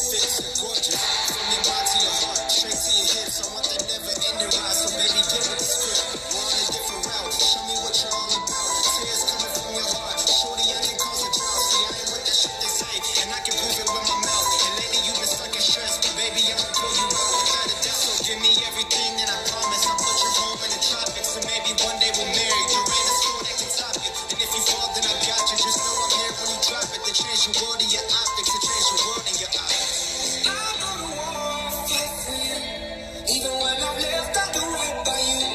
fit to gorgeous. From your mind to your heart, straight to your hips. I want that never-ending ride, so baby, get with the script. We're on a different route. Show me what you're all about. Tears coming from your heart. Shorty, I can cause a drought. See, I ain't with that shit they say, and I can prove it with my mouth. And lately you've been stuck in stress, but baby, I'ma pull you out without a doubt. So give me everything, and I promise I'll put you home in the tropics. And maybe one day we'll marry. There ain't a school that can top you. And if you fall, then I got you. Just know I'm here when you drop it. To change your world and your optics. To change your world and your eyes. I know the war fight for you. Even when I'm left, I'll do right by you.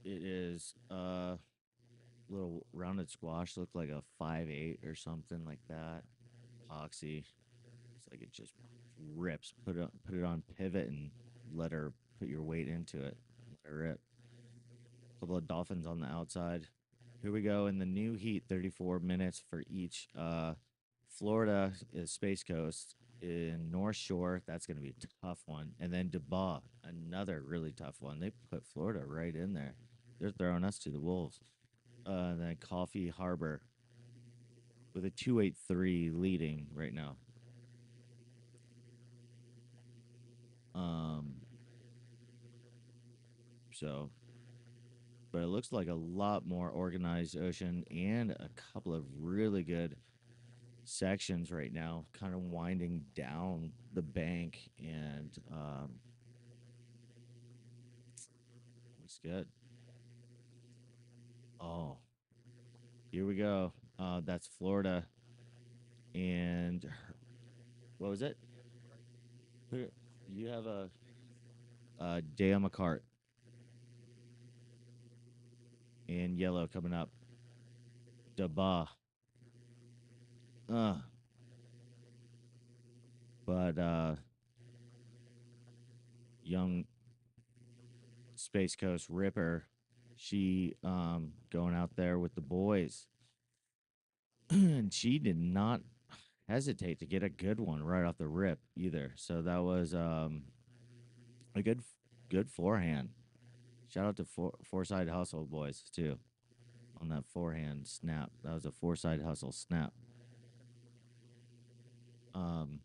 and it is little rounded squash, looked like a 5/8 or something like that. Epoxy. It's like it just rips. Put it on pivot and let her put your weight into it. Let her rip. A couple of dolphins on the outside. Here we go in the new heat. 34 minutes for each. Florida is Space Coast in North Shore. That's going to be a tough one. And then Dubai, another really tough one. They put Florida right in there. They're throwing us to the wolves. And then Coffee Harbor with a 283 leading right now. Um, so, but it looks like a lot more organized ocean and a couple of really good sections right now, kind of winding down the bank, and looks good. Oh, here we go. That's Florida, and what was it? You have a Dale McCart in yellow coming up. Daba. Uh, but young Space Coast Ripper, she going out there with the boys, and she did not hesitate to get a good one right off the rip either. So that was a good forehand. Shout out to Foreside Hustle boys too on that forehand snap. That was a Foreside Hustle snap. Um,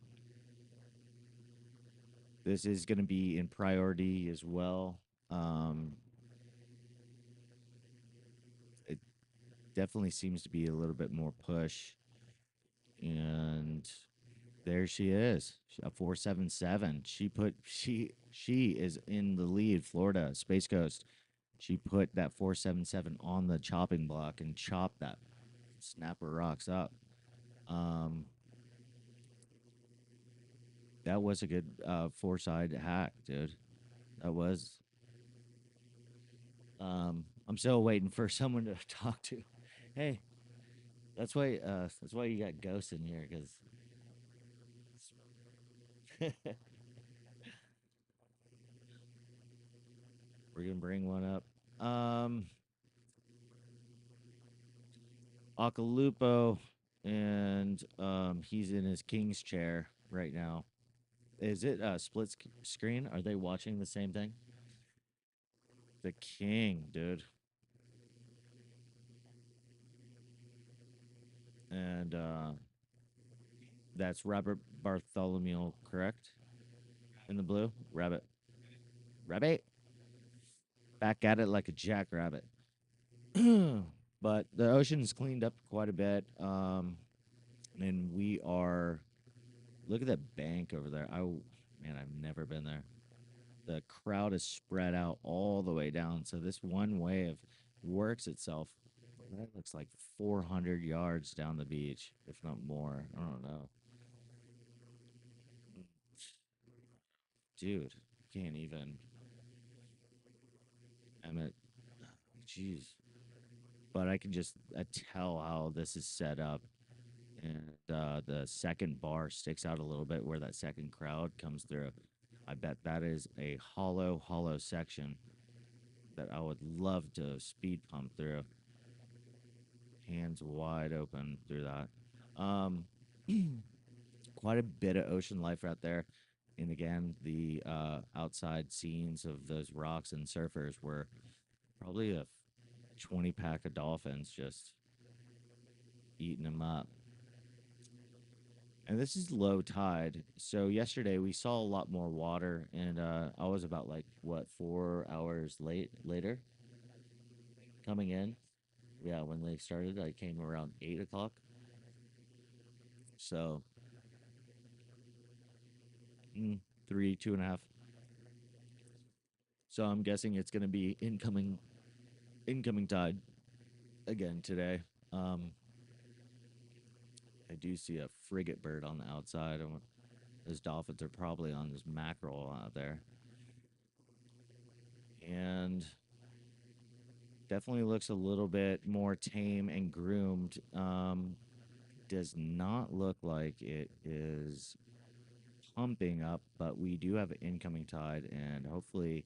this is going to be in priority as well. Um, it definitely seems to be a little bit more push, and there she is, a 477. She is in the lead. Florida Space Coast. She put that 477 on the chopping block and chopped that snapper rocks up. Um, that was a good four-side hack, dude. That was. I'm still waiting for someone to talk to. Hey, that's why you got ghosts in here, because we're gonna bring one up. Akalupo, and he's in his king's chair right now. Is it split screen? Are they watching the same thing? The king, dude. And that's Robert Bartholomew, correct? In the blue? Rabbit. Rabbit? Back at it like a jackrabbit. But the ocean's cleaned up quite a bit. And we are. Look at that bank over there. Man, I've never been there. The crowd is spread out all the way down. So this one wave works itself. That looks like 400 yards down the beach, if not more. I don't know. Dude, can't even. Emmett, jeez. But I can just tell how this is set up. And the second bar sticks out a little bit where that second crowd comes through. I bet that is a hollow section that I would love to speed pump through. Hands wide open through that. Um, quite a bit of ocean life out there. And again, the outside scenes of those rocks and surfers were probably a 20 pack of dolphins just eating them up. And this is low tide. So yesterday we saw a lot more water, and I was about like what 4 hours later coming in. Yeah, when they started, I came around 8 o'clock. So 3, 2.5. So I'm guessing it's going to be incoming tide again today. Um, I do see a frigate bird on the outside. Those dolphins are probably on this mackerel out there. And Definitely looks a little bit more tame and groomed. Does not look like it is pumping up, but we do have an incoming tide, and hopefully,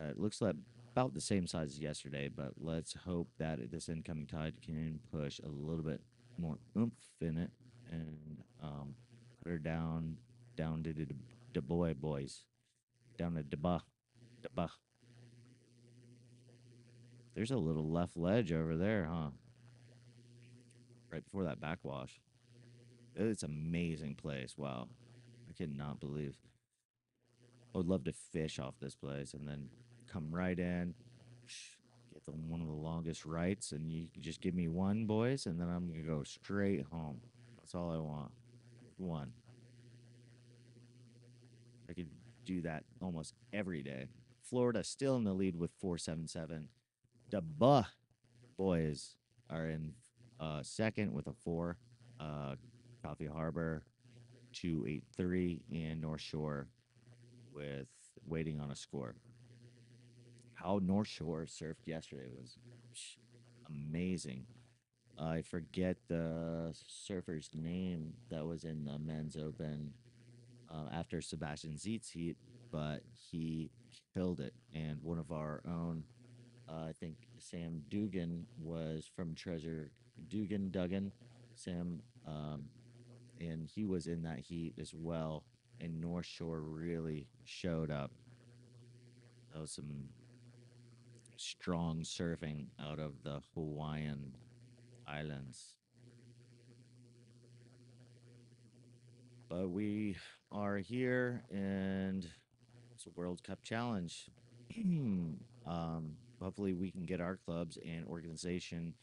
it looks like about the same size as yesterday. But let's hope that this incoming tide can push a little bit more oomph in it and put her down to the boys, down to the. There's a little left ledge over there, huh? Right before that backwash. It's an amazing place. Wow. I cannot believe. I would love to fish off this place and then come right in, get one of the longest rights, and you can just give me one, boys, and then I'm going to go straight home. That's all I want. One. I could do that almost every day. Florida still in the lead with 477. The boys are in second with a 4. Coffee Harbor 283 and North Shore with waiting on a score. How North Shore surfed yesterday was amazing. I forget the surfer's name that was in the men's open after Sebastian Zeet's heat, but he killed it. And one of our own, I think Sam Dugan was from Treasure Duggan, Sam, and he was in that heat as well. And North Shore really showed up. That was some strong surfing out of the Hawaiian Islands. But we are here, and it's a World Cup challenge. Hopefully, we can get our clubs and organization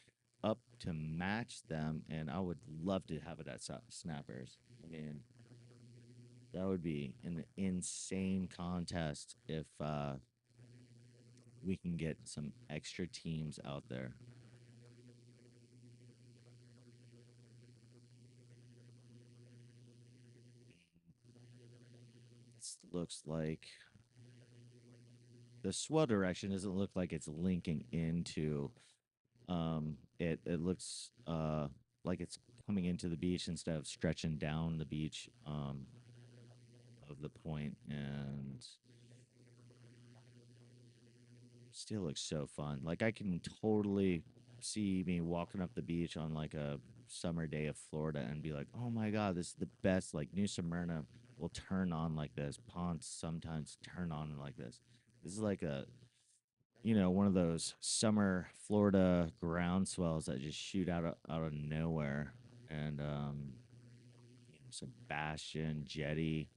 up to match them, and I would love to have it at Snappers. I mean, that would be an insane contest if we can get some extra teams out there. It looks like the swell direction doesn't look like it's linking into it looks like it's coming into the beach instead of stretching down the beach of the point, and still looks so fun. Like I can totally see me walking up the beach on like a summer day of Florida and be like, oh my god, this is the best. Like New Smyrna will turn on like this. Ponce sometimes turn on like this. This is like a one of those summer Florida ground swells that just shoot out of nowhere, and Sebastian Jetty,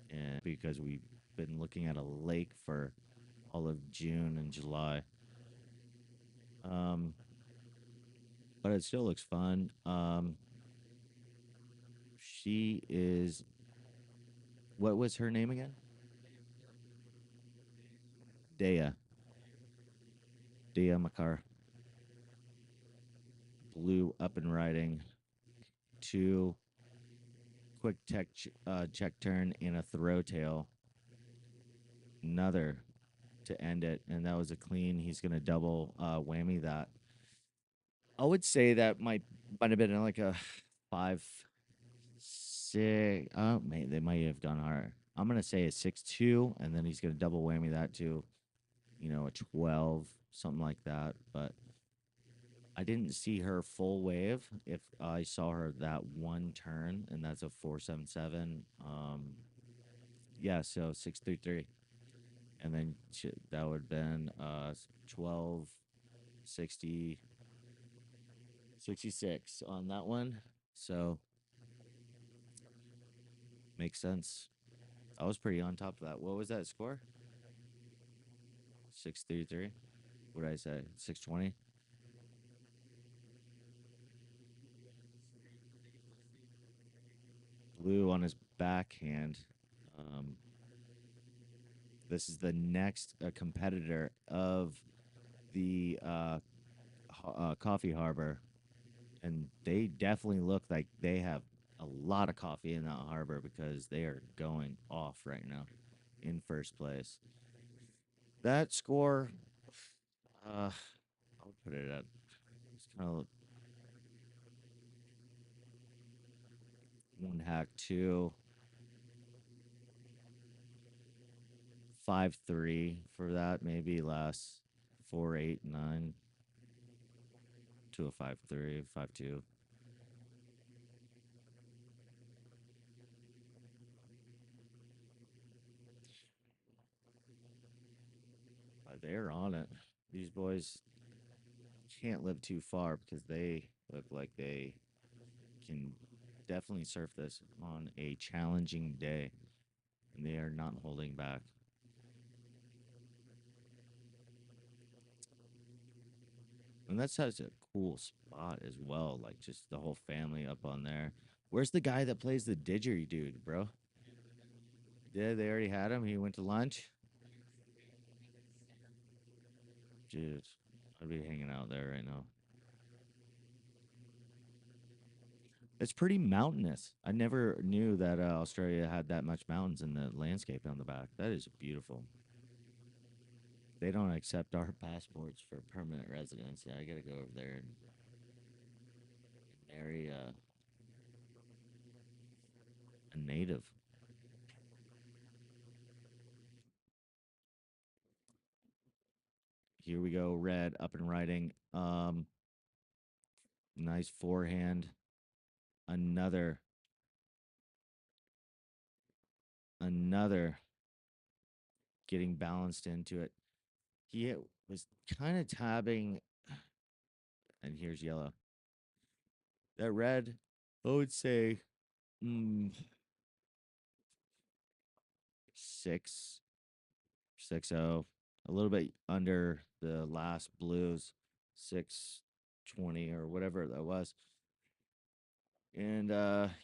and because we've been looking at a lake for all of June and July. Um, but it still looks fun. She is. What was her name again? Dea. Dea Makar. Blue up and riding. 2 quick check turn and a throw tail. Another to end it, and that was a clean. He's gonna double whammy that. I would say that might have been like a 5-6. Oh man, they might have gone higher. I'm gonna say a 6-2, and then he's gonna double whammy that to, a 12, something like that. But I didn't see her full wave. If I saw her that one turn, and that's a 477. Yeah, so 633, and then that would have been 12, 60, 66 on that one. So makes sense. I was pretty on top of that. What was that score? 633. What did I say? 620. Blue on his backhand. Um, this is the next competitor of the Coffee Harbor, and they definitely look like they have a lot of coffee in that harbor because they are going off right now in first place. That score, I'll put it at it's kind of one hack two, 5-3 for that, maybe less. 4-8-9 to a 5-3, 5-2. They're on it. These boys can't live too far because they look like they can definitely surf this on a challenging day, and they are not holding back. And that's such a cool spot as well. Like just the whole family up on there. Where's the guy that plays the didgeridoo, bro? Yeah, they already had him. He went to lunch. Dude, I'd be hanging out there right now. It's pretty mountainous. I never knew that Australia had that much mountains in the landscape on the back. That is beautiful. They don't accept our passports for permanent residence. Yeah, I gotta go over there and marry a native. Here we go. Red up and riding. Nice forehand. Another getting balanced into it. He was kind of tabbing, and here's yellow. That red, I would say, 6, 6-0, a little bit under the last blues, 6-20 or whatever that was. And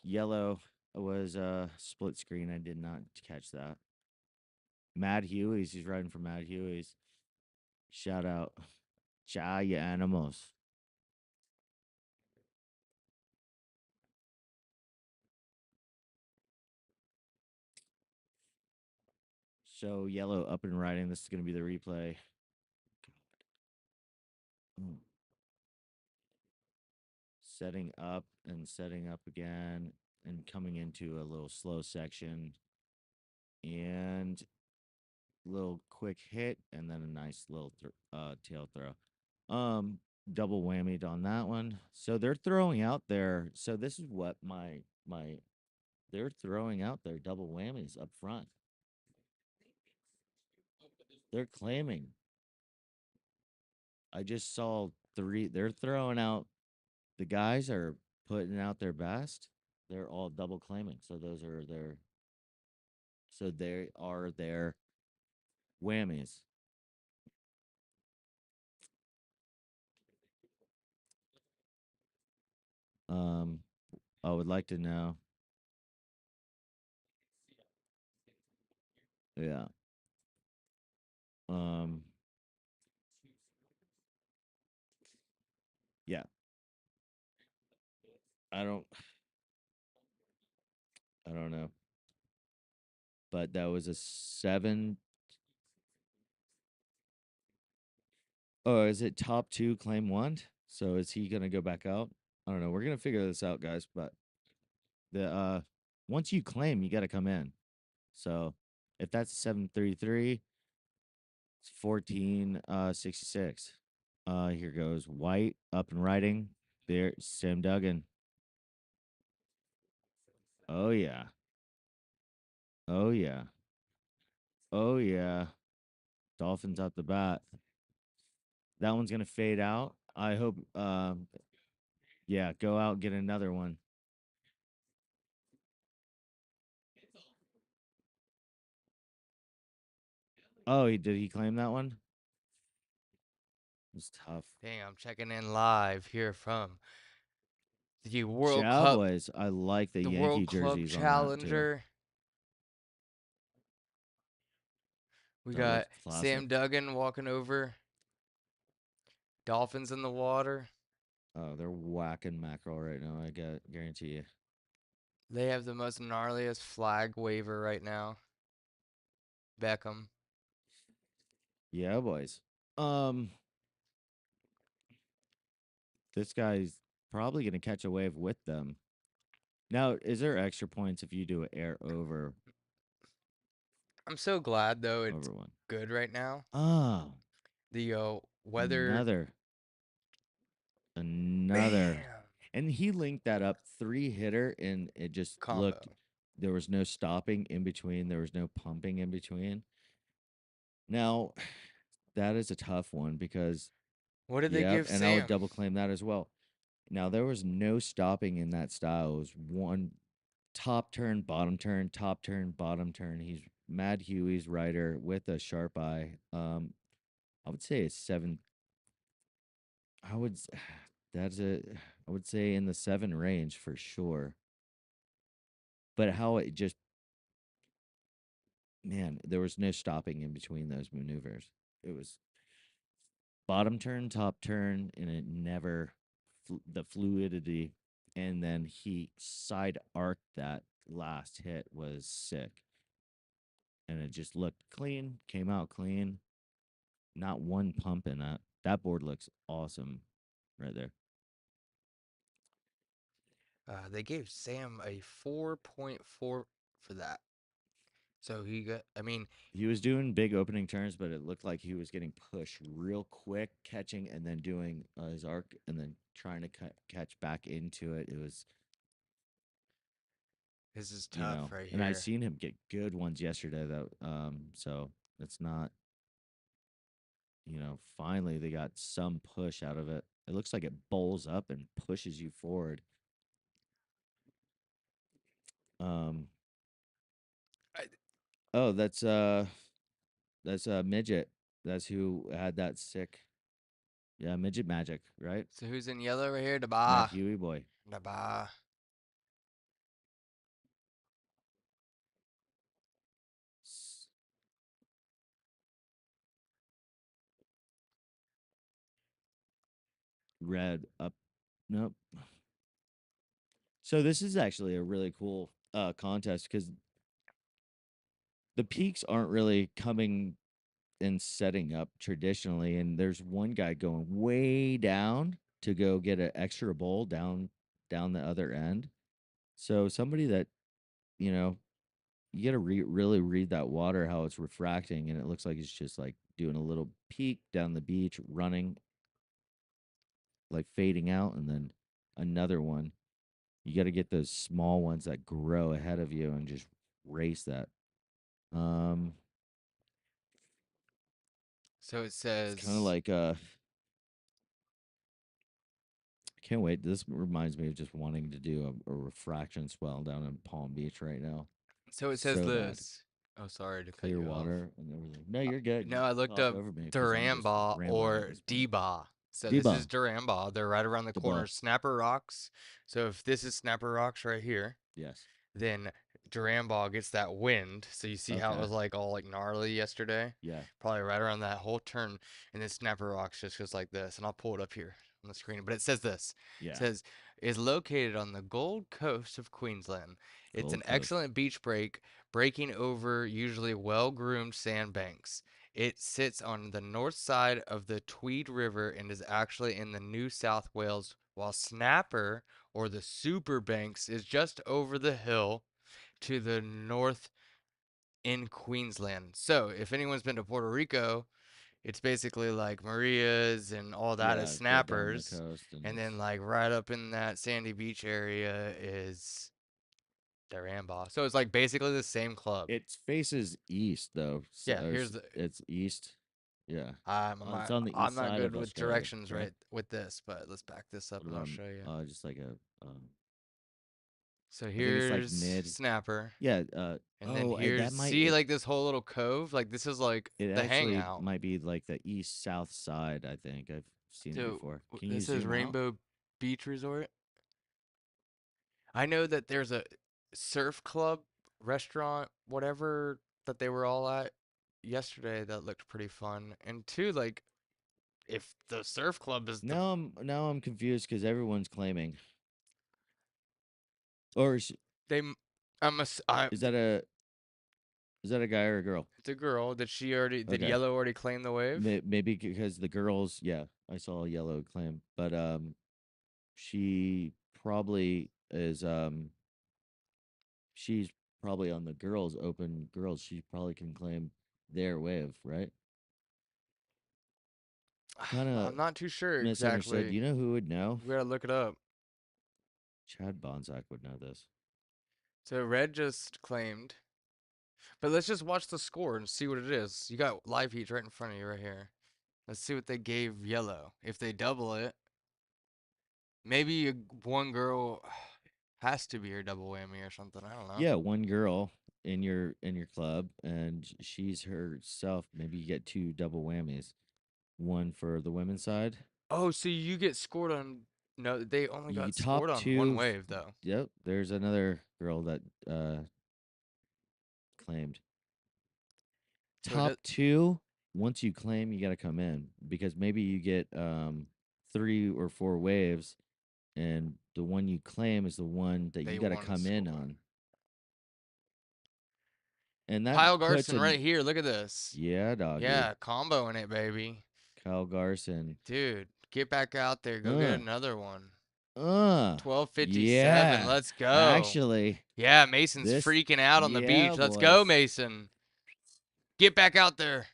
yellow was split screen. I did not catch that. Mad Huey's, he's riding for Mad Huey's. Shout out. Ja, you animals. So yellow up and riding. This is going to be the replay. Mm. Setting up and setting up again and coming into a little slow section and little quick hit and then a nice little tail throw. Double whammied on that one. So they're throwing out there. So this is what my they're throwing out their double whammies up front. They're claiming. I just saw 3. They're throwing out. The guys are putting out their best. They're all double claiming. So those are their. So they are their whammies. Um, I would like to know. Yeah. Um. Yeah. I don't. I don't know. But that was a 7. Oh, is it top 2 claim 1? So is he gonna go back out? I don't know. We're gonna figure this out, guys. But the once you claim, you got to come in. So if that's 733, it's 1466. Here goes white up and riding. There, Sam Duggan. Oh yeah. Oh yeah. Oh yeah. Dolphins out the bat. That one's gonna fade out. I hope. Yeah, go out and get another one. Oh, he claim that one? It's tough. Dang, I'm checking in live here from the World Cup, Cowboys. I like the the Yankee World Club jerseys on that too. Challenger. We That looks got classic. Sam Duggan walking over. Dolphins in the water. Oh, they're whacking mackerel right now. I guarantee you. They have the most gnarliest flag waver right now. Beckham. Yeah, boys. Um, this guy's probably going to catch a wave with them. Now, is there extra points if you do an air over I'm so glad though it's one? good right now. Oh, The weather, another, another, bam, and he linked that up 3-hitter, and it just combo. looked. There was no stopping in between. There was no pumping in between. Now, that is a tough one because, What did they yep, give and I would Sam? double claim that as well. Now, there was no stopping in that style. It was one top turn, bottom turn, top turn, bottom turn. He's Mad Huey's rider with a sharp eye. I would say it's 7. I would s- that's a I would say in the 7 range for sure. But how it just man, there was no stopping in between those maneuvers. It was bottom turn, top turn, and it never the fluidity. And then he side arced that last hit was sick, and it just looked clean, came out clean, not one pump in that. That board looks awesome, right there. They gave Sam a 4.4 for that. So he got. I mean, He was doing big opening turns, but it looked like he was getting pushed real quick, catching and then doing his arc and then trying to catch back into it. It was, this is tough right and I here. seen him get good ones yesterday. That so it's not, finally they got some push out of it. It looks like it bowls up and pushes you forward. Um, I, oh, that's midget. That's who had that sick. Yeah, midget magic, right? so who's in yellow right here? Matt Daba. Huey boy. Daba. Red up. Nope. So this is actually a really cool contest because the peaks aren't really coming and setting up traditionally, and there's one guy going way down to go get an extra bowl down the other end. So somebody that you know you got to really read that water how it's refracting, and it looks like it's just like doing a little peak down the beach, running like fading out, and then another one. You got to get those small ones that grow ahead of you and just race that. Um, So it it's kind of says. like I can't wait. This reminds me of just wanting to do a refraction swell down in Palm Beach right now. So it says So bad. this. Oh, sorry to cut Clear you off. water and everything. No, you're good. You No, I looked talk up over me because I'm just Duramba rambling at or this point. Deba. So this is Deba, Duramba. They're right around the corner. Deba. Snapper Rocks. So if this is Snapper Rocks right here, Yes. then Duramba gets that wind. So you see how it Okay. was like all like gnarly yesterday? Yeah. Probably right around that whole turn. And then Snapper Rocks just goes like this. And I'll pull it up here on the screen. But it says this. It Yeah. says is located on the Gold Coast of Queensland. It's an Gold Coast. excellent beach break, breaking over usually well-groomed sandbanks. It sits on the north side of the Tweed River and is actually in the New South Wales, while Snapper or the Super Banks is just over the hill to the north in Queensland. So, if anyone's been to Puerto Rico, it's basically like Maria's and all that is Yeah. Go down the snappers. coast and And it's then, like, right up in that sandy beach area is Darambah. So, it's like basically the same club. it faces east though. Yeah, here's the. It's east. Yeah. I'm It's not, on the I'm east not side good of with Australia, directions right? right with this, but let's back this up What and I'll about show you. just like a So I think it's like here's mid. Snapper. Yeah. And then That here's, might see like this whole little cove? Like this is like it the actually hangout. might be like the east south side. I think I've seen it So before. Can you this is zoom out? Rainbow Beach Resort. I know that there's a surf club, restaurant, whatever that they were all at yesterday that looked pretty fun. And two, like if the surf club is the Now I'm confused because everyone's claiming. Or they, I'm a, I, is that a is that a guy or a girl? the girl, did she already, did Okay. Yellow already claim the wave? Maybe because the girls, yeah, I saw a yellow claim, but She probably is she's probably on the girls open girls. She probably can claim their wave, right? Kind of I'm not too sure misunderstood. exactly. You know who would know? We gotta look it up. Chad Bonzak would know this. So red just claimed, but let's just watch the score and see what it is. You got live heat right in front of you right here. Let's see what they gave yellow. If they double it, maybe one girl has to be your double whammy or something. I don't know. Yeah, one girl in your club, and she's herself. Maybe you get two double whammies, one for the women's side. Oh, so you get scored on. No, they only You got top scored on one two. wave though. Yep, there's another girl that claimed So it top does, two. Once you claim, you got to come in because maybe you get 3 or 4 waves, and the one you claim is the one that you they got to want to come in score. on, and that Kyle puts Garson an right here. Look at this. yeah, doggy. Yeah, combo in it, baby. Kyle Garson. Dude, get back out there. Go get Uh, another one. uh, 12:57. yeah. Let's go. Actually, Yeah, Mason's this, freaking out on the yeah, beach. Let's go, boys. Mason. Get back out there.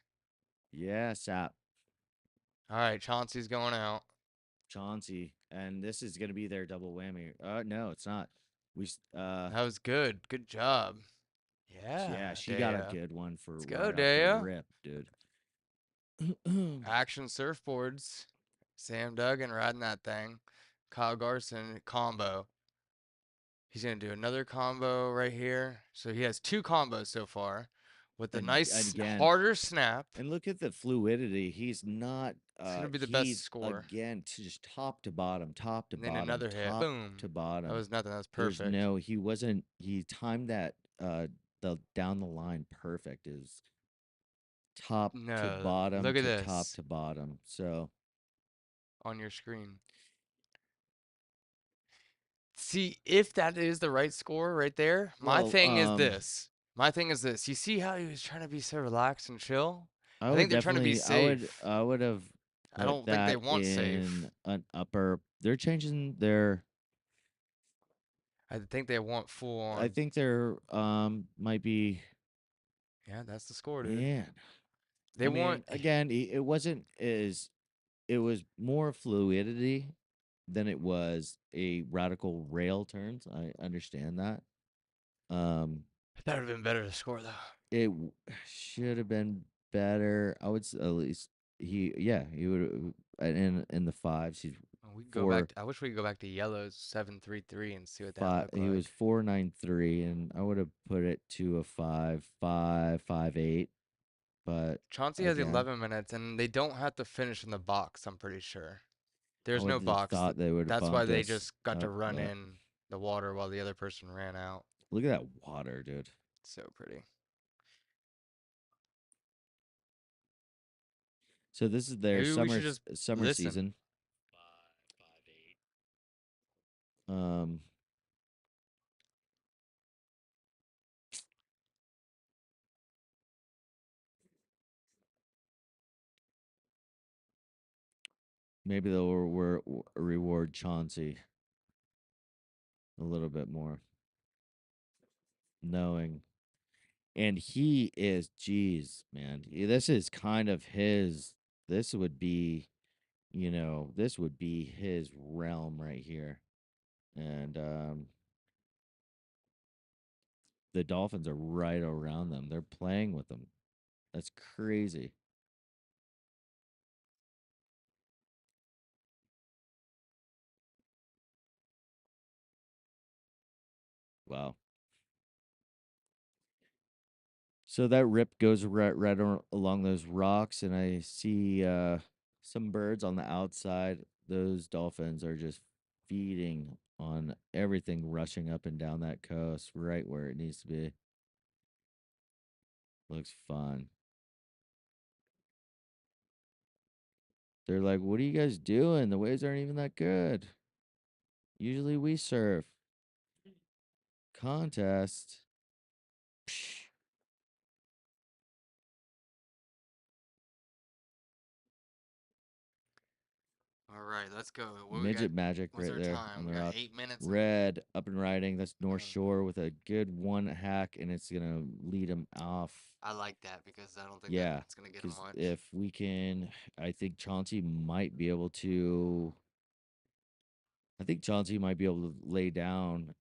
Yeah, Sap. All right, Chauncey's going out. Chauncey. And this is going to be their double whammy. No, it's not. That was good. Good job. Yeah, Yeah, she got a Daya. good one for Let's go, right off the Daya. rip, dude. Action surfboards. Sam Duggan riding that thing. Kyle Garson combo. He's going to do another combo right here. So he has 2 combos so far with a And nice again, harder snap. and look at the fluidity. He's not. It's going to be the best He's score. again just top to bottom, top to And then bottom, another hit. top Boom. to That bottom. was nothing. That was There's perfect. no. He wasn't. He timed that the down the line perfect. Is top to No, bottom look at to top this to bottom. So on your screen. See, if that is the right score right there, my well, thing is this. My thing is this. You see how he was trying to be so relaxed and chill? I I would think they're trying to be definitely. safe. I would have I put don't think they that want in safe. an upper. They're changing their. I think they want full I on. think they're might be. Yeah, that's the score, dude. Man, They I want mean, again, it wasn't as. It was more fluidity than it was a radical rail turns. I understand that. that would have been better to score though. It should have been better. I would at least he would in the fives. He's We could go back four to, I wish we could go back to yellows 7-3-3 and see what that five. looked He was like. 4.93, and I would have put it to a 5.5, 5.8. But Chauncey has again, 11 minutes and they don't have to finish in the box, I'm pretty sure. I There's no would have box. thought they would have That's why bumped they us just got to up. run But in the water while the other person ran out. look at that water, dude. So pretty. So this is their Maybe we should just summer listen. season. 5.8. Maybe they'll reward Chauncey a little bit more, knowing. And he is, geez, man. This is kind of his. This would be, this would be his realm right here. And the Dolphins are right around them. They're playing with them. That's crazy. Wow. So that rip goes right along those rocks, and I see some birds on the outside. Those dolphins are just feeding on everything rushing up and down that coast, right where it needs to be. Looks fun. They're like, "What are you guys doing? The waves aren't even that good. Usually we surf. Contest." Psh. All right, let's go. What we got? Midget Magic What's right our there time? on We the got rock. 8 minutes. Red up and riding. That's North Dang. Shore with a good one hack, and it's gonna lead him off. I like that because I don't think Yeah, that's gonna get him because much. if we can, I think Chauncey might be able to. I think Chauncey might be able to lay down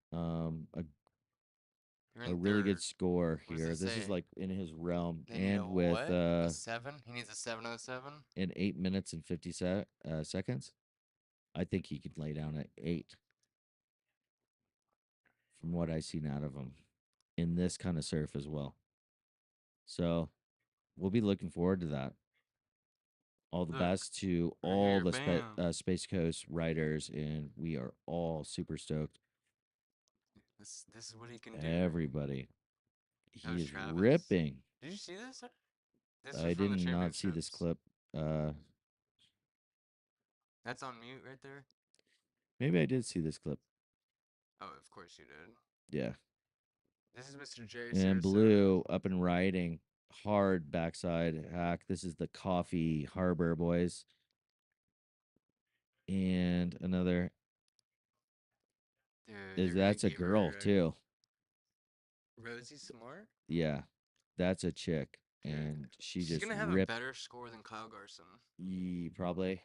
You're a in really good third. score What does here. it This is say? like in his realm, They need a and with what? A 7? He needs a 707? in 8 minutes and 50 seconds, I think he could lay down at 8. From what I've seen out of him in this kind of surf as well. So we'll be looking forward to that. All the Look, best to right all here, the bam. Space Coast riders, and we are all super stoked. This is what he can do. Everybody, That he was is Travis. ripping. Did you see this? This was I from did the not see this championships. clip. That's on mute right there. Maybe I did see this clip. Oh, of course you did. Yeah. This is Mr. J. And Sarasota. blue up and riding, hard backside hack. This is the Coffee Harbor boys. And another Dude, that's a girl too. Rosie Smart? Yeah, that's a chick, Dude, and she she's just gonna have a ripped. better score than Kyle Garson. Probably.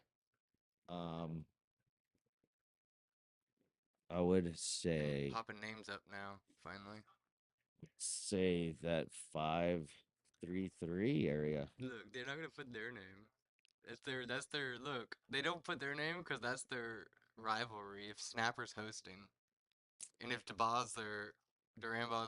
I would say Popping names up now, finally. that 5-3-3 area. Look, they're not gonna put their name. That's their look. They don't put their name because that's their rivalry. If Snapper's hosting, and if Duranball's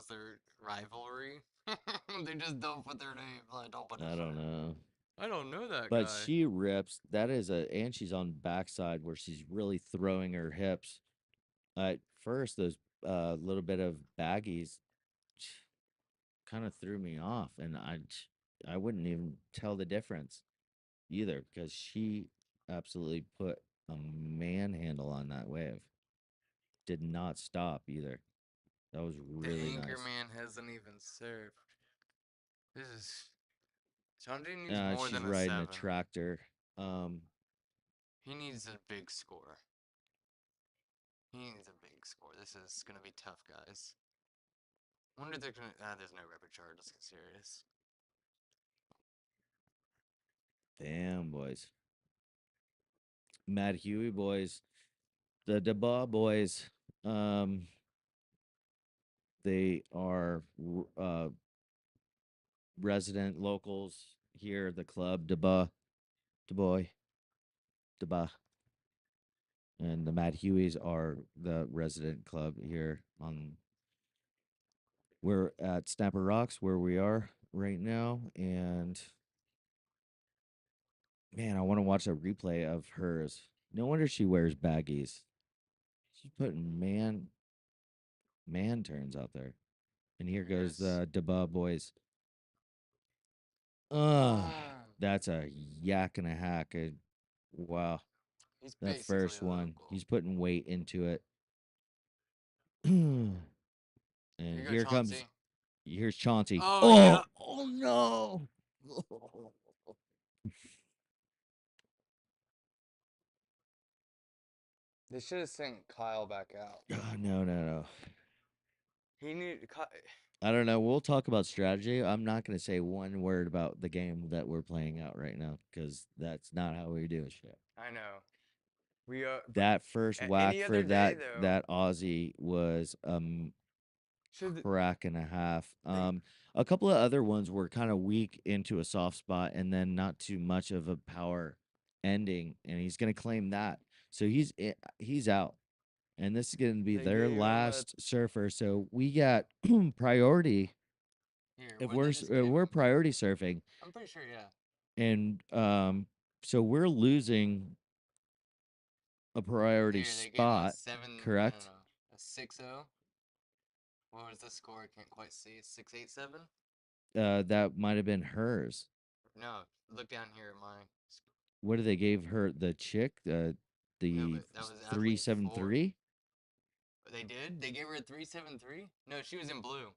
their rivalry, they just don't put their name. Like, don't put I his don't name. know. I don't know that But guy. she rips. That is and she's on backside where she's really throwing her hips. At first, those little bit of baggies kind of threw me off, and I wouldn't even tell the difference either because she absolutely put a manhandle on that wave. Did not stop either. That was The really anchor nice. man hasn't even served. This is Chandra needs more She's than a riding 7. a tractor. He needs a big score. He needs a big score. This is gonna be tough, guys. Wonder if they're gonna. There's no rapid chart. Let's get serious. Damn, boys. Matt Huey boys. The DeBaugh boys. They are resident locals here at the club, DeBoy, DeBaugh. And the Matt Hueys are the resident club here on. We're at Snapper Rocks where we are right now, and man, I want to watch a replay of hers. No wonder she wears baggies. She's putting man turns out there. And here goes the DeBaugh boys. That's a yak and a hack. Wow. He's That basically first a one, local. he's putting weight into it. And Here you go, here comes, Chauncey. here's Chauncey. Oh, Oh, yeah. oh no. They should have sent Kyle back out. No. He need. I don't know. We'll talk about strategy. I'm not going to say one word about the game that we're playing out right now because that's not how we do shit. I know. We are. That first whack Any for other day, that though. that Aussie was crack and a half. A couple of other ones were kind of weak into a soft spot and then not too much of a power ending, and he's going to claim that. So he's out, and this is going to be They their gave him a- last surfer. So we got priority Here, if what did they just give we're him? priority surfing, I'm pretty sure, yeah. and so we're losing a priority Here, they gave him a spot, 7. correct? No, a 6-0. What was the score? I can't quite see. 6-8-7. That might have been hers. No, look down here at mine. What did they gave her? The chick, No, the but that was three athlete seven 4. three. They did? They gave her a 3-7-3? No, she was in blue.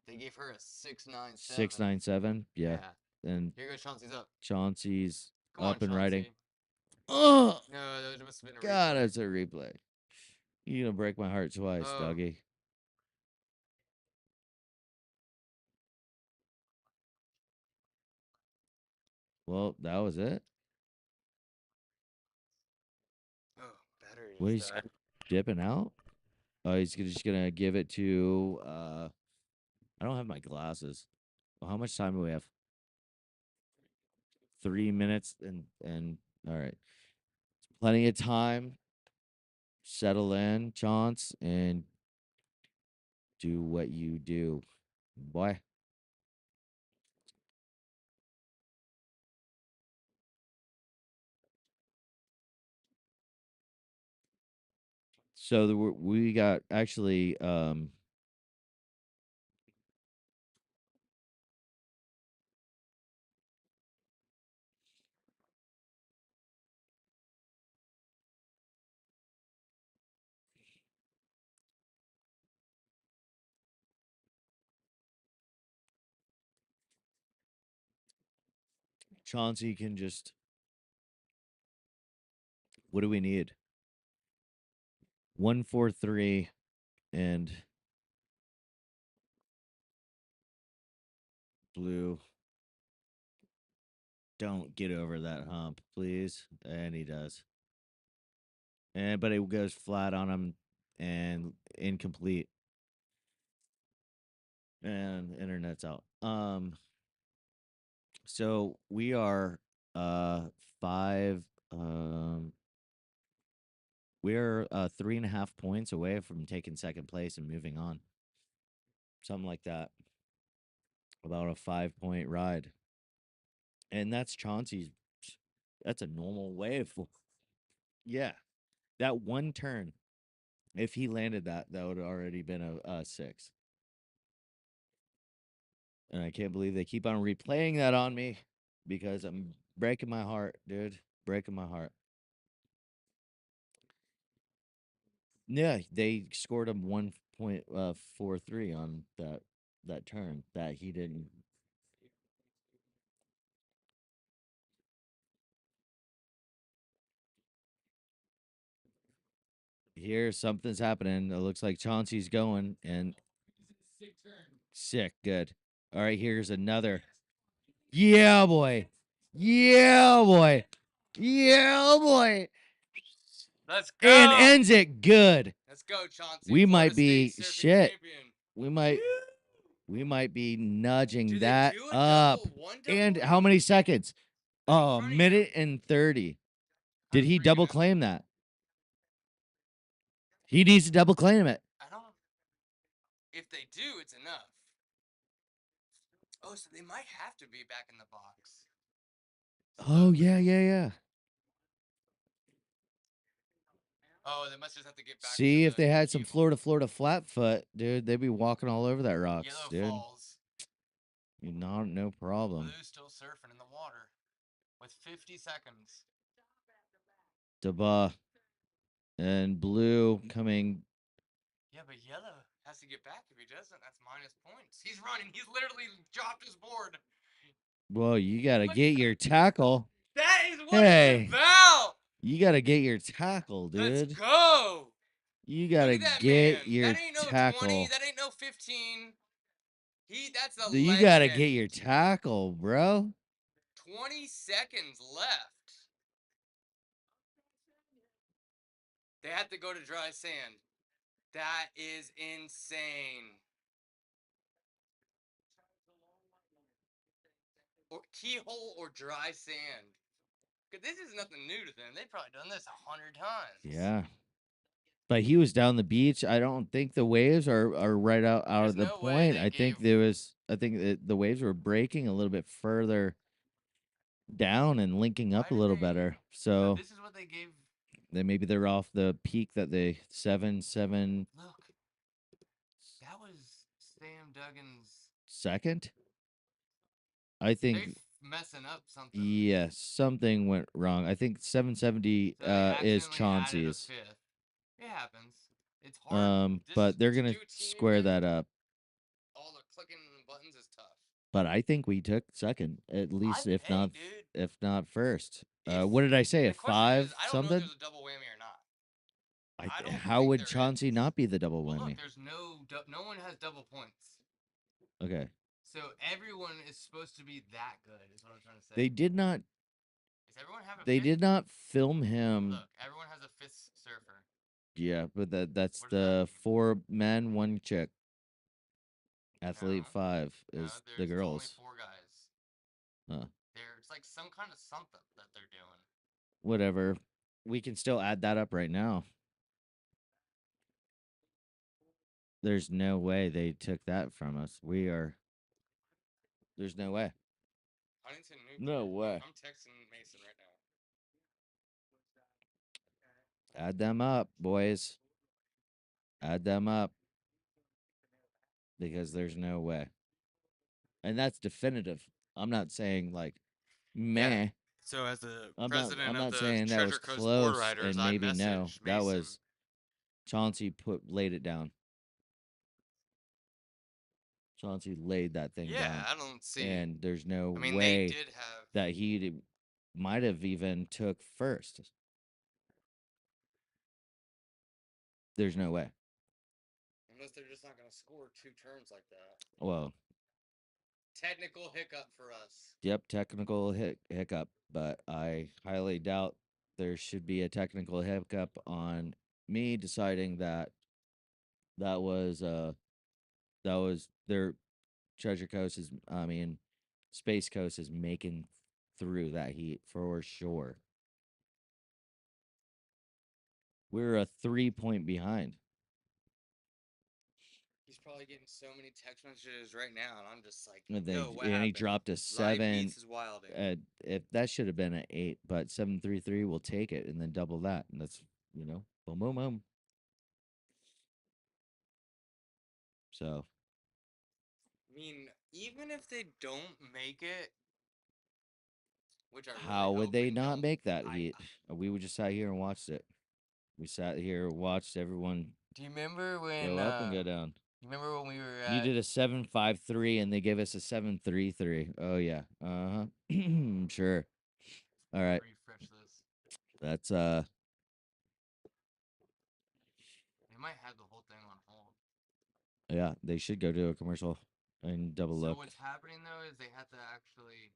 They gave her a 6-9-7. 697. Yeah. And Here goes Chauncey's up. Chauncey's Come on, up and riding. Chauncey. Oh No, that must have been a God, replay. it's a replay. You're gonna break my heart twice, Oh. doggy. Well, that was it. Oh, battery What, just he's died. dipping out? Oh, he's just gonna give it to I don't have my glasses. Well, how much time do we have? 3 minutes and all right. Plenty of time. Settle in, Chance, and do what you do. Boy. So we got actually Chauncey can just, what do we need? 143 and blue. Don't get over that hump, please. And he does. And but it goes flat on him and incomplete. And internet's out. So we are five we're 3.5 points away from taking second place and moving on. Something like that. About a 5 point ride. And that's Chauncey's, that's a normal wave. Yeah. That one turn, if he landed that, that would have already been a 6. And I can't believe they keep on replaying that on me because I'm breaking my heart, dude. Breaking my heart. Yeah, they scored him 1.43 on that turn that he didn't. Here, something's happening. It looks like Chauncey's going and sick. Good. All right, here's another. Yeah, boy. Yeah, boy. Yeah, boy. Let's go. And ends it good. Let's go, Chauncey. We Florida might be State surfing shit. champion. We might be nudging Do they that do a up. one And double how many seconds? It's in Oh, front of you. minute and 30. Did he double claim that? He needs to double claim it. I don't. If they do, it's enough. Oh, so they might have to be back in the box. Oh, yeah. Oh, they must just have to get back. See, to if the they had some keel. Florida flat foot, dude, they'd be walking all over that rocks, Yellow dude. Falls. No problem. Blue's still surfing in the water with 50 seconds. Daba and blue coming. Yeah, but yellow has to get back. If he doesn't, that's minus points. He's running. He's literally dropped his board. Well, you gotta get your tackle. That is what Hey, it's about. you gotta get your tackle, dude. Let's go. You Look gotta at that get man. your That ain't no tackle. 20. That ain't no 15. That's a You legend. gotta get your tackle, bro. 20 seconds left. They have to go to dry sand. That is insane. Or keyhole or dry sand. Because this is nothing new to them. They've probably done this 100 times. Yeah. But he was down the beach. I don't think the waves are right out There's of the no way point. they I think gave- the waves were breaking a little bit further down and linking up a Why did little they- better. No, So this is what they gave. then maybe they're off the peak that they 7 Look. That was Sam Duggan's. second. I They think messing up something. yes, something went wrong. I think 770 So they is accidentally added a Chauncey's. fifth. It happens. It's hard. But they're gonna do a team square event, that up. all the clicking buttons is tough. But I think we took second, at least if hey, not dude. if not first. What did I say? The A question five is, I don't know if something? there's a double whammy or not. I don't How think would there Chauncey is. not be the double Well, whammy? look, there's no one has double points. Okay. So everyone is supposed to be that good, is what I'm trying to say. They did not. Does everyone have a They fifth? did not film him. Look, everyone has a fifth surfer. Yeah, but that's What does that the mean? 4 men, 1 chick. Athlete No. 5 No, is the there's only girls. 4 guys. Huh. It's like some kind of something that they're doing. Whatever. We can still add that up right now. There's no way they took that from us. There's no way. Huntington Nuclear. No way. I'm texting Mason right now. Add them up, boys. Add them up. Because there's no way. And that's definitive. I'm not saying like meh. So as the I'm president of not the saying that was Treasure Coast Board close Riders, and I maybe no. messaged That Mason. was Chauncey laid it down. Chauncey laid that thing Yeah, down. I don't see. And there's no I mean, way they did have. that he might have even took first. There's no way. Unless they're just not going to score 2 turns like that. Well, Technical hiccup for us. yep, technical hiccup, but I highly doubt there should be a technical hiccup on me deciding that that was their Treasure Coast is Space Coast is making through that heat for sure. We're a 3-point behind. He's probably getting so many text messages right now, and I'm just like, And no, what he happened? dropped a Live 7. Beats is wilding. If that should have been an 8, but 733 will take it and then double that, and that's boom, boom, boom. So I mean, even if they don't make it, which I really how would hope they not make that I- heat? We would just sat here and watched it. We sat here, watched everyone Do you remember when go up and go down. You remember when we were You at did a 753 and they gave us a 733. Oh yeah. Uh-huh. Sure. All right. refresh this? That's They might have the whole thing on hold. yeah, they should go to a commercial and double So look. what's happening though is they had to actually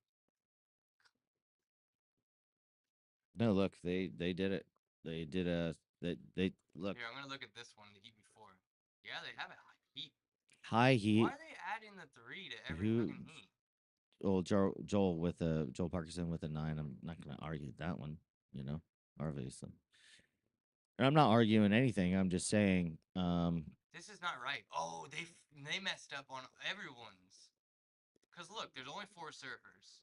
No, look, they did it. They did they look Here, I'm gonna look at this one, the heat before. Yeah, they have it high heat. high heat. Why are they adding the 3 to every Who fucking heat? well Joel Parkinson with a 9. I'm not gonna argue that one, obviously. And I'm not arguing anything. I'm just saying, This is not right. Oh, they messed up on everyone's. Cause look, there's only 4 surfers.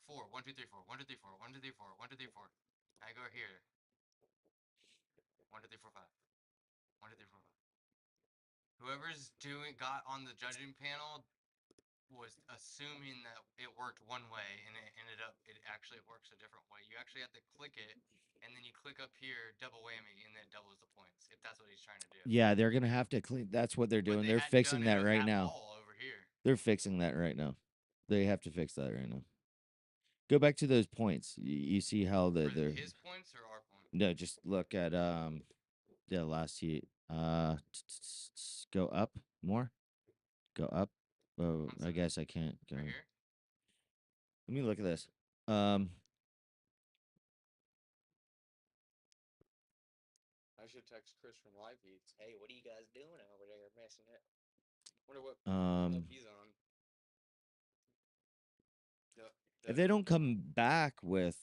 4. 1, 2, 3, 4. 1, 2, 3, 4. 1, 2, 3, 4. 1, 2, 3, 4. I go here. 1, 2, 3, 4, 5. 1, 2, 3, 4, 5. Whoever's got on the judging panel was assuming that it worked one way, and it actually works a different way. You actually have to click it, and then you click up here, double whammy, and then it doubles the points. If that's what he's trying to do. yeah, they're gonna have to clean. That's what they're doing. They're fixing that right now. Over here. They're fixing that right now. They have to fix that right now. Go back to those points. You see how they're his points or our points? no, just look at the last heat. Go up more. Go up. Oh, I guess I can't go. Right here? Let me look at this. I should text Chris from Live Feeds. Hey, what are you guys doing over there messing it? Wonder what club he's on. If they don't come back with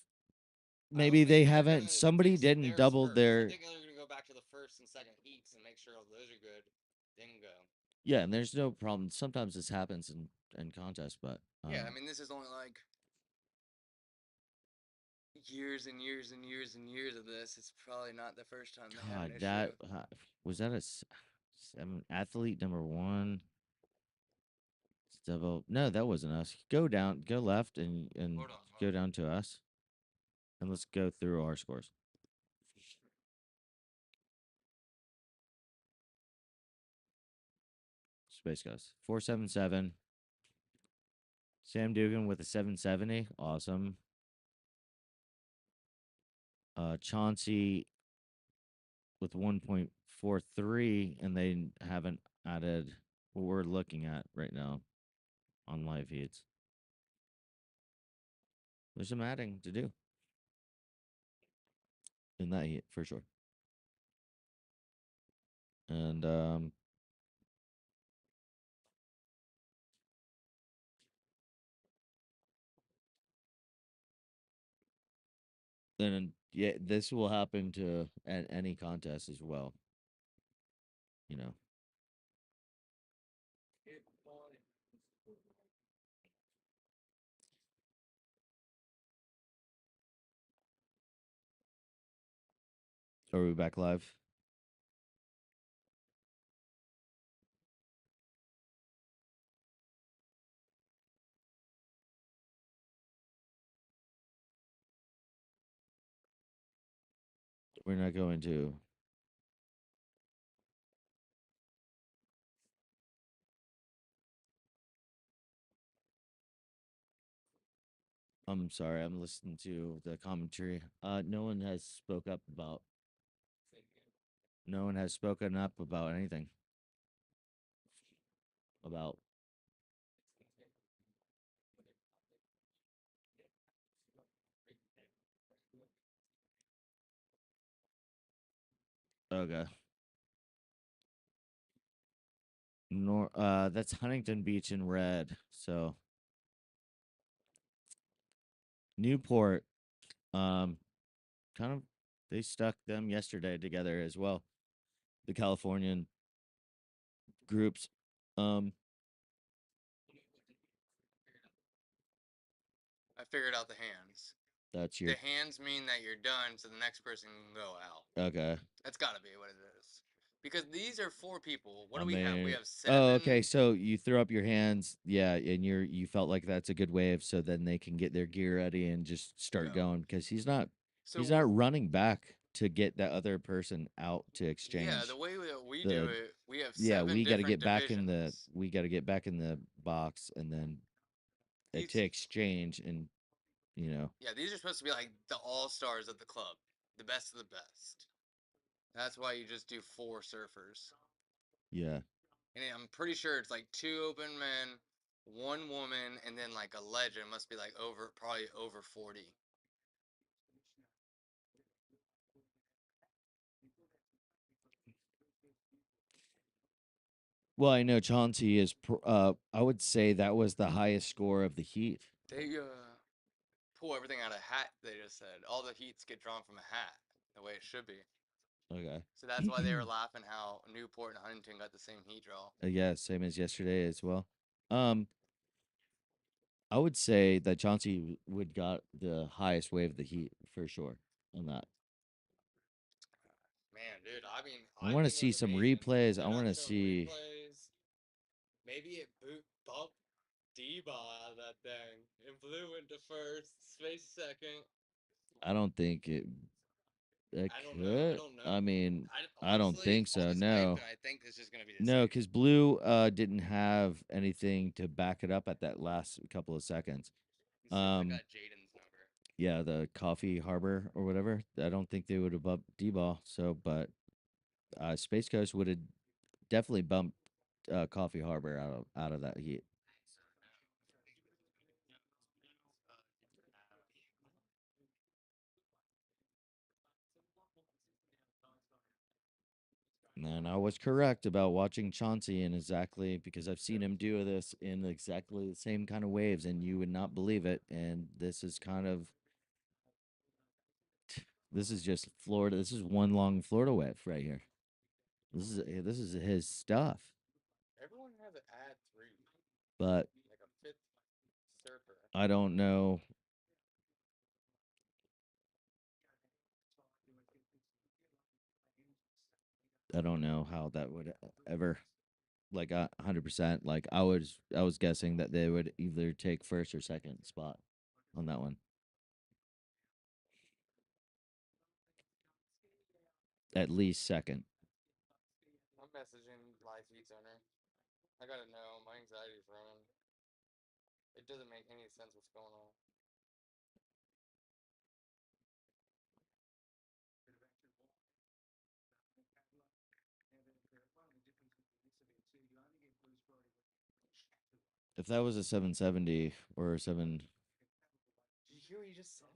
Maybe they haven't somebody didn't double their I think they're gonna go back to the first and second heats and make sure all those are good, then go. yeah, and there's no problem. Sometimes this happens in contests, but yeah, I mean this is only like years and years and years and years of this. It's probably not the first time they had an issue. Was that a 7 athlete number 1? Double. No, that wasn't us. Go left and Hold on. go down to us. And let's go through our scores. Space Ghost 477. Sam Dugan with a 770. Awesome. Chauncey with 1.43, and they haven't added what we're looking at right now on live feeds. There's some adding to do in that heat for sure. And then yeah, this will happen to any contest as well. You know, are we back live? We're not going to. I'm sorry, I'm listening to the commentary. No one has spoke up about. No one has spoken up about anything. About. Okay. That's Huntington Beach in red. So Newport, kind of, they stuck them yesterday together as well. The Californian groups. Um, I figured out the hands. that's The your hands mean that you're done, so the next person can go out. okay. That's gotta be what it is. Because these are 4 people. What I do we have? We mean, have 7. oh, okay. So you throw up your hands, yeah, and you felt like that's a good wave, so then they can get their gear ready and just start Go. going because he's not So running back to get that other person out to exchange. yeah, the way we do The it, we have yeah, 7 we got to different get back in the divisions. we got to get back in the box and then to These, exchange and you know yeah, these are supposed to be like the all-stars of the club, the best of the best. That's why you just do 4 surfers. yeah. And I'm pretty sure it's like 2 open men, 1 woman, and then like a legend must be like probably over 40. Well, I know Chauncey is. I would say that was the highest score of the heat. They pull everything out of a hat. They just said all the heats get drawn from a hat, the way it should be. Okay. So that's why they were laughing how Newport and Huntington got the same heat draw. Yeah, same as yesterday as well. Um, I would say that Chauncey would got the highest wave of the heat for sure on that. Man, dude, I mean, I I want to think it see was some amazing. replays. They're I want not to showing see. replays. Maybe it bumped D-ball out of that thing and Blue into first, Space second. I don't think it. It I don't know. I could. don't know. I mean, I don't Honestly, think all so. this hype, No. and I think it's just gonna be the No, same. because Blue didn't have anything to back it up at that last couple of seconds. Let's see if I got Jaden's number. Yeah, the Coffee Harbor or whatever. I don't think they would have bumped D-ball. So, but Space Coast would have definitely bumped Coffee Harbor out of that heat. And I was correct about watching Chauncey in exactly because I've seen him do this in exactly the same kind of waves, and you would not believe it. And this is kind of this is just Florida. This is one long Florida wave right here. This is his stuff. Everyone has an ad 3, But like a 5th surfer. I don't know. I don't know how that would ever like 100%. Like I was guessing that they would either take first or second spot on that one. At least second. I'm messaging live feeds owner. I gotta know. My anxiety's running. It doesn't make any sense what's going on. If that was a 770 or a 7, Did you hear what you just said?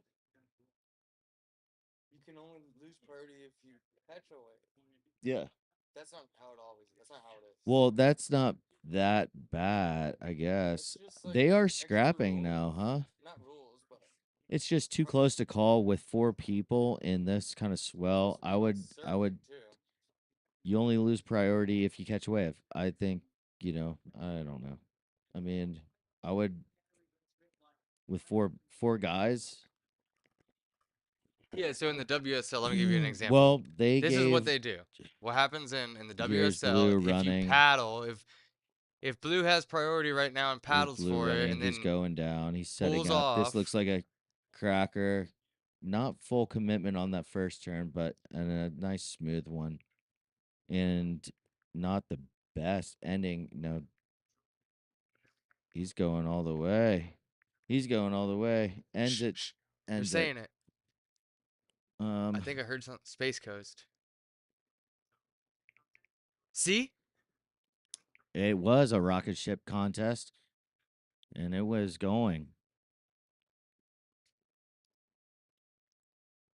You can only lose priority if you catch away. yeah. That's not how it always. That's not how it is. Well, that's not that bad, I guess. just like They are extra scrapping now, rules. huh? Not rules, but It's just too close to call with 4 people in this kind of swell. I would too. you only lose priority if you catch a wave. I think, I don't know. I mean, I would with four guys. Yeah, so in the WSL, let me give you an example. Well, they This is what gave they do. What happens in the Here's WSL, Blue if you running. paddle, if Blue has priority right now and Here's paddles Blue for it, running, and he's then going down. He's setting pulls up. This off, looks like a cracker. Not full commitment on that first turn, but a nice smooth one. And not the best ending. No, he's going all the way. He's going all the way. Ends it. shh, you're Ends it. saying it. I think I heard something. Space Coast. See? It was a rocket ship contest, and it was going.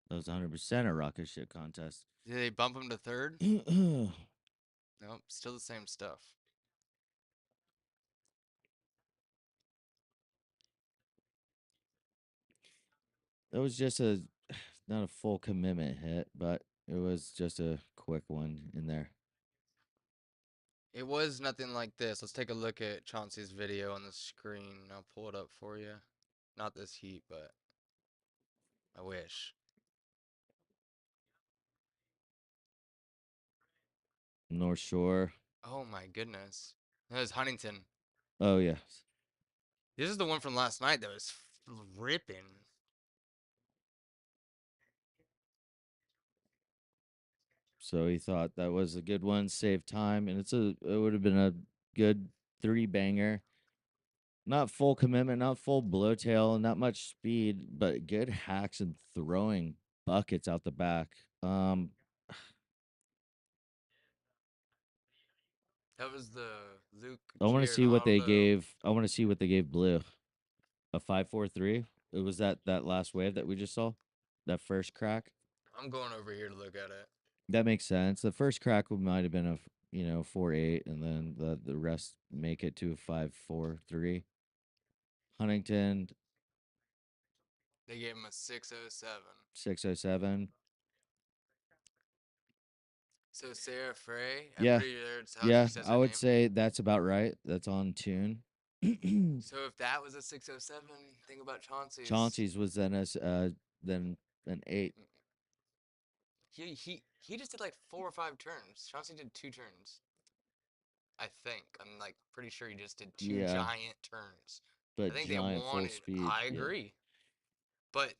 That was 100% a rocket ship contest. Did they bump him to third? That Nope, still the same stuff. was just not a full commitment hit, but it was just a quick one in there. It was nothing like this. Let's take a look at Chauncey's video on the screen. I'll pull it up for you. Not this heat, but I wish. North Shore. Oh my goodness. That was Huntington. Oh, yeah. This is the one from last night that was ripping. So he thought that was a good one, save time, and it would have been a good 3-banger. Not full commitment, not full blowtail, not much speed, but good hacks and throwing buckets out the back. That was the Luke I want to see what they Giordano. gave. I want to see what they gave Blue. A 5-4-3. It was that last wave that we just saw, that first crack. I'm going over here to look at it. That makes sense. The first crack might have been a 4-8, and then the rest make it to a 5-4-3. Huntington They gave him a 607. 607. So Sarah Frey, I'm Yeah, pretty sure it's how yeah. she says I her would name. say that's about right. That's on tune. So if that was a 607, think about Chauncey's. Chauncey's was then then an 8. He just did like 4 or 5 turns. Chauncey did 2 turns. I think. I'm like pretty sure he just did 2 Yeah, giant turns. but I think giant they full wanted. speed. I yeah. agree. But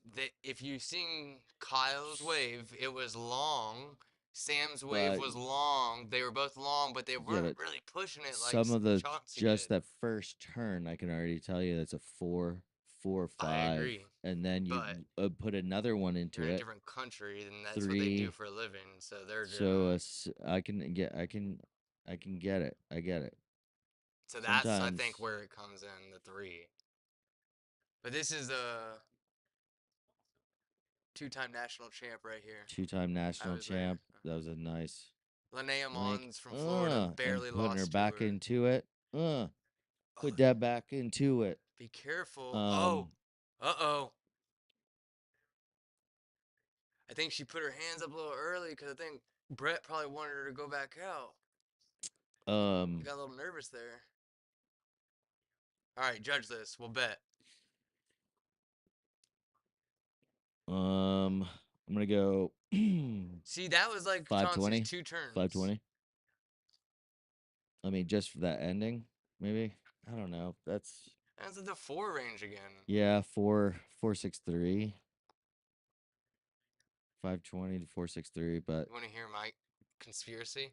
if you seen Kyle's wave, it was long. Sam's wave But was long. They were both long, but they yeah, weren't but really pushing it like some of the Chauncey just did. that first turn, I can already tell you that's a 4-4-5, I agree. and then you But put another one into you're in a it. different country, and that's what they 3. do for a living. So they're So doing. I can get I can get it. I get it. So that's I Sometimes think where it comes in the 3. But this is a 2-time national champ right here. 2-time national was there. champ. That was a nice Linnea link. Mons from Florida And barely putting her lost to back her. into it. Oh, Put that back into it. be careful. Oh, uh-oh. I think she put her hands up a little early because I think Brett probably wanted her to go back out. I got a little nervous there. All right, judge this. We'll bet. I'm gonna go See, that was like 520. Chauncey's 2 turns. 520. I mean, just for that ending, maybe. I don't know. That's That's at the 4 range again. yeah, 463. 520 to 463, but You want to hear my conspiracy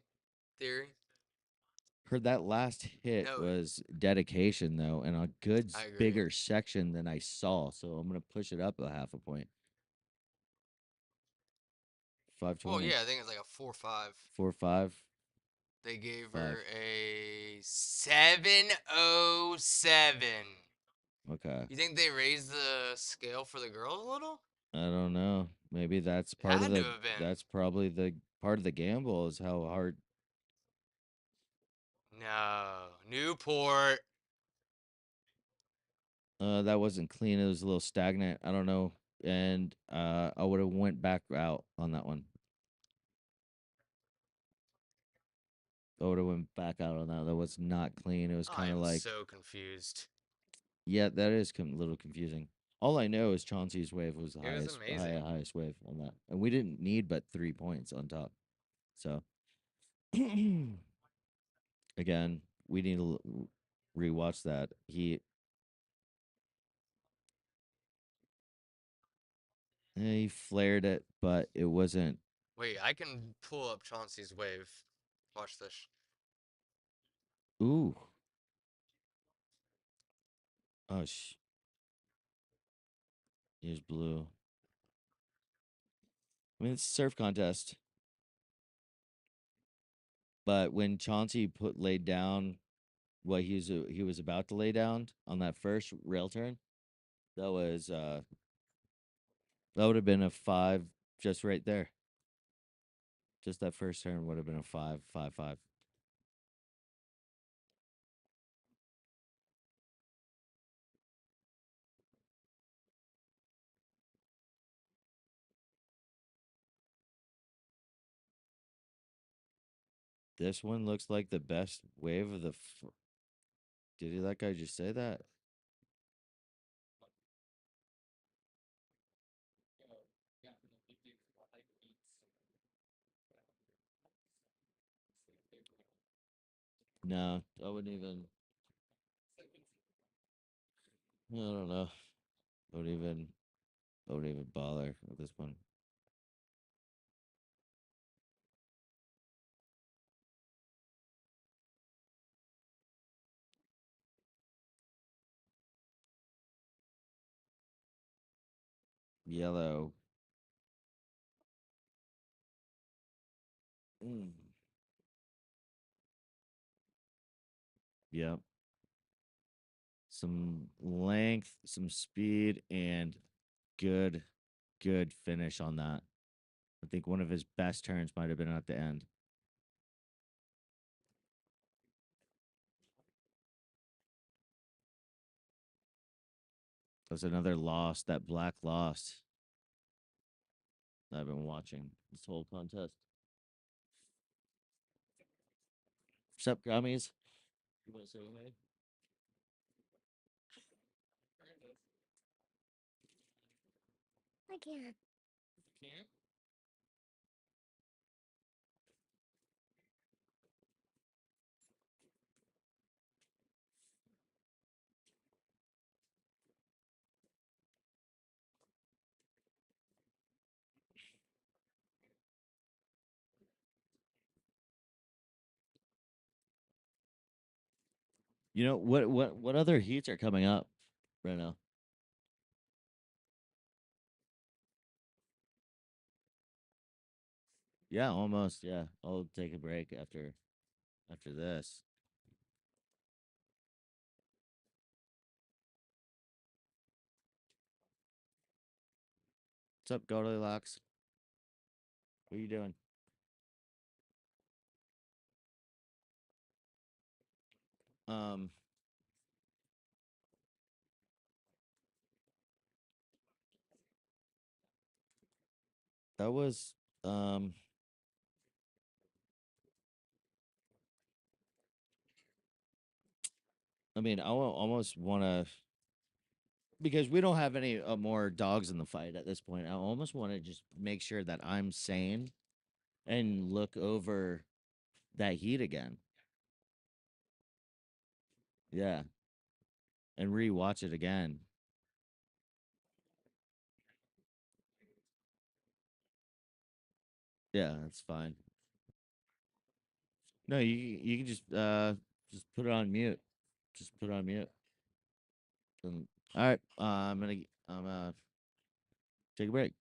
theory? heard that last hit No, was dedication though, and a good I agree. bigger section than I saw. So I'm gonna push it up a half a point. 520. Well, yeah, I think it's like a 4-5. 4-5. They gave 5. her a 707. Okay. You think they raised the scale for the girls a little? I don't know. Maybe that's It part of had to the have been. that's probably the part of the gamble is how hard No. Newport. that wasn't clean. It was a little stagnant. I don't know. And I would have went back out on that one. I would have went back out on that. That was not clean. It was I kind of am like, so confused. yeah, that is a little confusing. All I know is Chauncey's wave was the It was amazing. highest wave on that, and we didn't need but 3 points on top. So again, we need to rewatch that. He flared it, but it wasn't. Wait, I can pull up Chauncey's wave. Watch this. Ooh, oh here's blue. I mean, it's a surf contest, but when Chauncey laid down what he was about to lay down on that first rail turn, that was that would have been a 5 just right there. Just that first turn would have been a 5, 5, 5. This one looks like the best wave of the. Did that guy just say that? No, I wouldn't even. I don't know. I wouldn't even. I wouldn't even bother with this one. Yellow. Mm. Yep. Some length, some speed, and good, good finish on that. I think one of his best turns might have been at the end. That's another loss, that black loss that I've been watching this whole contest. What's up, gummies? You want to say hey? I can't. Can't? You know what other heats are coming up right now? Yeah, almost. Yeah, I'll take a break after this. What's up, Goldilocks? What are you doing? Um, that was um. I mean, almost want to because we don't have any more dogs in the fight at this point. I almost want to just make sure that I'm sane and look over that heat again. Yeah, and rewatch it again. Yeah, that's fine. No, you can just put it on mute. Just put it on mute. All right, I'm take a break.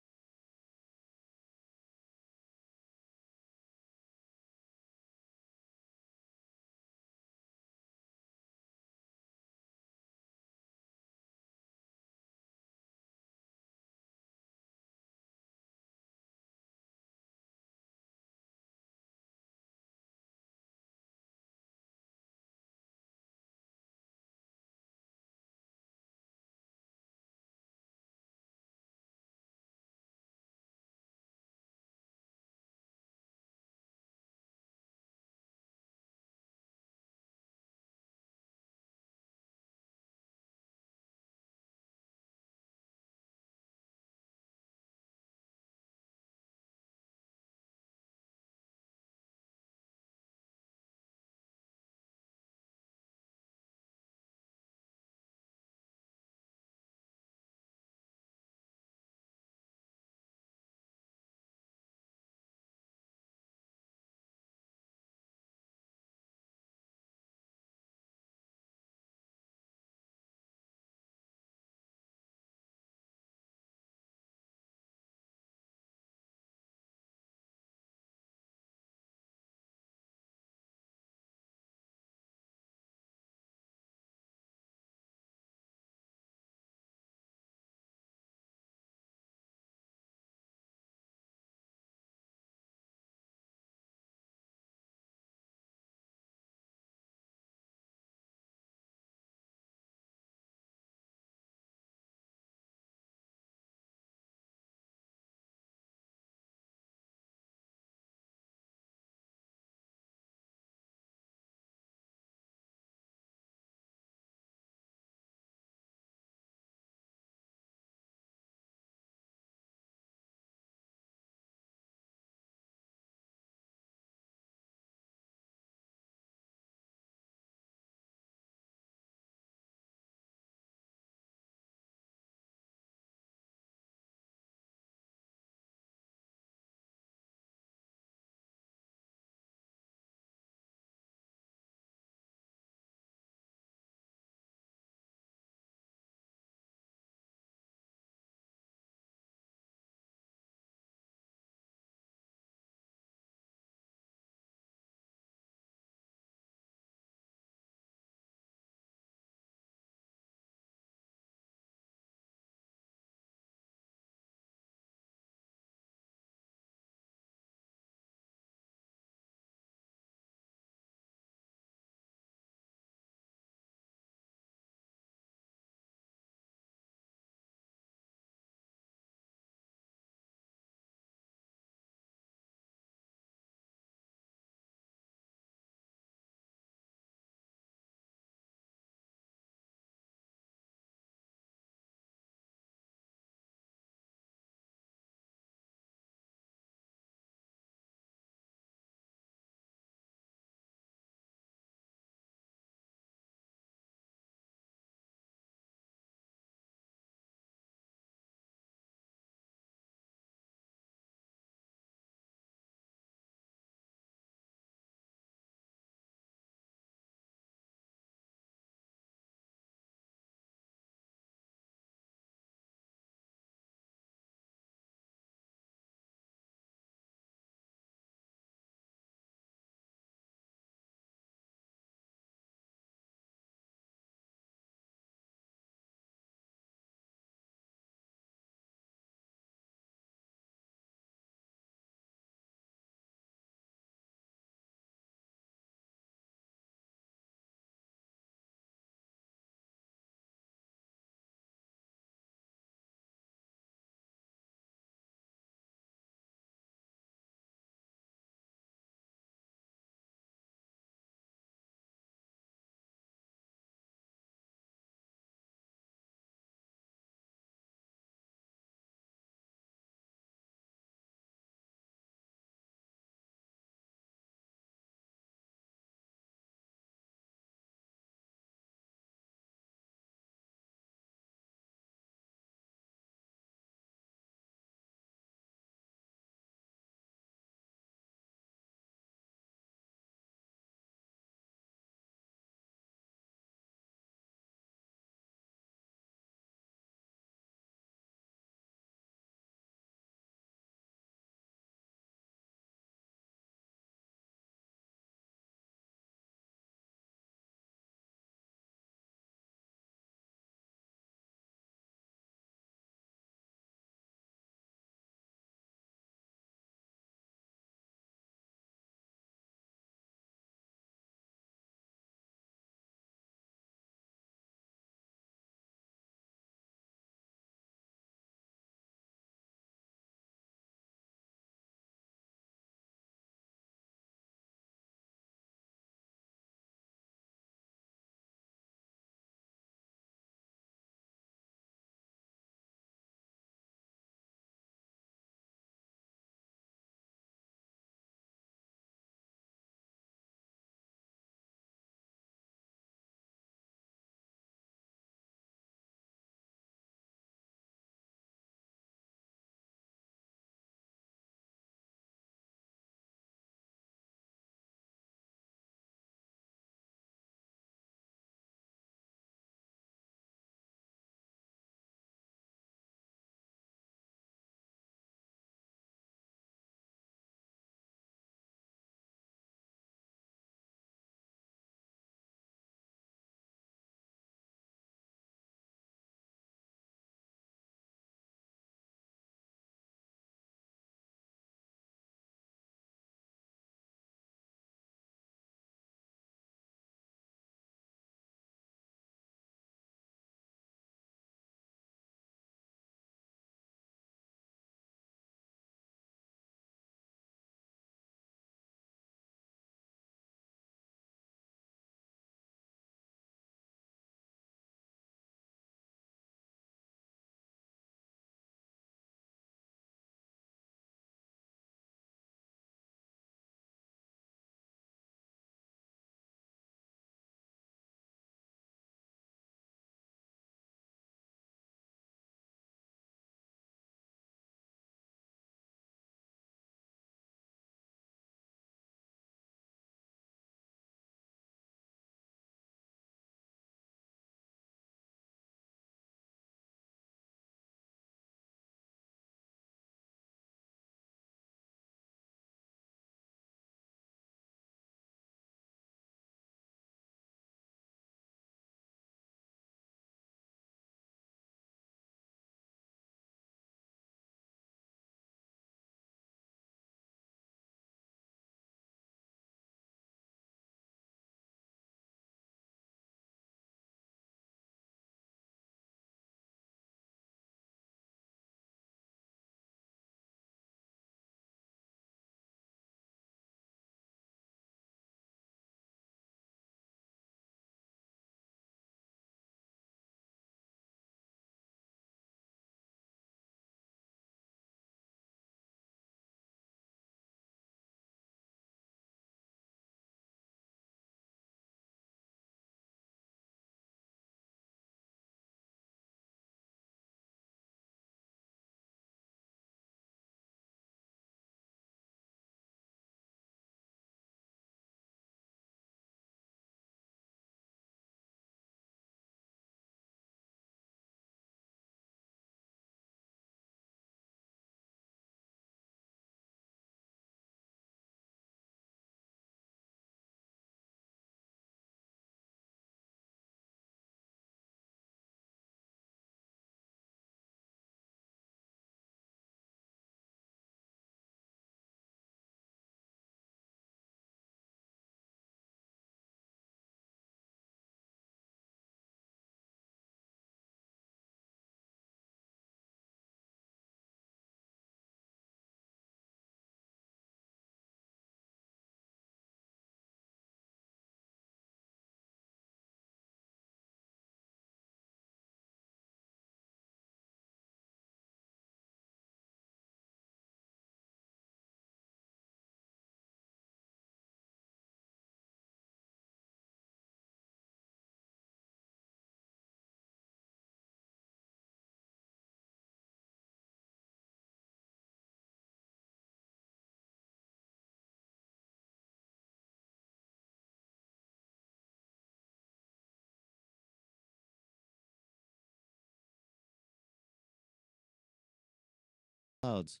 clouds.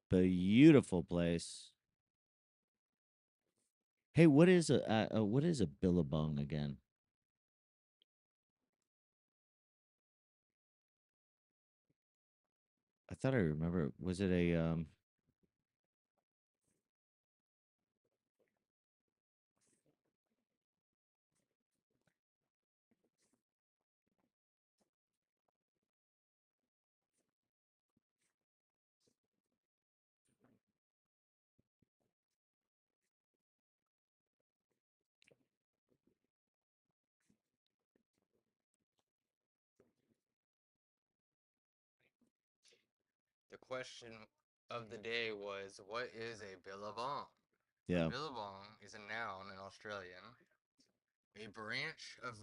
Beautiful place. Hey, what is a billabong again? I thought I remember. Was it a The question of the day was, what is a billabong? yeah. A billabong is a noun in Australian, a branch of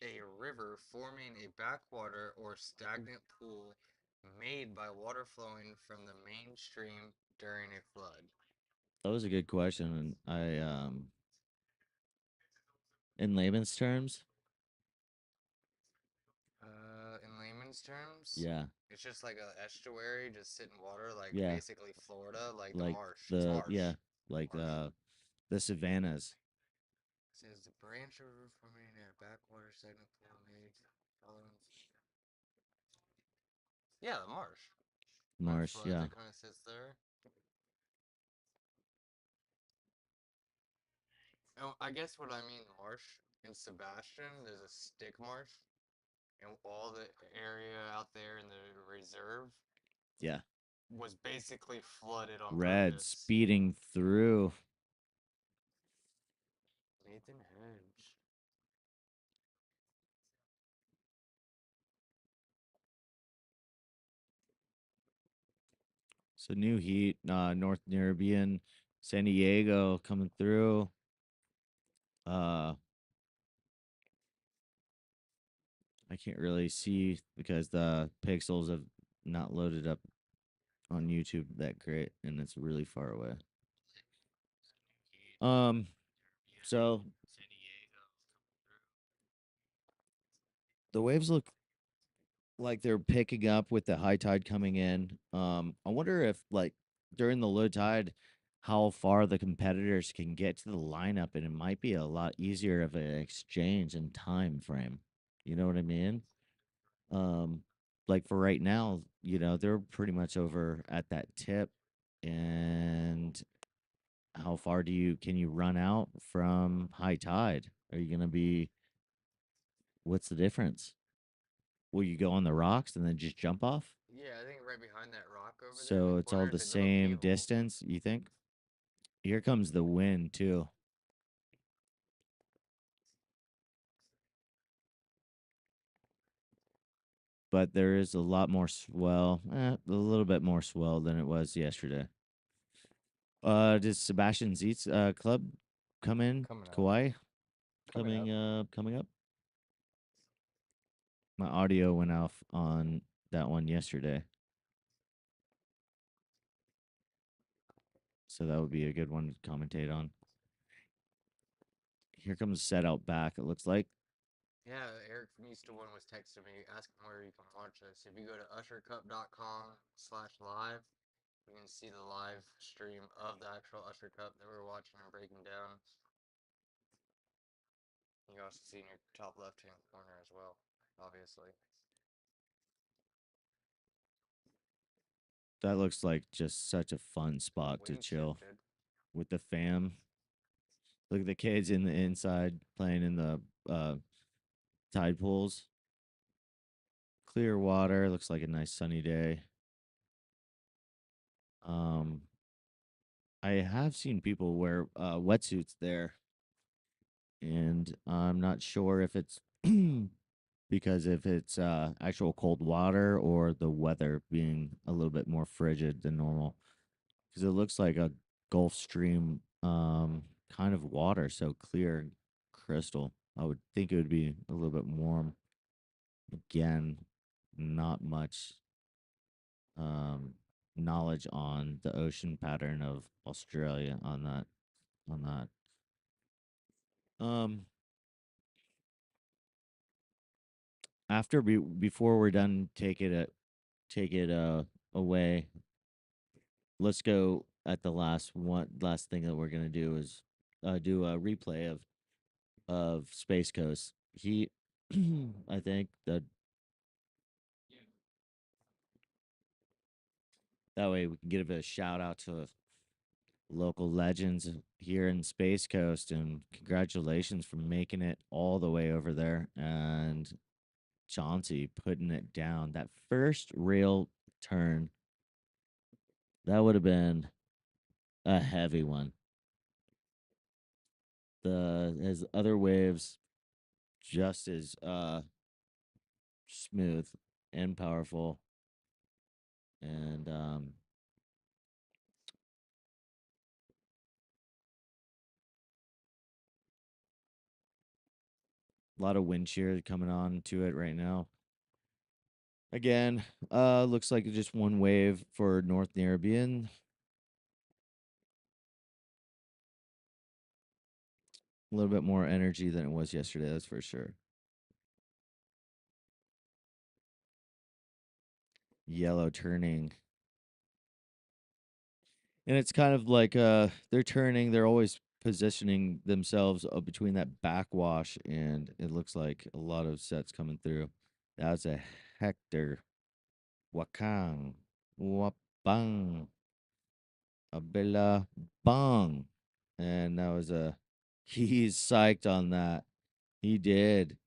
a river forming a backwater or stagnant pool made by water flowing from the main stream during a flood. That was a good question. And I in layman's terms, In layman's terms, yeah. it's just like a estuary, just sitting water, like Yeah. basically Florida, like the Like marsh. It's the marsh. yeah, like Marsh. the savannas. Says the branch of river forming a backwater stagnant pool made following. Yeah, the marsh. When it Marsh, floods, yeah. it kind of sits there. Oh, I guess what I mean, marsh in Sebastian, there's a stick marsh, and all the area out there in the reserve Yeah. was basically flooded on Red purpose. speeding through. Nathan Hedge. So new heat, North Caribbean, San Diego coming through. Uh I can't really see because the pixels have not loaded up on YouTube that great and it's really far away. Um so the waves look like they're picking up with the high tide coming in. I wonder if like during the low tide, how far the competitors can get to the lineup, and it might be a lot easier of an exchange and time frame. You know what I mean? Um, like for right now, they're pretty much over at that tip, and how far can you run out from high tide? Are you gonna be? What's the difference? Will you go on the rocks and then just jump off? Yeah, I think right behind that rock over there in So the it's all corner the is a little same cable. distance, you think? Here comes the wind too. But there is a lot more swell, a little bit more swell than it was yesterday. Does Sebastian Zeitz club come in? Coming up. Kauai Coming up. coming up. My audio went off on that one yesterday. So that would be a good one to commentate on. Here comes set out back, it looks like. Yeah, Eric from East to One was texting me asking where you can watch this. If you go to ushercup.com/live, you can see the live stream of the actual Usher Cup that we're watching and breaking down. You can also see in your top left-hand corner as well, obviously. That looks like just such a fun spot to Wind chill shifted. with the fam. Look at the kids in the inside playing in the tide pools. Clear water. Looks like a nice sunny day. Um, I have seen people wear wetsuits there, and I'm not sure if it's because if it's actual cold water or the weather being a little bit more frigid than normal. Because it looks like a Gulf Stream kind of water, so clear, crystal. I would think it would be a little bit warm. Again, not much knowledge on the ocean pattern of Australia on that. Um After before we're done take it away, let's go at the last thing that we're gonna do is do a replay of Space Coast. He, I think that way we can give a shout out to local legends here in Space Coast, and congratulations for making it all the way over there, and Chauncey putting it down. That first rail turn, that would have been a heavy one. His other waves just as smooth and powerful, and a lot of wind shear coming on to it right now. Again, looks like just one wave for North Narrabeen. A little bit more energy than it was yesterday, that's for sure. Yellow turning. And it's kind of like they're turning, they're always positioning themselves between that backwash, and it looks like a lot of sets coming through. That's a Hector. Wakang. Wapang. Abela Bang. And that was a he's psyched on that. He did.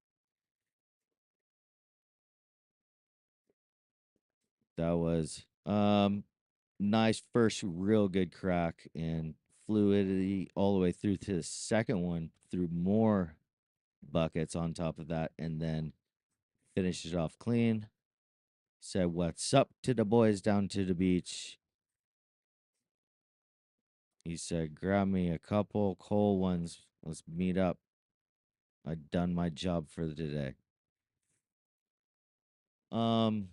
That was nice first real good crack, and fluidity all the way through to the second one, through more buckets on top of that, and then finished it off clean. Said what's up to the boys down to the beach. He said, grab me a couple cold ones. Let's meet up. I done my job for the day. Um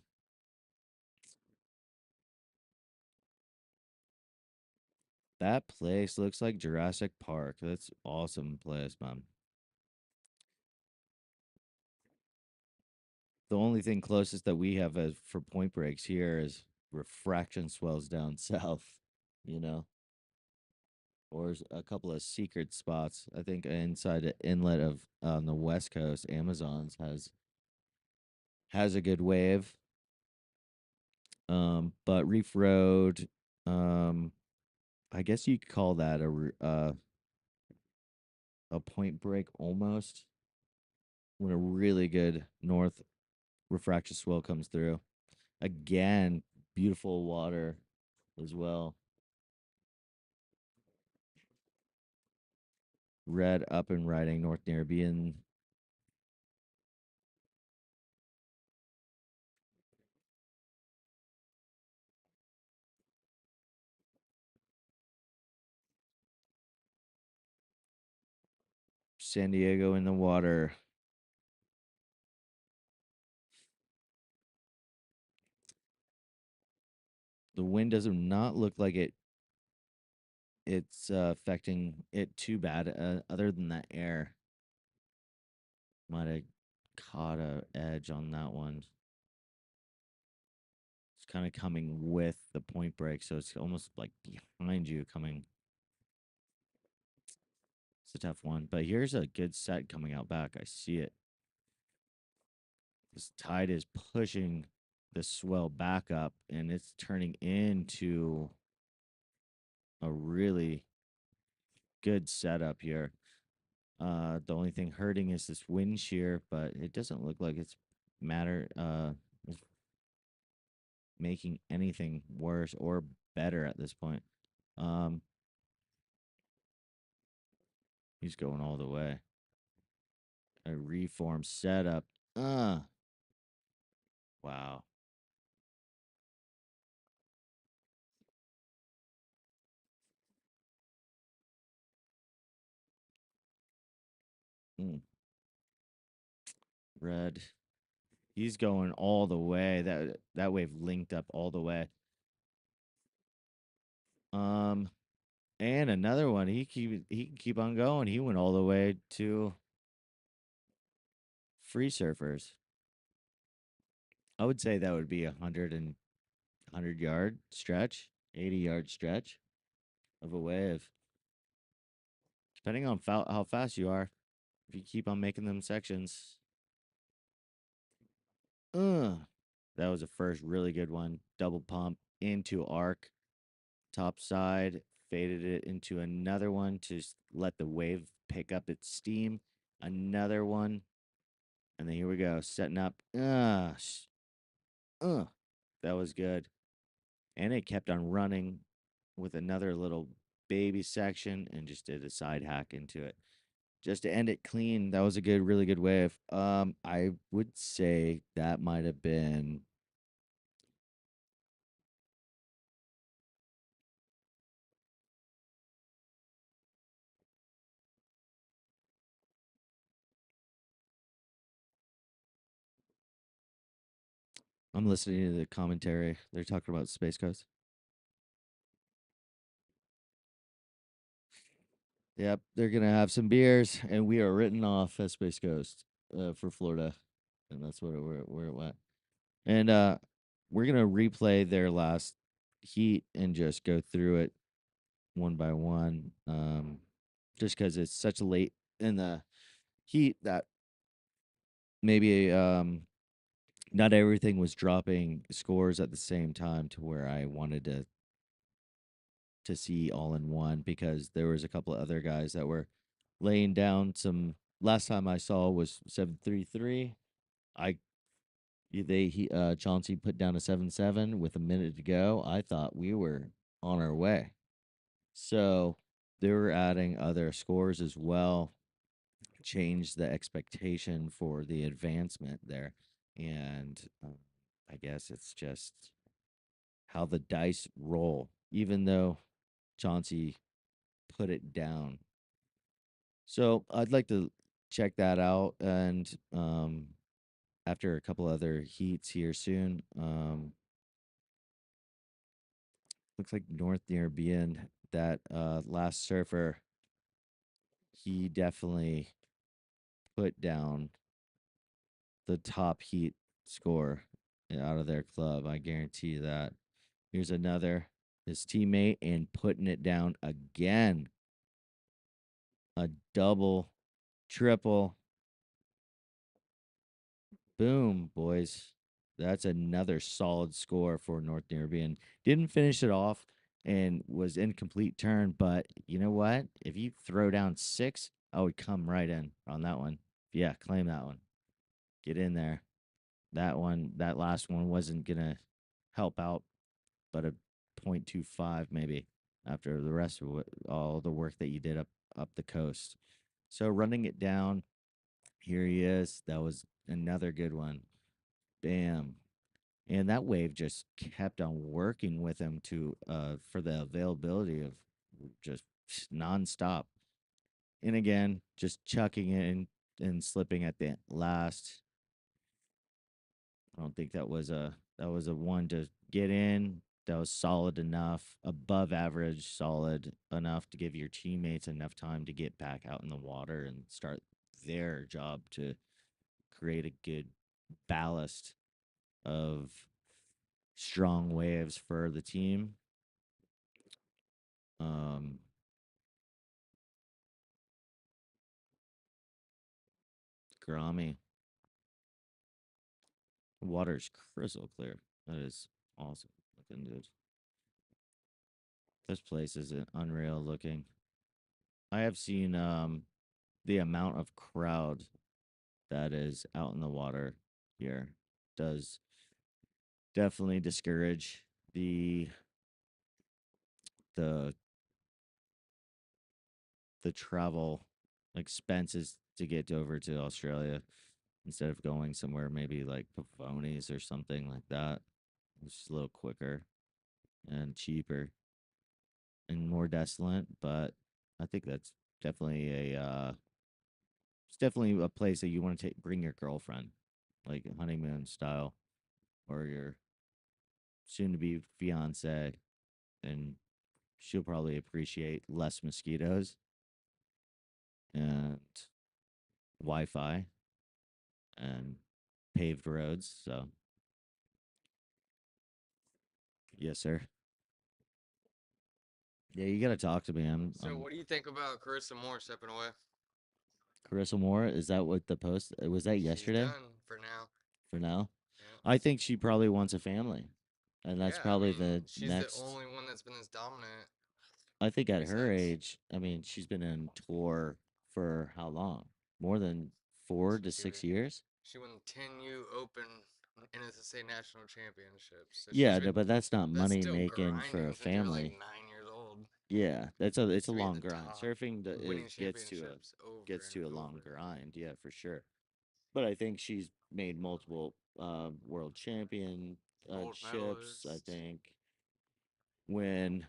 that place looks like Jurassic Park. That's awesome place, man. The only thing closest that we have as for point breaks here is refraction swells down south, you know, or a couple of secret spots. I think inside the inlet of on the west coast, Amazons has a good wave. But Reef Road, I guess you could call that a point break almost, when a really good north refraction swell comes through. Again, beautiful water as well. Red up and riding North Narrabeen. San Diego in the water. The wind does not look like it's affecting it too bad, other than that air. Might have caught a edge on that one. It's kind of coming with the point break, so it's almost like behind you coming. It's a tough one, but here's a good set coming out back. I see it. This tide is pushing the swell back up, and it's turning into a really good setup here. The only thing hurting is this wind shear, but it doesn't look like it's it's making anything worse or better at this point. He's going all the way. A reform setup. Wow. Mm. Red. He's going all the way. That wave linked up all the way. And another one. He can keep on going. He went all the way to free surfers. I would say that would be 110 100-yard stretch, 80-yard stretch of a wave, depending on how fast you are. If you keep on making them sections, that was a first really good one. Double pump into arc, top side, faded it into another one to let the wave pick up its steam. Another one, and then here we go, setting up. That was good, and it kept on running with another little baby section, and just did a side hack into it, just to end it clean. That was a good, really good wave. I would say that might have been. I'm listening to the commentary. They're talking about Space Coast. Yep, they're gonna have some beers, and we are written off as Space Coast for Florida, and that's what where it went. And we're gonna replay their last heat and just go through it one by one, just because it's such late in the heat that maybe not everything was dropping scores at the same time to where I wanted to see all in one, because there was a couple of other guys that were laying down some. Last time I saw was 733. I Chauncey put down a 7-7 with a minute to go. I thought we were on our way. So they were adding other scores as well, changed the expectation for the advancement there. And I guess it's just how the dice roll, even though Chauncey put it down. So I'd like to check that out, and after a couple other heats here soon. Looks like North Caribbean, that last surfer, he definitely put down the top heat score out of their club. I guarantee you that. Here's another, his teammate, and putting it down again. A double, triple. Boom, boys. That's another solid score for North Caribbean. Didn't finish it off and was incomplete turn, but you know what? If you throw down 6, I would come right in on that one. Yeah, claim that one. Get in there. That one, that last one wasn't gonna help out, but a 0.25 maybe after the rest of all the work that you did up the coast. So running it down, here he is. That was another good one. Bam. And that wave just kept on working with him to for the availability of just nonstop. And again, just chucking it in and slipping at the last. I don't think that was a one to get in. That was solid enough, above average, solid enough to give your teammates enough time to get back out in the water and start their job to create a good ballast of strong waves for the team. Um, Grommy. The water's crystal clear. That is awesome looking, dude. This place is unreal looking. I have seen the amount of crowd that is out in the water here does definitely discourage the the travel expenses to get over to Australia, instead of going somewhere maybe like Pavonis or something like that. It's just a little quicker and cheaper and more desolate, but I think that's definitely it's definitely a place that you want to bring your girlfriend, like honeymoon style, or your soon to be fiance, and she'll probably appreciate less mosquitoes and Wi-Fi and paved roads. So Yes, sir. Yeah, you gotta talk to me. So, what do you think about Carissa Moore stepping away? Carissa Moore. Is that what the post was? That She's yesterday? done for now. For now, Yeah. I think she probably wants a family, and that's Yeah, I probably mean, the she's the next. only one that's been this dominant I think at her besides. age, I mean, she's been on tour for how long? More than 4 to 6 years. She won the 10U Open NSSA National Championships. So Yeah, no, but that's not that's money still making for a grinding since you're like family. 9 years old Yeah, it's a to be at long the grind. top, Surfing winning gets to championships over a and long over. grind. Yeah, for sure. But I think she's made multiple world champion Gold chips. I medalist, think when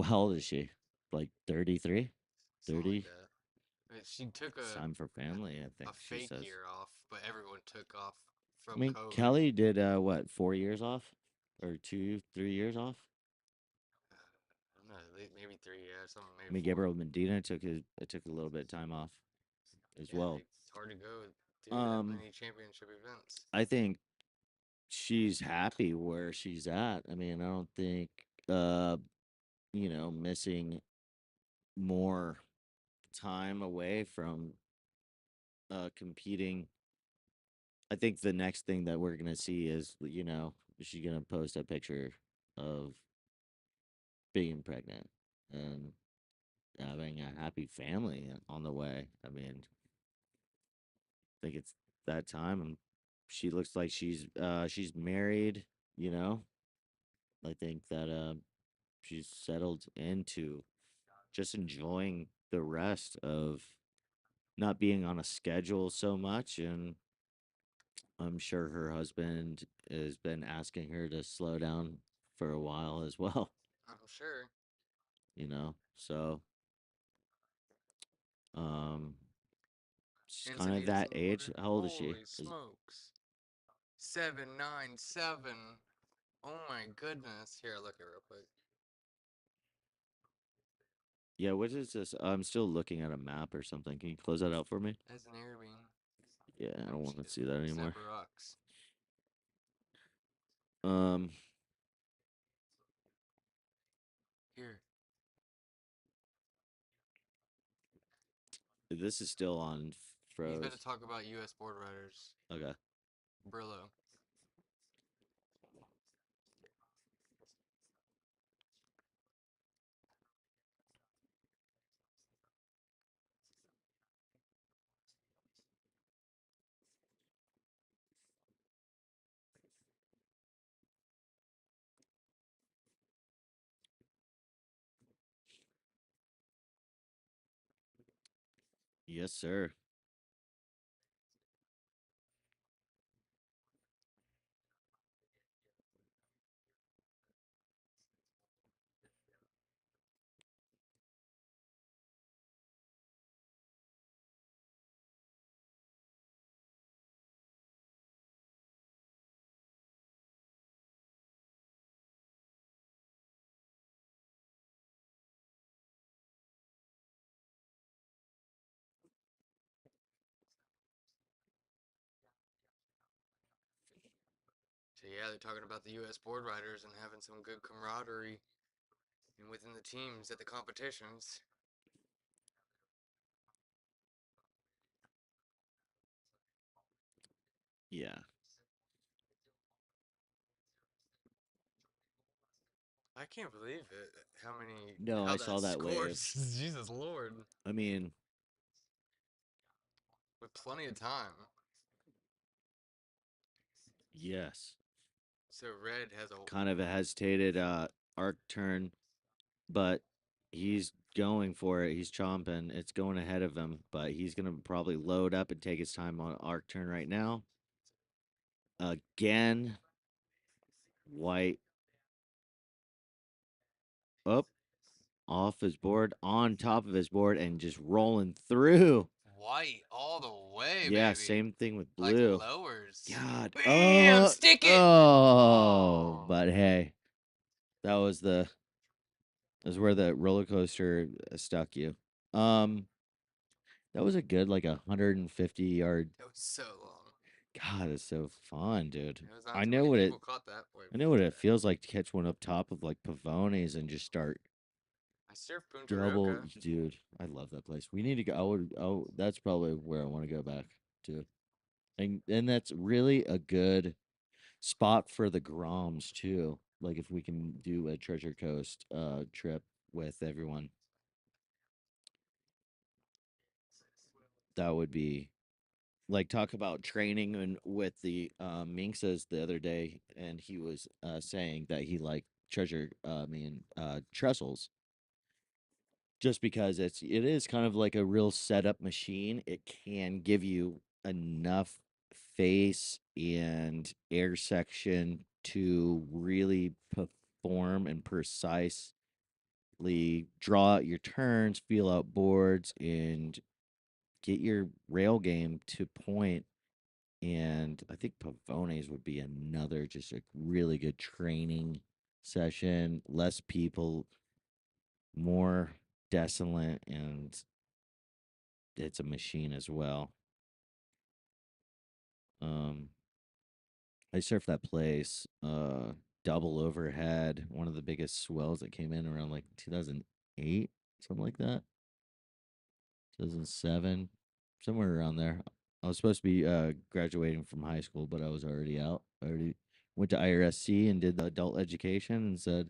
how old is she? Like 33, something like 30. that. She took It's time for family. I think a she fake says. year off, but everyone took off I from mean, COVID. Kelly did what 4 years off, or 2, 3 years off. I don't know, maybe 3, yeah, something, I maybe mean, 4. Gabriel Medina took a little bit of time off as Yeah, well. it's hard to go do that Um, many championship events. I think she's happy where she's at. I mean, I don't think missing more time away from competing. I think the next thing that we're gonna see is, is she gonna post a picture of being pregnant and having a happy family on the way. I mean, I think it's that time, and she looks like she's married. You know, I think that she's settled into just enjoying the rest of not being on a schedule so much, and I'm sure her husband has been asking her to slow down for a while as well. I'm sure. So um she's kind of Encinitas that in the age. water. How old is she? Holy smokes. 797. Oh my goodness. Here, look it real quick. Yeah, what is this? I'm still looking at a map or something. Can you close that out for me? That's an air beam. Yeah, I I'm don't just want to see kidding. that anymore. Snapper rocks. Um, Here. this is still on He's about to froze. talk about U.S. board riders. Okay. Brillo. Yes, sir. So yeah, they're talking about the U.S. board riders and having some good camaraderie and within the teams at the competitions. Yeah. I can't believe it. No, How I that saw that wave. scores. Jesus Lord. I mean, With plenty of time. yes. So Red has a Kind of a hesitated arc turn, but he's going for it. He's chomping. It's going ahead of him, but he's gonna probably load up and take his time on arc turn right now. Again, White up off his board, on top of his board, and just rolling through. white all the way, Yeah, baby. same thing with Like blue. lowers. God. Bam! Stick it! Oh, Oh. but hey, that was where the roller coaster stuck you. Um, that was a good like 150 yard. That was so long. God, it's so fun, dude. It was not I too know many what it. people caught that way I know what before it that. feels like to catch one up top of like Pavones and just start I surfed Punta double. Roca. Dude, I love that place. We need to go. I would. Oh, that's probably where I want to go back to. And that's really a good spot for the Groms too. Like if we can do a Treasure Coast trip with everyone, that would be like talk about training and with the Minxes the other day, and he was saying that he liked trestles just because it is kind of like a real setup machine. It can give you enough face and air section to really perform and precisely draw out your turns, feel out boards, and get your rail game to point. And I think Pavones would be another just a really good training session. Less people, more desolate, and it's a machine as well. Um, I surfed that place, double overhead, one of the biggest swells that came in around like 2008, something like that, 2007, somewhere around there. I was supposed to be graduating from high school, but I was already out. I already went to IRSC and did the adult education and said,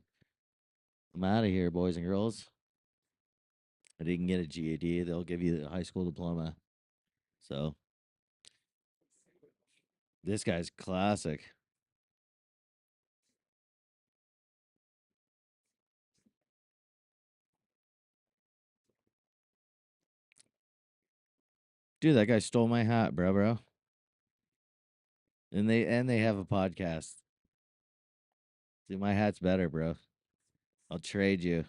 I'm out of here, boys and girls. I didn't get a GED. They'll give you the high school diploma. So this guy's classic. Dude, that guy stole my hat, bro. And they have a podcast. Dude, my hat's better, bro. I'll trade you.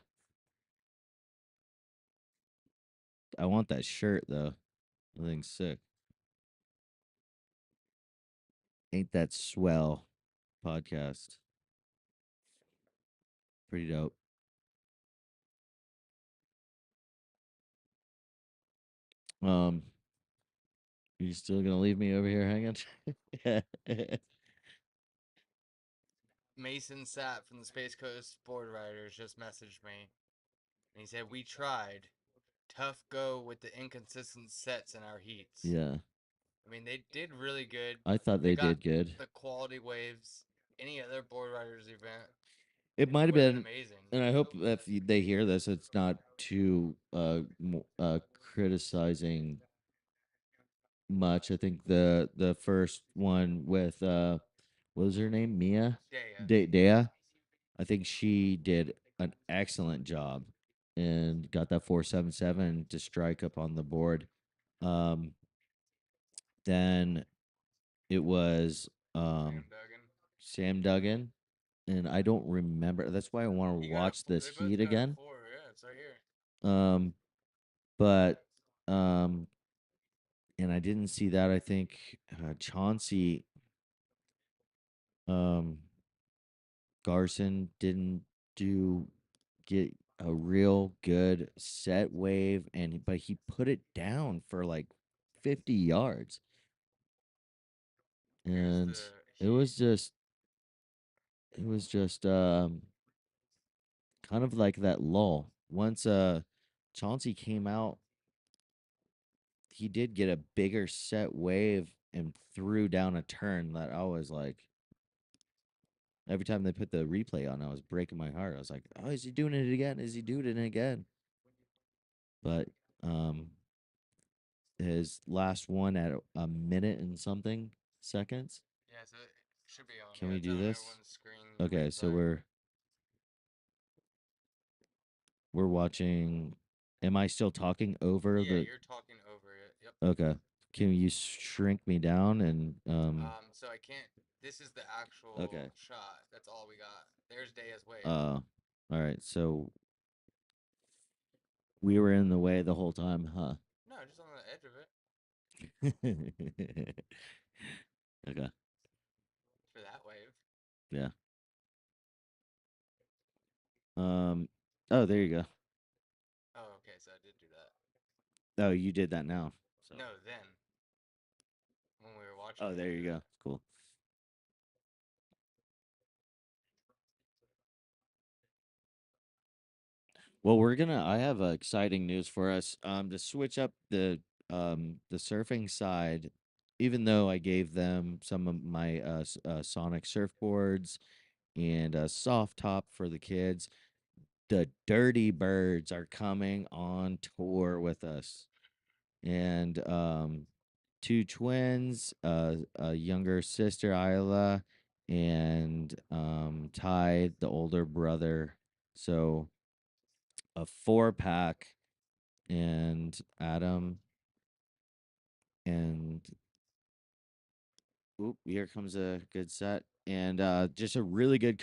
I want that shirt though. I think sick. Ain't that swell podcast? Pretty dope. Um, you still gonna leave me over here hanging? Mason Sapp from the Space Coast Board Riders just messaged me, and he said, "We tried. Tough go with the inconsistent sets in our heats." Yeah, I mean, they did really good. I thought They they got did good. the quality waves. Any other Board Riders event, It might have would have been been, amazing. and I hope if they hear this, it's not too criticizing much. I think the first one with what was her name? Mia? Daya. Dea. I think she did an excellent job and got that 477 to strike up on the board. Um then it was Sam Duggan. Sam Duggan, and I don't remember. That's why I want to He got a. watch this They both heat got a again. 4. Yeah, it's right here. Um but um and I didn't see that. I think Chauncey um Garson didn't do get a real good set wave, and but he put it down for like 50 yards, Here's and the it heat. was just it was just kind of like that lull. Once Chauncey came out, he did get a bigger set wave and threw down a turn that I was like, every time they put the replay on, I was breaking my heart. I was like, oh, is he doing it again? Is he doing it again? But um his last one at a minute and something seconds. Yeah, so it should be on. Can Yeah, we it's do on this? everyone's screen. Okay, so Sorry. we're watching. Am I still talking over Yeah, the? you're talking over it. Yep. Okay. Can you shrink me down and So I can't. This is the Okay. actual shot. That's all we got. There's Daya's wave. All right. So we were in the way the whole time, huh? No, just on the edge of it Okay. for that wave. Yeah. Um. Oh, there you go. Oh, okay. So I did do that. Oh, you did that now. So No, then when we were watching. watching. Oh, there you go. Cool. Well, I have exciting news for us. To switch up the surfing side, even though I gave them some of my Sonic surfboards and a soft top for the kids, the Dirty Birds are coming on tour with us. And two twins, a younger sister Isla, and Ty, the older brother. So a 4 pack, and Adam, and oop, here comes a good set, and just a really good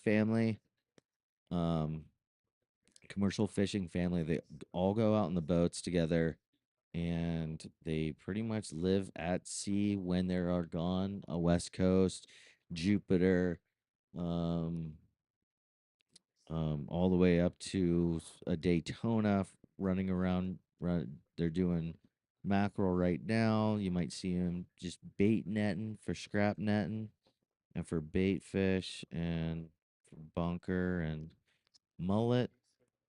family, um, commercial fishing family. They all go out in the boats together, and they pretty much live at sea when they are gone. A West Coast, Jupiter, um, all the way up to a Daytona, running around. They're doing mackerel right now. You might see them just bait netting for scrap netting and for bait fish and for bunker and mullet.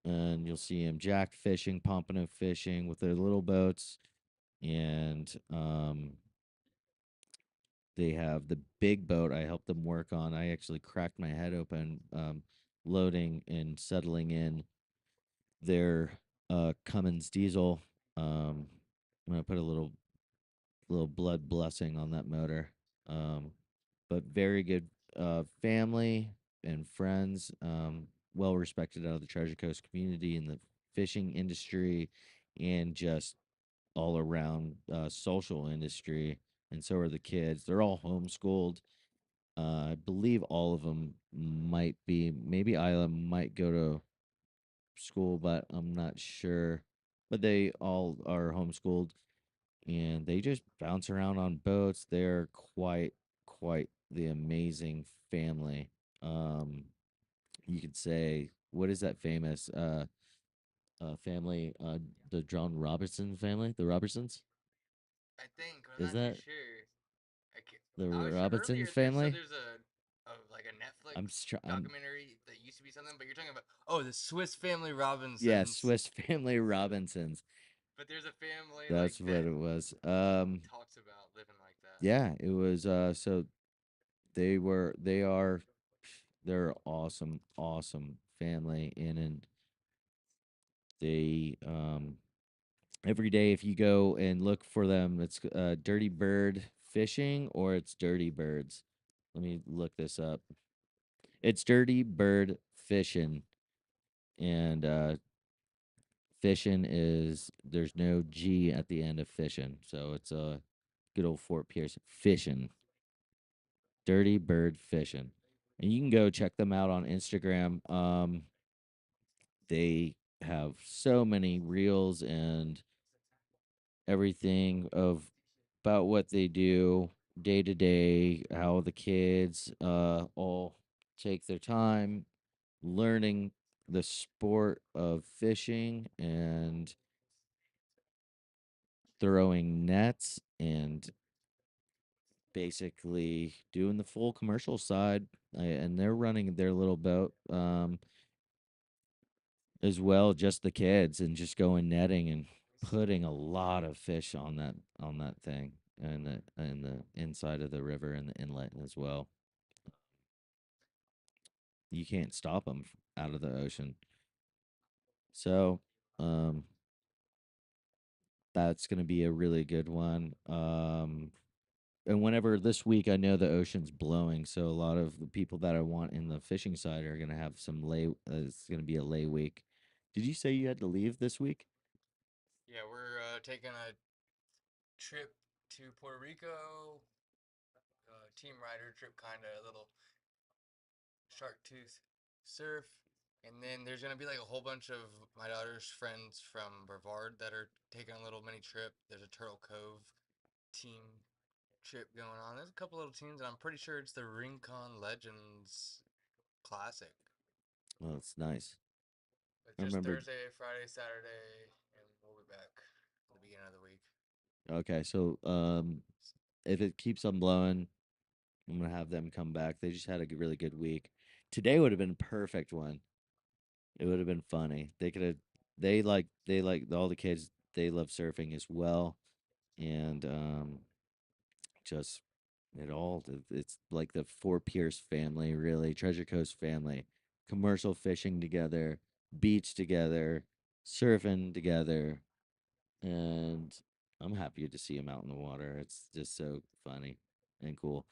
And you'll see them jack fishing, pompano fishing with their little boats. And they have the big boat I helped them work on. I actually cracked my head open, loading and settling in their Cummins diesel. Um, I'm gonna put a little blood blessing on that motor. Um, but very good family and friends. Well respected out of the Treasure Coast community in the fishing industry, and just all around social industry. And so are the kids. They're all homeschooled. I believe all of them might be. Maybe Isla might go to school, but I'm not sure. But they all are homeschooled, and they just bounce around on boats. They're quite the amazing family. Um, you could say, what is that famous family? The John Robertson family, the Robertsons. I think, but I'm Is not too that sure. the I was Robertson earlier. family? There's a like a I'm Netflix I'm documentary that used to be something, but you're talking about the Swiss Family yeah, Robinsons. Swiss Family Robinsons. But there's a family like That's what that it was. talks about living like that. Yeah, it was so they are they're awesome family, and they every day if you go and look for them, it's Dirty Bird Fishing, or it's Dirty Birds. Let me look this up. It's Dirty Bird Fishing, and fishing is there's no G at the end of fishing, so it's a good old Fort Pierce fishing. Dirty Bird Fishing, and you can go check them out on Instagram. They have so many reels and everything of about what they do day to day, how the kids all take their time learning the sport of fishing and throwing nets and basically doing the full commercial side. And they're running their little boat as well, just the kids, and just going netting and putting a lot of fish on that thing, and the inside of the river and the inlet as well. You can't stop them out of the ocean. So, um, that's going to be a really good one. And whenever this week, I know the ocean's blowing, so a lot of the people that I want in the fishing side are going to have some lay. It's going to be a lay week. Did you say you had to leave this week? Yeah, we're taking a trip to Puerto Rico, team rider trip, kind of a little shark tooth surf. And then there's gonna be like a whole bunch of my daughter's friends from Brevard that are taking a little mini trip. There's a Turtle Cove team trip going on. There's a couple little teams, and I'm pretty sure it's the Rincon Legends Classic. Well, it's nice. It's I just remember. Thursday, Friday, Saturday, and we'll be back at the beginning of the week. Okay, so if it keeps on blowing, I'm gonna have them come back. They just had a really good week. Today would have been a perfect one. It would have been funny. They could have. They like all the kids. They love surfing as well, and just it's like the Four Pierce family, really, Treasure Coast family, commercial fishing together, beach together, surfing together, and I'm happy to see him out in the water. It's just so funny and cool.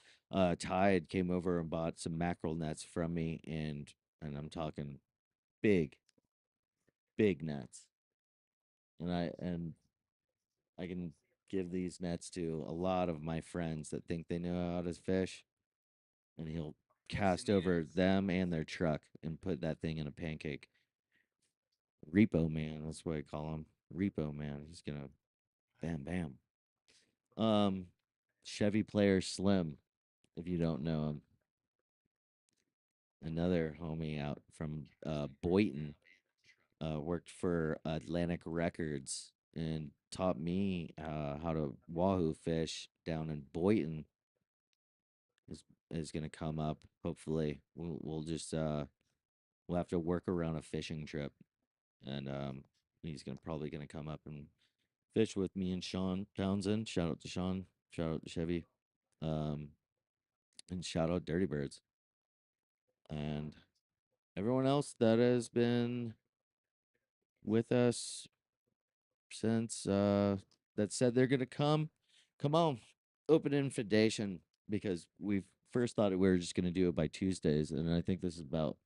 Tide came over and bought some mackerel nets from me, and I'm talking big, big nets, and I can give these nets to a lot of my friends that think they know how to fish, and he'll cast over them and their truck and put that thing in a pancake. Repo man, that's what I call him. Repo man. He's gonna bam bam. Um, Chevy player Slim, if you don't know him, another homie out from Boynton, worked for Atlantic Records and taught me how to wahoo fish down in Boynton. Is is gonna come up. Hopefully, we'll just we'll have to work around a fishing trip, and he's probably gonna come up and fish with me and Sean Townsend. Shout out to Sean. Shout out to Chevy. Um, and shout out Dirty Birds and everyone else that has been with us since that said they're gonna come. Come on, open invitation because we first thought we were just gonna do it by Tuesdays, and I think this is about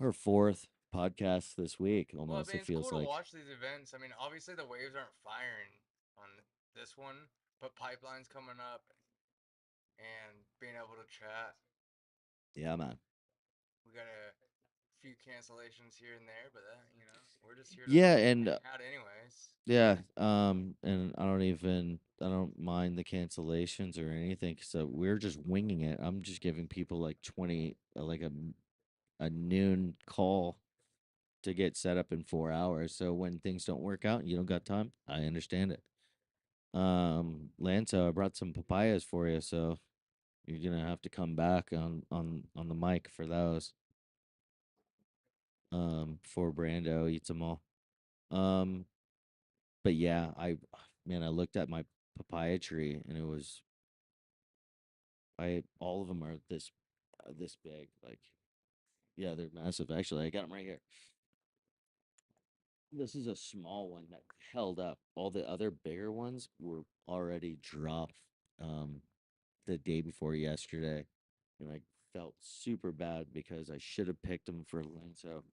our fourth podcast this week. Well, I Almost, mean, it it's cool feels to like. watch these events. I mean, obviously the waves aren't firing on this one, but pipelines coming up and being able to chat. Yeah, man. We got a few cancellations here and there, but we're just here to Yeah, and hang out anyways. yeah, and I don't mind the cancellations or anything. So we're just winging it. I'm just giving people like 20, like a noon call to get set up in 4 hours. So when things don't work out and you don't got time, I understand it. Lanto, I brought some papayas for you, so you're gonna have to come back on the mic for those. Before Brando eats them all. Um, but yeah, man, I looked at my papaya tree and it was I all of them are this big. Like, yeah, they're massive. Actually, I got them right here. This is a small one that held up. All the other bigger ones were already dropped the day before yesterday, and I felt super bad because I should have picked them for Lenso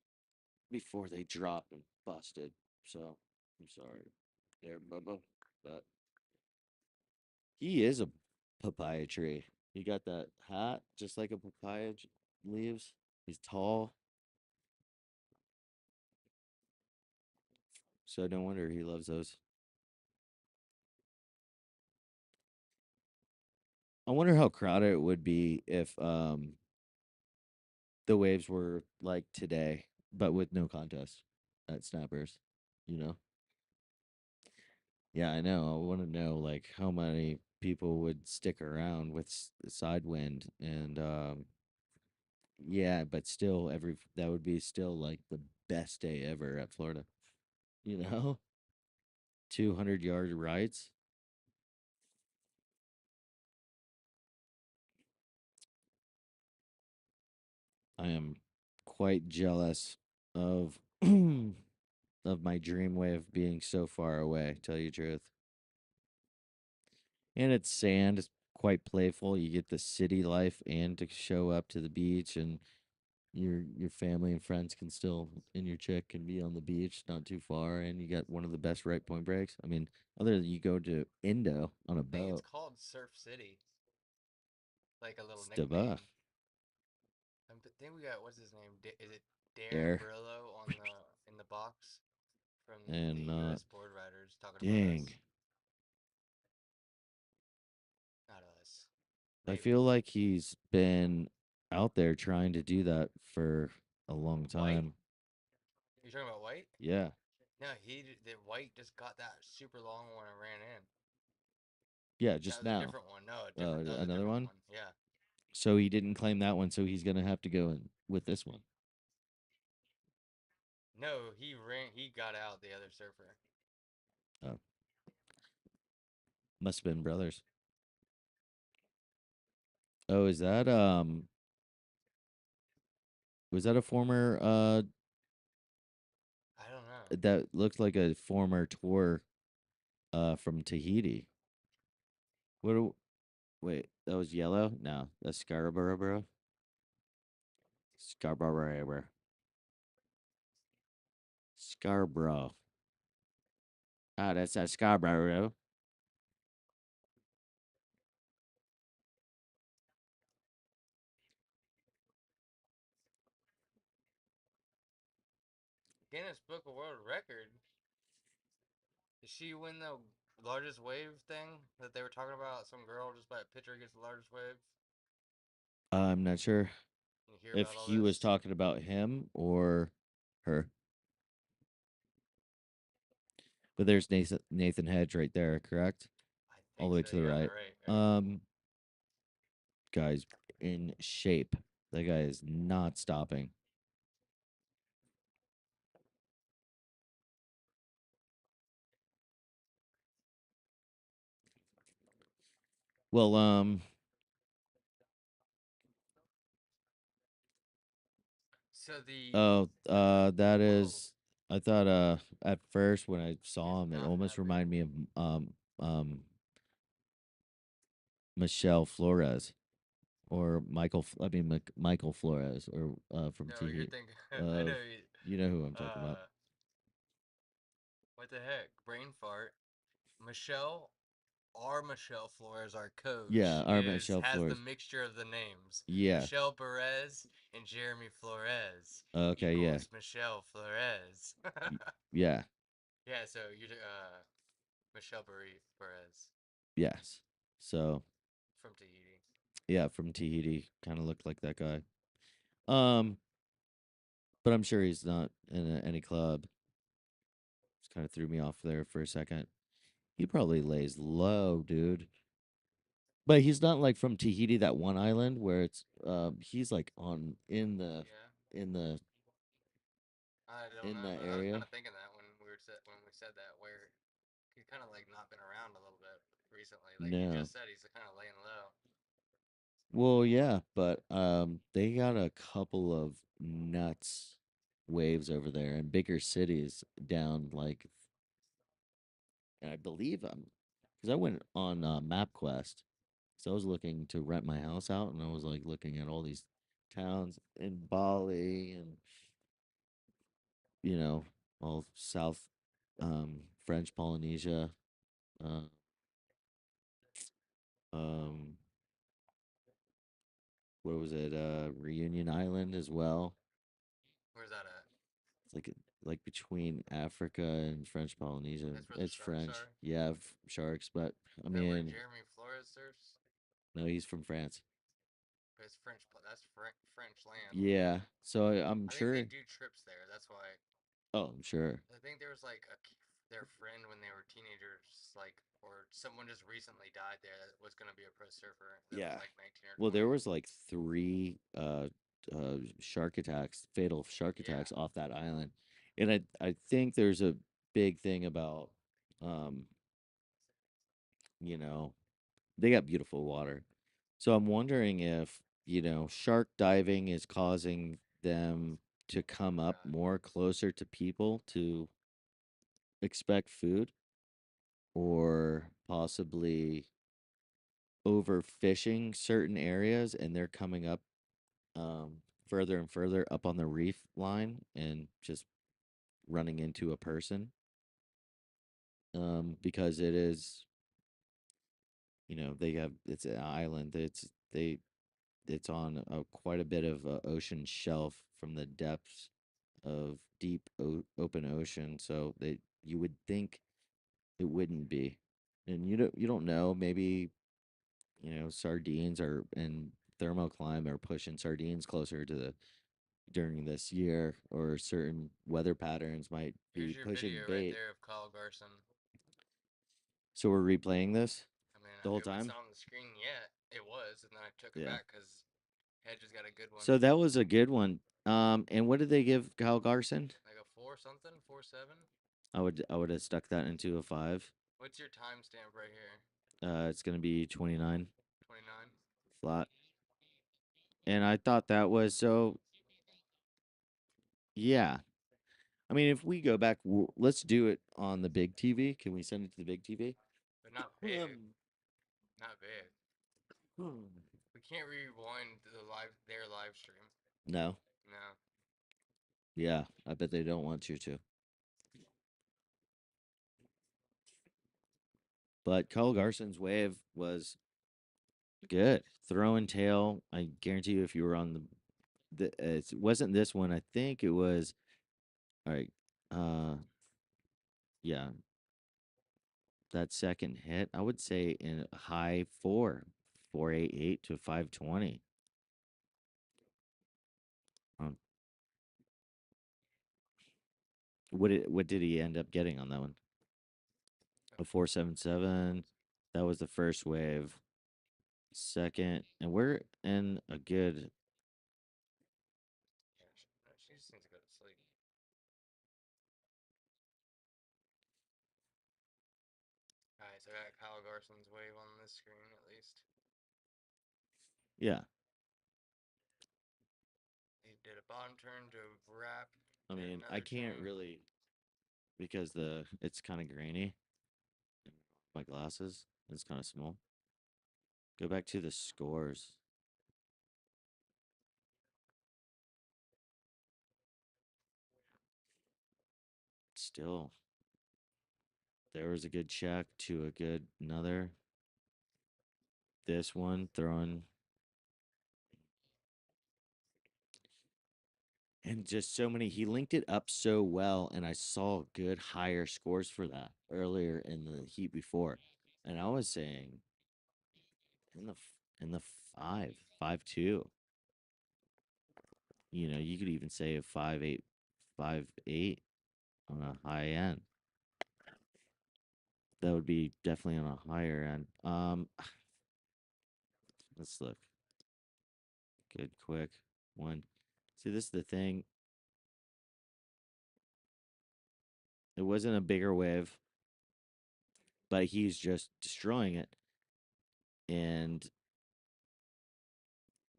before they dropped and busted. So I'm sorry, there, Bubba. But he is a papaya tree. He got that hat just like a leaves. He's tall, so no wonder he loves those. I wonder how crowded it would be if the waves were like today, but with no contest at Snappers. You know? Yeah, I know. I want to know like how many people would stick around with side wind and yeah, but still every that would be still like the best day ever at Florida. You know? 200-yard rides. I am quite jealous of of my dream wave being so far away, tell you the truth. And it's sand, it's quite playful. You get the city life and to show up to the beach and your family and friends can still and your chick can be on the beach not too far and you got one of the best right point breaks. I mean, other than you go to Indo on a I think it's boat. called Surf City, like a little It's the buff. nickname. I think we got what's his name? Is it Darren Air Brillo on the in the box from the and U.S. board riders talking about dang. us, not us, I maybe feel like he's been out there trying to do that for a long White. time. You're talking about White? Yeah. No, the White just got that super long one and ran in. Yeah, That just was a now. different one. No, a different. That was a Another different one. one. Yeah. So he didn't claim that one, so he's gonna have to go in with this one. No, he ran. He got out the other surfer. Oh, must have been brothers. Oh, is that was that a former I don't know. that looked like a former tour from Tahiti? What wait, that was yellow? No, that's Scarborough, bro. Scarborough. Scarborough. Ah, that's that Scarborough. Guinness Book of World Record. Did she win the largest wave thing that they were talking about? Some girl just by a picture gets the largest wave. I'm not sure You hear if about all he was this? talking about him or her. But there's Nathan Hedge right there, correct? I All think the way so. to the Yeah, right. right. Guy's in shape. That guy is not stopping. Well, So that whoa, is. I thought at first when I he's saw him, it not almost that big. reminded me of um Michelle Flores or I mean Michael Flores or from No, you're Tahiti. thinking. I Of know. you know who I'm talking about? Uh, what the heck? Brain fart. Michelle, our Michelle Flores, our Yeah, coach, our is Michelle has the Flores. mixture of the names. Yeah. Michelle Perez and Jeremy Flores Okay. Yeah. equals Michelle Flores. y- Yeah. Yeah, so you Michelle Perez Yes. So from Tahiti. yeah, from Tahiti, kind of looked like that guy. Um, but I'm sure he's not in any club. Just kind of threw me off there for a second. He probably lays low, dude. But he's not like from Tahiti, that one island where it's he's like on Yeah, in the I don't in know. that I was kind area. of thinking that when we said that, where he's kind of like not been around a little bit recently. Like you No. just said, he's kind of laying low. Well, yeah, but they got a couple of nuts waves over there in bigger cities down like, and I believe because I went on MapQuest. So I was looking to rent my house out, and I was like looking at all these towns in Bali and all South French Polynesia, uh, um, what was it? Reunion Island as well. Where's that at? It's like between Africa and French Polynesia. That's where the It's sharks French. are. Yeah, sharks, but I Is that where mean, Jeremy Flores surfs? no, he's from France. But it's French. That's French land. Yeah, so I'm I think they sure. do trips there. That's why. Oh, I'm sure. I think there was like their friend when they were teenagers, like, or someone just recently died there that was gonna be a pro surfer that was Yeah. like 19 or Well, 20. there was like three shark attacks, fatal shark Yeah, attacks off that island. And I think there's a big thing about um, you know, they got beautiful water. So I'm wondering if, shark diving is causing them to come up God. more closer to people to expect food or possibly overfishing certain areas and they're coming up further and further up on the reef line and just running into a person because it is they have it's an island it's on quite a bit of ocean shelf from the depths of deep open ocean so that you would think it wouldn't be and you don't know maybe sardines are and thermocline are pushing sardines closer to the during this year or certain weather patterns might Here's be your pushing video right bait. there of Kyle Garson. So we're replaying this. I mean, The whole it was time? on the screen yet. It was, and then I took it Yeah. back because Hedges got a good one. So that was a good one. And what did they give Kyle Garson? Like a 4 something, 4.7. I would have stuck that into a 5. What's your timestamp right here? It's gonna be 29 29. flat. And I thought that was so. Yeah. I mean, if we go back, let's do it on the big TV. Can we send it to the big TV? But not big. Not big. We can't rewind their live stream. No. No. Yeah, I bet they don't want you to. But Kyle Garson's wave was good. Throw and tail. I guarantee you, if you were on it wasn't this one. I think it was. All right. Yeah. That second hit, I would say in a high 488 to 520. Um, what did he end up getting on that one? A 477. That was the first wave. Second, and we're in a good. Yeah, she just needs to go to sleep. Alright, so I got Kyle Garson's wave on this screen at least. Yeah. He did a bottom turn to wrap. I did mean, I another can't turn. really because it's kind of grainy. My glasses, it's kind of small. Go back to the scores. Still, there was a good check to a good another. This one throwing. And just so many, he linked it up so well, and I saw good higher scores for that earlier in the heat before, and I was saying in the 5.2. You know, you could even say a 5.8, 5.8 on a high end. That would be definitely on a higher end. Let's look. Good, quick one. See, this is the thing. It wasn't a bigger wave, but he's just destroying it and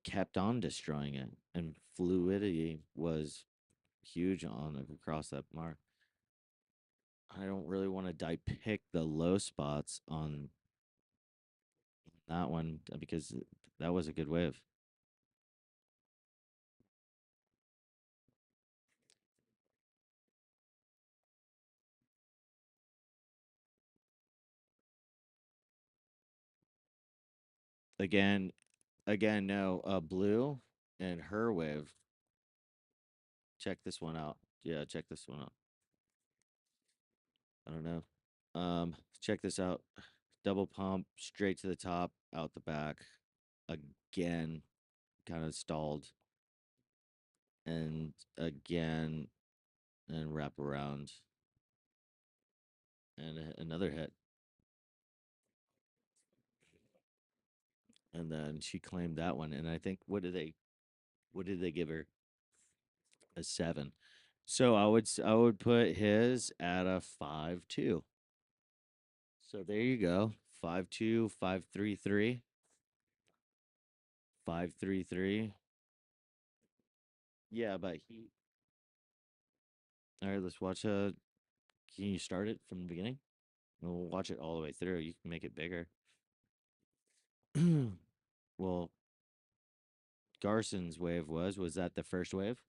kept on destroying it. And fluidity was huge on across that mark. I don't really want to pick the low spots on that one because that was a good wave. Again, no, blue and her wave. Check this one out. Yeah, check this one out. I don't know. Check this out. Double pump straight to the top, out the back. Again, kind of stalled. And again, and wrap around. And another hit. And then she claimed that one. And I think what did they give her? A 7. So I would put his at a 5.2. So there you go. 5.2, 5.33. 5.33. Yeah, but he. All right, let's watch. Can you start it from the beginning? We'll watch it all the way through. You can make it bigger. Well, Garson's wave was that the first wave?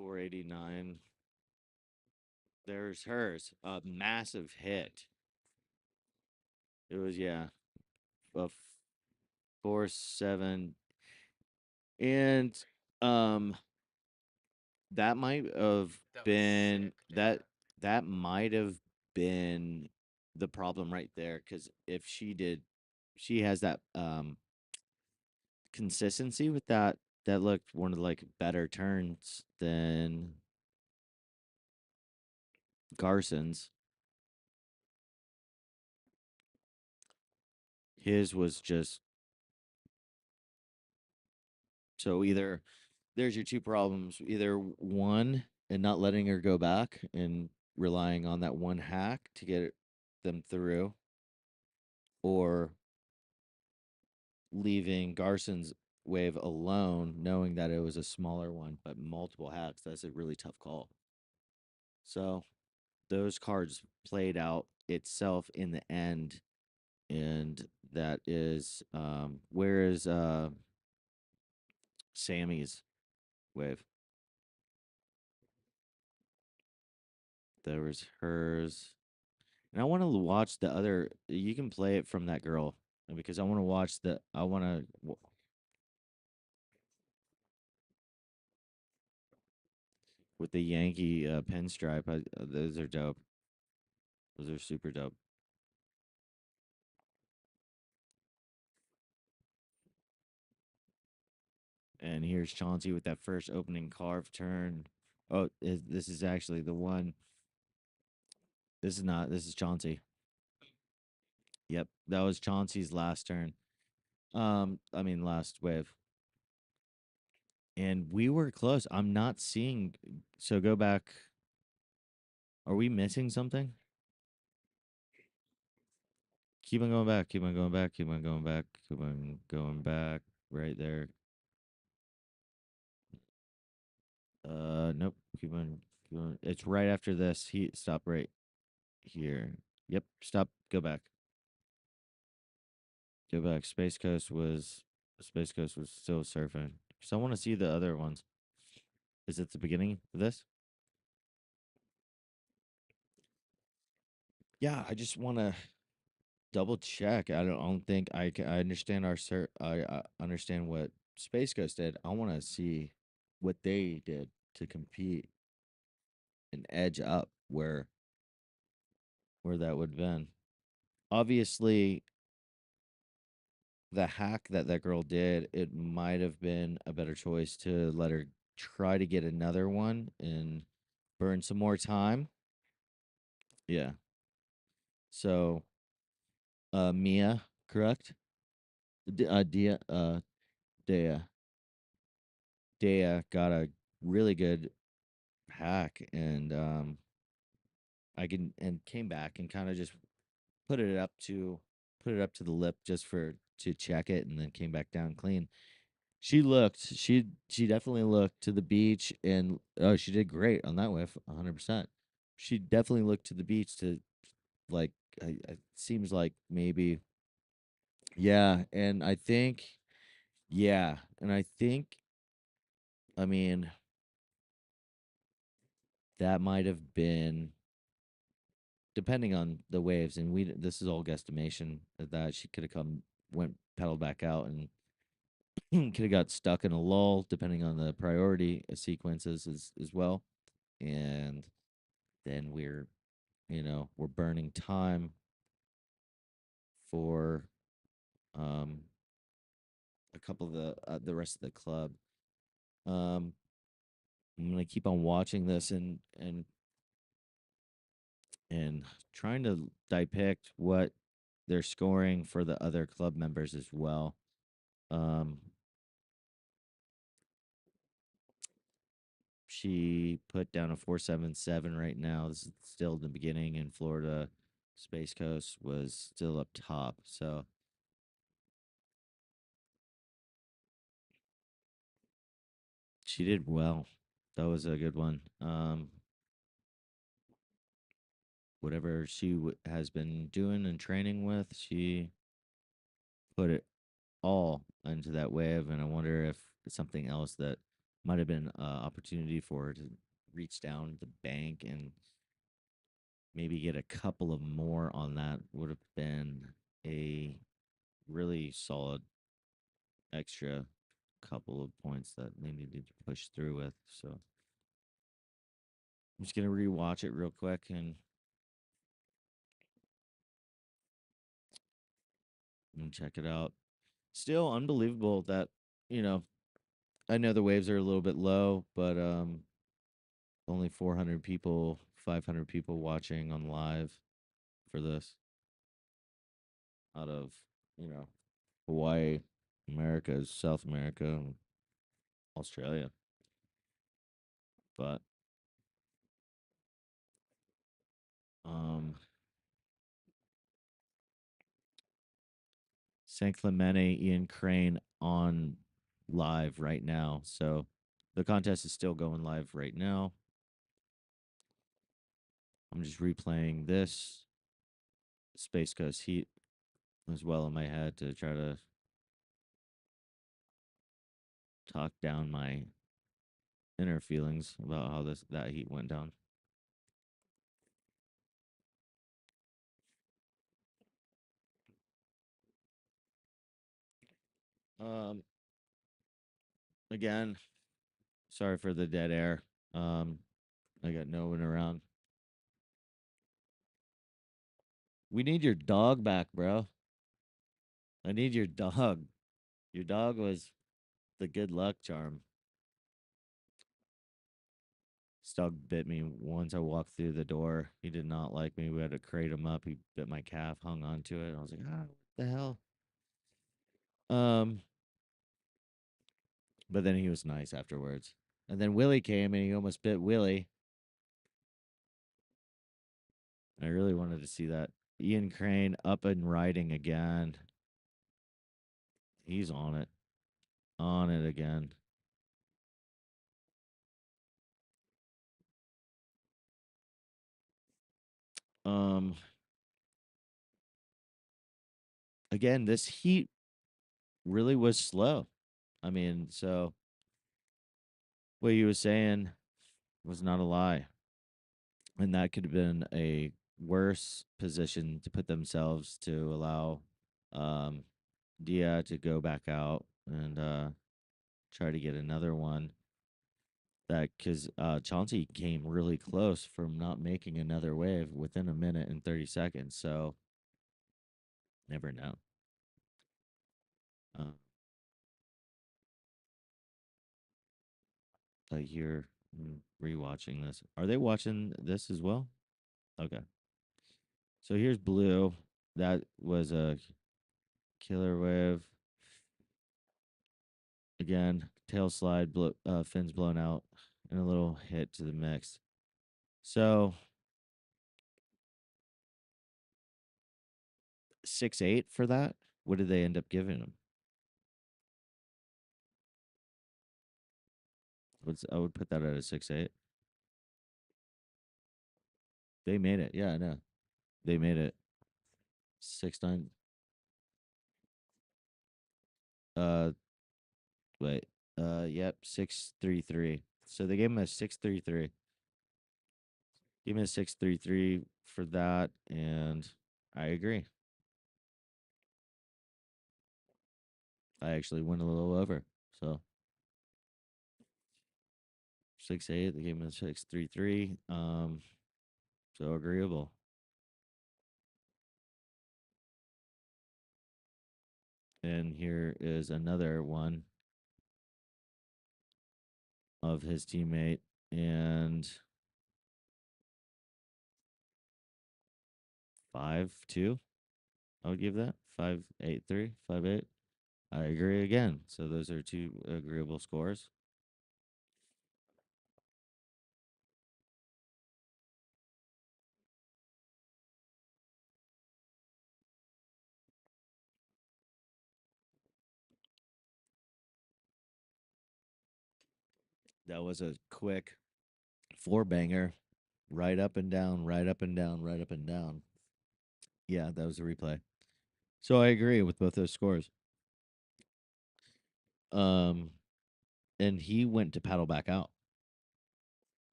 $489. There's hers. A massive hit. It was, yeah, a 4.7. And um that might have That was been sick, dude. that might have been the problem right there, because if she has that consistency with that. That looked one of like better turns than Garson's. His was just so either there's your two problems. Either one, and not letting her go back and relying on that one hack to get them through, or leaving Garson's wave alone, knowing that it was a smaller one, but multiple hacks. That's a really tough call. So those cards played out itself in the end, and that is where is Sammy's wave? There was hers. And I want to watch the other. You can play it from that girl, because I want to watch the. I want to with the Yankee pinstripe. Those are dope. Those are super dope. And here's Chauncey with that first opening carve turn. Oh, this is actually the one. This is not. This is Chauncey. Yep, that was Chauncey's last turn. I mean last wave. And we were close. I'm not seeing. So go back. Are we missing something? Keep on going back. Keep on going back. Keep on going back. Keep on going back. Right there. Nope. Keep on. Keep on. It's right after this. Stop right here. Yep. Stop. Go back. Go back. Space Coast was still surfing. So I want to see the other ones. Is it the beginning of this? Yeah, I just want to double check. I don't think I understand I understand what Space Ghost did. I want to see what they did to compete and edge up where that would have been. Obviously, the hack that girl did, it might have been a better choice to let her try to get another one and burn some more time. Yeah. So, Mia, correct? Dia, Dea, Dea got a really good hack, and I can and came back and kind of just put it up to put it up to the lip just for to check it, and then came back down clean. She definitely looked to the beach, and oh, she did great on that whiff, 100%. She definitely looked to the beach to like it seems like maybe yeah, and I think yeah, and I think I mean that might have been depending on the waves, and this is all guesstimation that she could have went pedaled back out and could have got stuck in a lull depending on the priority sequences as well. And then we're burning time for um a couple of the rest of the club. Um I'm gonna keep on watching this and trying to depict what they're scoring for the other club members as well. Um She put down a 477 right now. This is still the beginning in Florida. Space Coast was still up top. So she did well. That was a good one. Whatever she has been doing and training with, she put it all into that wave. And I wonder if it's something else that might have been an opportunity for her to reach down the bank and maybe get a couple of more on that would have been a really solid extra couple of points that they needed to push through with. So I'm just gonna rewatch it real quick and and check it out. Still unbelievable that, you know, I know the waves are a little bit low, but only 400 people, 500 people watching on live for this out of, you know, Hawaii, America, South America, and Australia. But um San Clemente, Ian Crane on live right now. So the contest is still going live right now. I'm just replaying this Space Coast Heat as well in my head to try to talk down my inner feelings about how that heat went down. Um, again, sorry for the dead air. I got no one around. We need your dog back, bro. I need your dog. Your dog was the good luck charm. This dog bit me once I walked through the door. He did not like me. We had to crate him up. He bit my calf, hung on to it. I was like, what the hell? Um, but then he was nice afterwards. And then Willie came and he almost bit Willie. I really wanted to see that. Ian Crane up and riding again. He's on it. On it again. Um Again, this heat really was slow. I mean, so what he was saying was not a lie. And that could have been a worse position to put themselves to allow um Dia to go back out and try to get another one. That because Chauncey came really close from not making another wave within a minute and 30 seconds. So never know. Uh, but you're rewatching this. Are they watching this as well? Okay. So here's blue. That was a killer wave. Again, tail slide, fins blown out, and a little hit to the mix. So 6.8 for that. What did they end up giving him? I would put that at a 6.8. They made it. Yeah, I know. They made it 6.9. Uh, wait. Yep, 6.33. So they gave him a 6.33. Give me a 6.33 for that, and I agree. I actually went a little over. So 6.8. They gave him a 6.33. So agreeable. And here is another one of his teammate, and 5.2. I would give that 5.83, 5.8. I agree again. So those are two agreeable scores. That was a quick four banger, right up and down, right up and down, right up and down. Yeah, that was a replay. So I agree with both those scores. Um, and he went to paddle back out.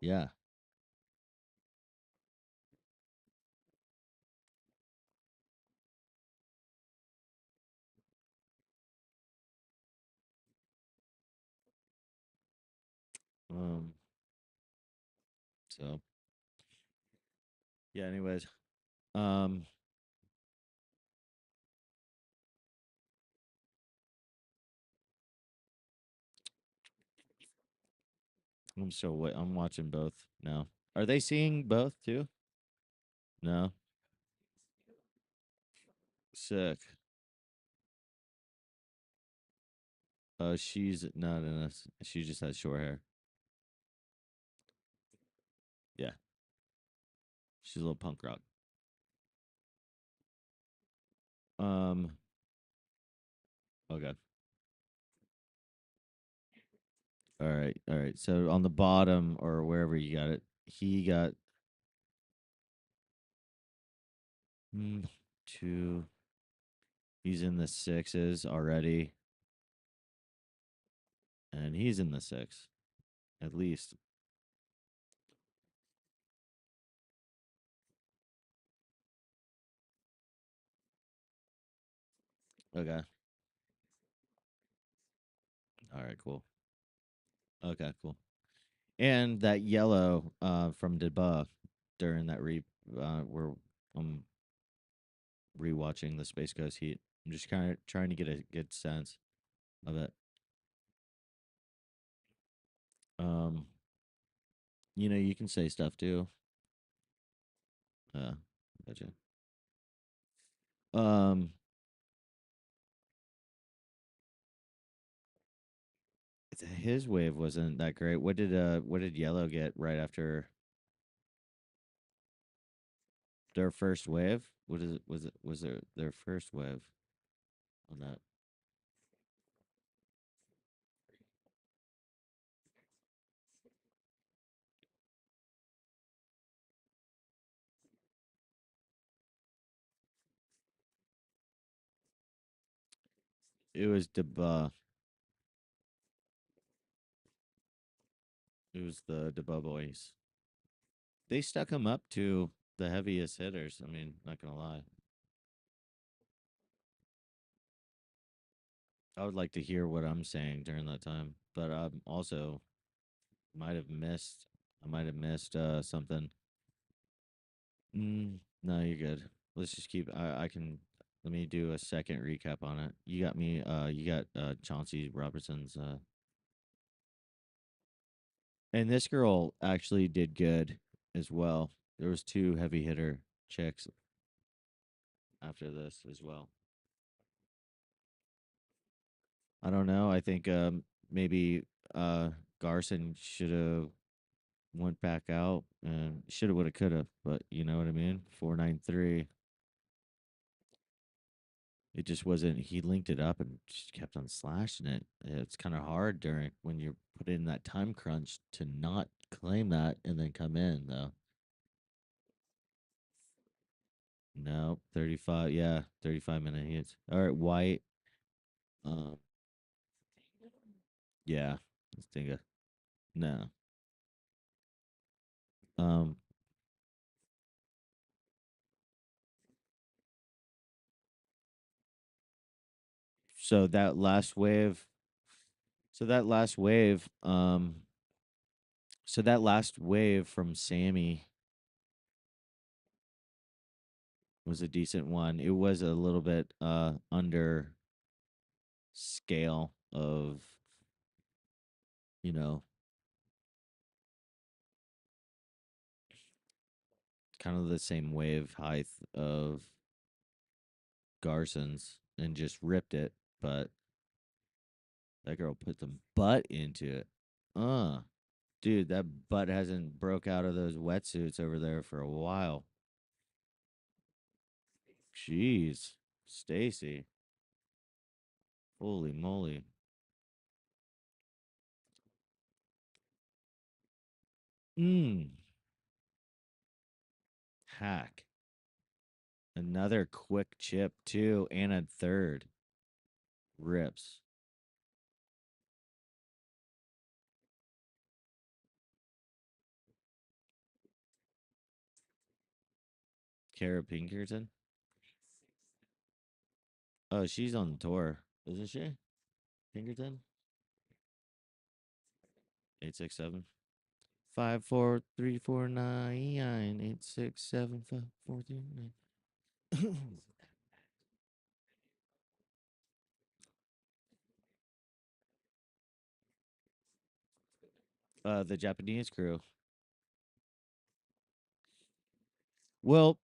Yeah. Um. So yeah. Anyways, Um, I'm watching both now. Are they seeing both too? No. Sick. She's not in us. She just has short hair. Yeah, she's a little punk rock. Um. Okay. All right. All right. So on the bottom or wherever you got it, he got two. He's in the sixes already, and he's in the six at least. Okay. All right. Cool. Okay. Cool. And that yellow from Debuff during that where I'm rewatching the Space Ghost Heat. I'm just kind of trying to get a good sense of it. Um, you can say stuff too. Gotcha. Um, his wave wasn't that great. What did Yellow get right after their first wave? What is it? Was their first wave on that? It was Deba. It was the Deba boys. They stuck him up to the heaviest hitters. I mean, not gonna lie. I would like to hear what I'm saying during that time, but also might have missed. I might have missed something. No, you're good. Let's just keep. I can. Let me do a second recap on it. You got me. You got Chauncey Robertson's. And this girl actually did good as well. There was two heavy hitter chicks after this as well. I don't know. I think maybe Garson should have went back out and should have, would have, could have. But you know what I mean. 493. It just wasn't. He linked it up and just kept on slashing it. It's kind of hard during when you're put in that time crunch to not claim that and then come in though. No, 35. Yeah, 35-minute hits. All right, White. Um, yeah, let's think of no. Um, so that last wave. So that last wave. So that last wave from Sammy was a decent one. It was a little bit under scale of you know kind of the same wave height of Garson's and just ripped it, but that girl put the butt into it. Dude, that butt hasn't broke out of those wetsuits over there for a while. Jeez, Stacy. Holy moly. Mmm. Hack. Another quick chip, too, and a third. Rips. Kara Pinkerton. Oh, she's on the tour, isn't she? Pinkerton? 867. 54349 867 543. The Japanese crew. Well,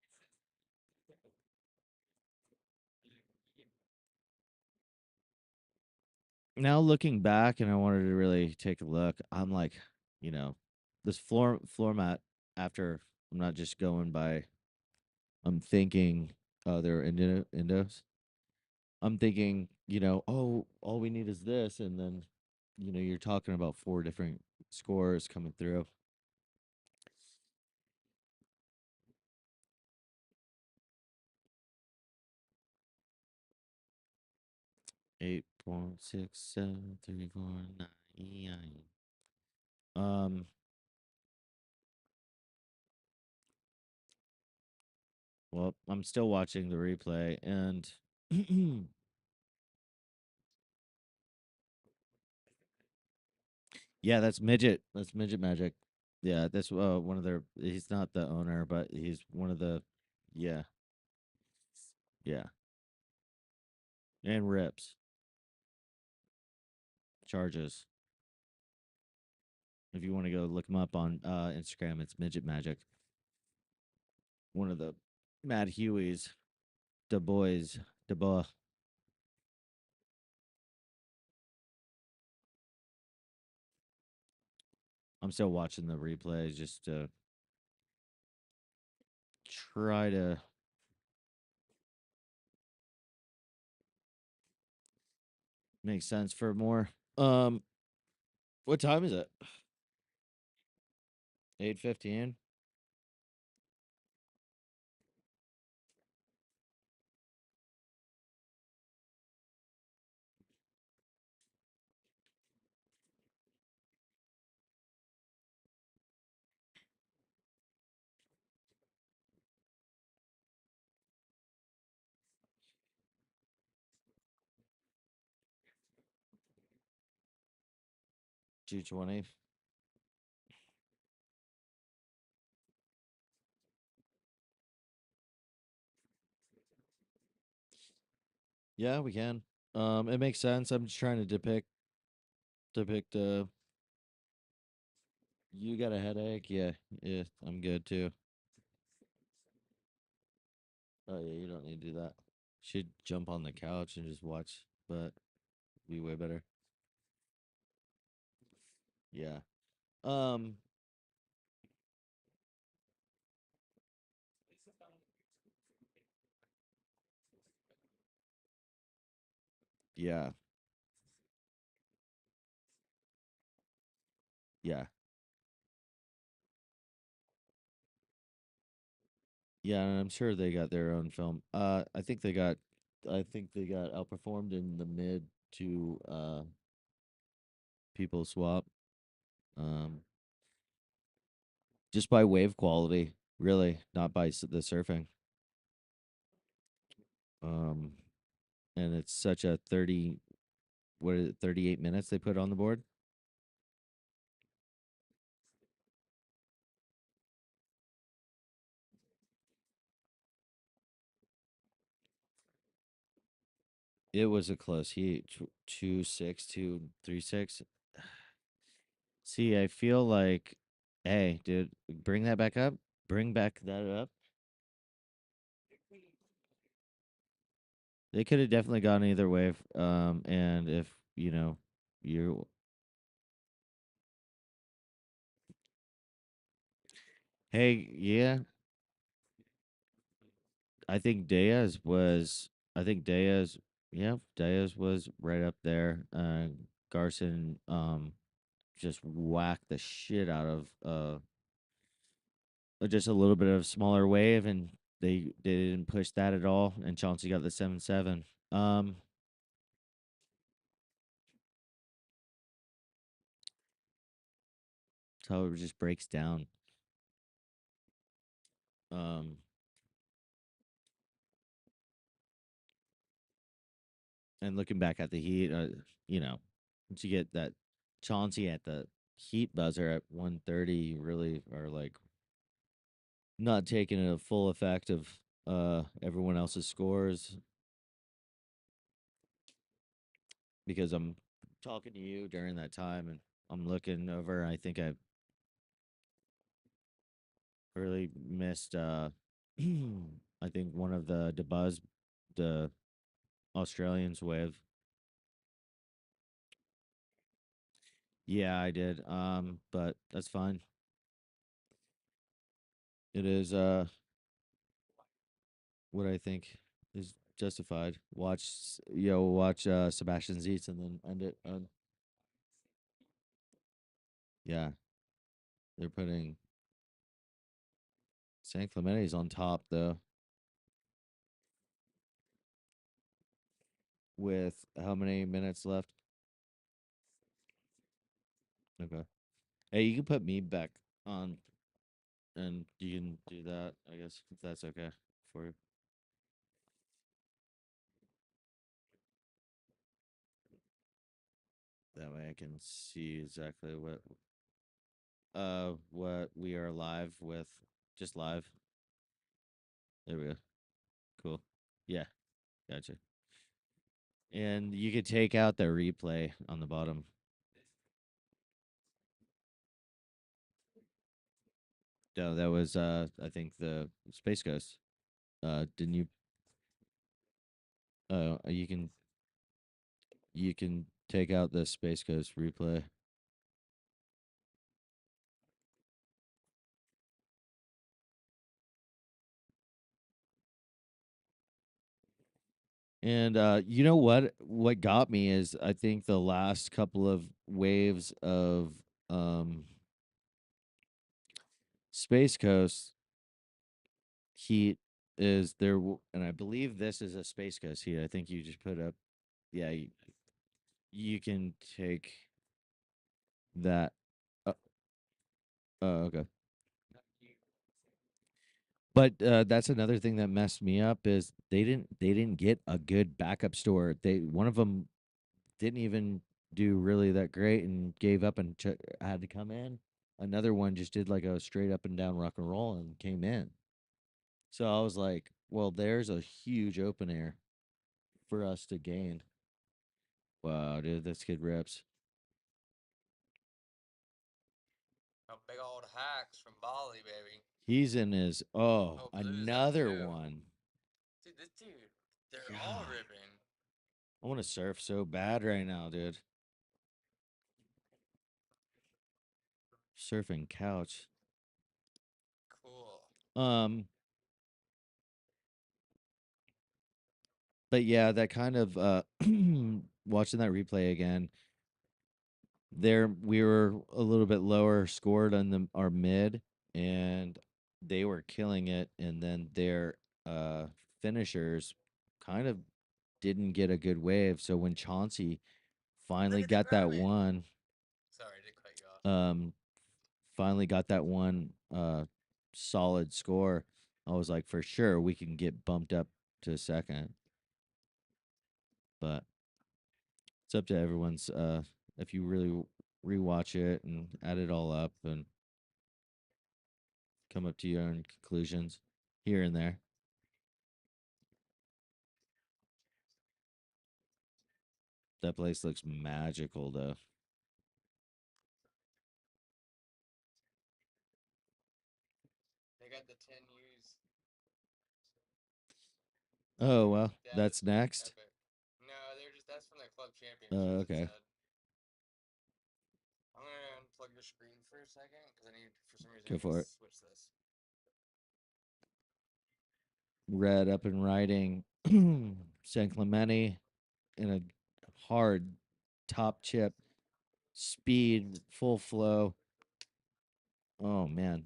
now looking back, and I wanted to really take a look. I'm like, you know, this floor mat. After I'm not just going by. I'm thinking, they're Indos. I'm thinking, oh, all we need is this, and then, you're talking about four different scores coming through. 8.673499. Um, well, I'm still watching the replay, and yeah, that's midget. That's midget magic. Yeah, that's one of their. He's not the owner, but he's one of the. Yeah, yeah, and rips charges. If you want to go look him up on Instagram, it's midget magic. One of the Mad Hueys, the boys, the boy. I'm still watching the replays just to try to make sense for more. What time is it? 8:15. 2:20. Yeah, we can. It makes sense. I'm just trying to depict. You got a headache? Yeah, yeah. I'm good too. Oh yeah, you don't need to do that. Should jump on the couch and just watch, but be way better. Yeah. Um. Yeah. Yeah. Yeah, and I'm sure they got their own film. I think they got outperformed in the mid to people swap. Um just by wave quality, really, not by the surfing. Um and it's such a 30, what is it, 38 minutes they put on the board. It was a close heat. 2-6, 2-3-6. See, I feel like, hey, dude, bring that back up. Bring back that up. They could have definitely gone either way. And if you, hey, yeah, I think Diaz was. I think Diaz, yeah, Diaz was right up there. Garson, just whacked the shit out of just a little bit of smaller wave, and they didn't push that at all. And Chauncey got the 7-7. So it just breaks down. Um, and looking back at the heat, once you get that Chauncey at the heat buzzer at 1:30, you really are like not taking a full effect of everyone else's scores because I'm talking to you during that time and I'm looking over. I think I really missed I think one of the buzz the Australians wave. Yeah, I did. But that's fine. It is what I think is justified. Watch Sebastian Zietz and then end it on. Yeah, they're putting San Clemente's on top though. With how many minutes left? Okay. Hey, you can put me back on, and you can do that. I guess if that's okay for you. That way I can see exactly what we are live with. Just live. There we go. Cool. Yeah, gotcha. And you could take out the replay on the bottom. No, that was I think the Space Ghost. Didn't you you can take out the Space Ghost replay. And you know what? What got me is I think the last couple of waves of um, Space Coast heat is there, and I believe this is a Space Coast heat. I think you just put up, yeah, you can take that. Uh, okay. But that's another thing that messed me up is they didn't get a good backup store. One of them didn't even do really that great and gave up and had to come in. Another one just did like a straight up and down rock and roll and came in. So I was like, well, there's a huge open air for us to gain. Wow, dude, this kid rips. A big old hacks from Bali, baby. He's in his Oh, Blue's up another too. one. Dude, this dude, they're all God, ripping. I want to surf so bad right now, dude. Surfing couch. Cool. But yeah, that kind of watching that replay again. There we were a little bit lower scored on our mid, and they were killing it, and then their finishers kind of didn't get a good wave. So when Chauncey finally Look at the got that Grumman. one, Sorry to cut you off. finally got that one solid score, I was like, for sure we can get bumped up to second. But it's up to everyone's if you really rewatch it and add it all up and come up to your own conclusions here and there. That place looks magical though. They got the 10 U's. Oh well, that's next. Epic. No, that's from the club championships. Okay. It said. I'm gonna unplug your screen for a second because I need, for some reason, Go I need for to it. switch this. Red up and riding San Clemente in a hard top chip, speed, full flow. Oh man.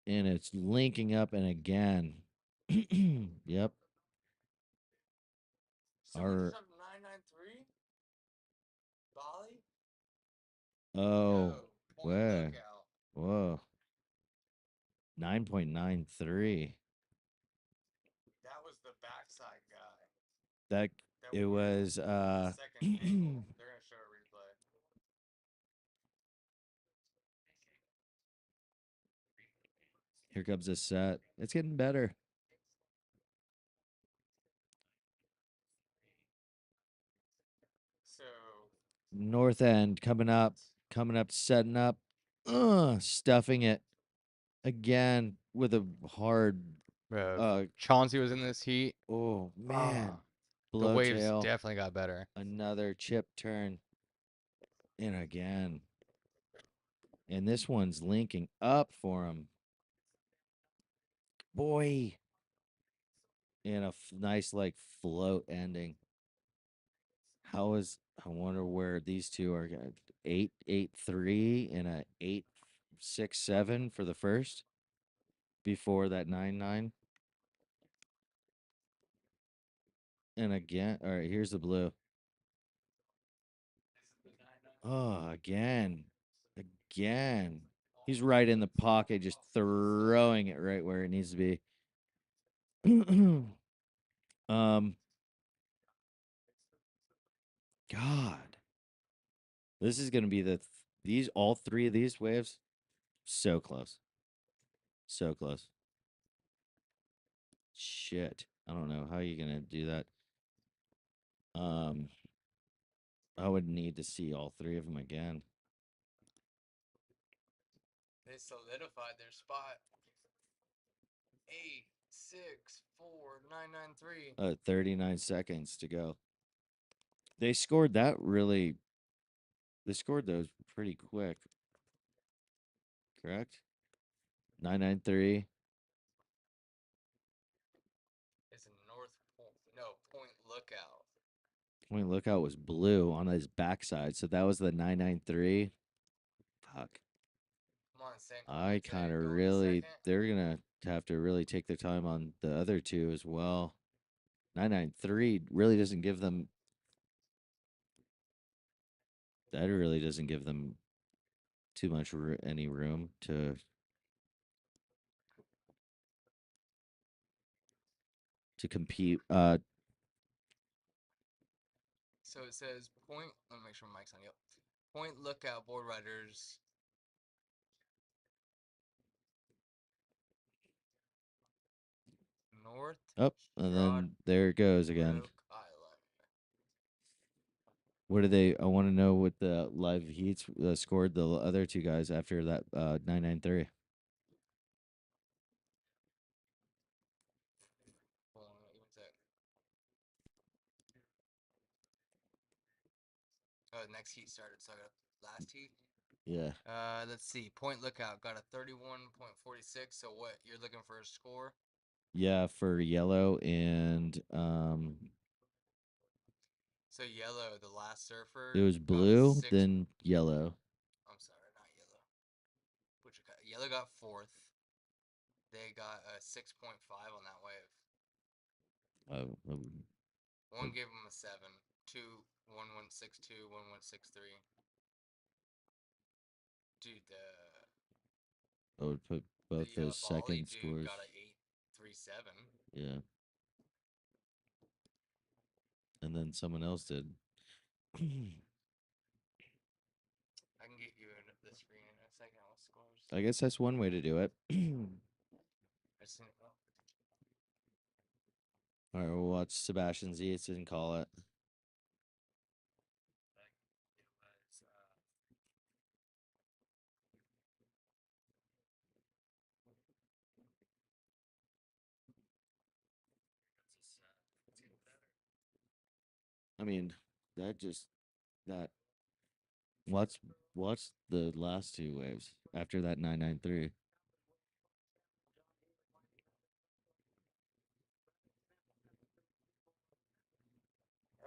And it's linking up and again. Yep. Someone shot 993? Bali? Oh, No. Point where? lookout. Whoa. 9.93. That was the backside guy. That it was Second angle. They're gonna show a replay. Here comes a set. It's getting better. So North end coming up, setting up, stuffing it again with a hard. Chauncey was in this heat. Oh man, The waves blowtail. definitely got better. Another chip turn, and again, and this one's linking up for him. Boy, and a nice like float ending. I wonder where these two are going. 8-8-3 and a 8-6-7 for the first before that 9-9. And again, all right, here's the blue. Oh, again. He's right in the pocket, just throwing it right where it needs to be. God. This is going to be all three of these waves so close. So close. Shit. I don't know how you're going to do that. I would need to see all three of them again. They solidified their spot. 8, 6, 4, 9, 9, 3. 39 seconds to go. They scored that really. They scored those pretty quick. Correct? 9-9-3. It's a North Point. No, Point Lookout. Point Lookout was blue on his backside, so that was the 9-9-3. Fuck. Come on, San I Clemente kind of going really. second. They're gonna have to really take their time on the other two as well. 9-9-3 really doesn't give them. That really doesn't give them too much any room to compete. So it says Point. Let me make sure my mic's on. Yep. Point Lookout board riders. North. Up and then there it goes again. Broke Island. What do they? I want to know what the live heats scored the other two guys after that 9-9-3. Hold on, even sec. Oh, the next heat started, so I got last heat. Yeah. Let's see. Point Lookout got a 31.46. So what? You're looking for a score? Yeah, for yellow and So yellow, the last surfer. it was got a blue, 6. then yellow. I'm sorry, not yellow. Which yellow got 4th. They got a 6.5 on that wave. One gave them a 7. 2, 1162, 1163. Dude, I would put both the those Bali second dude scores. got a 837. Yeah. And then someone else did. I can get you the screen in a second with scores. I guess that's one way to do it. I just need, All right, we'll watch Sebastian Zietz and call it. I mean, that. What's the last two waves after that 9-9-3?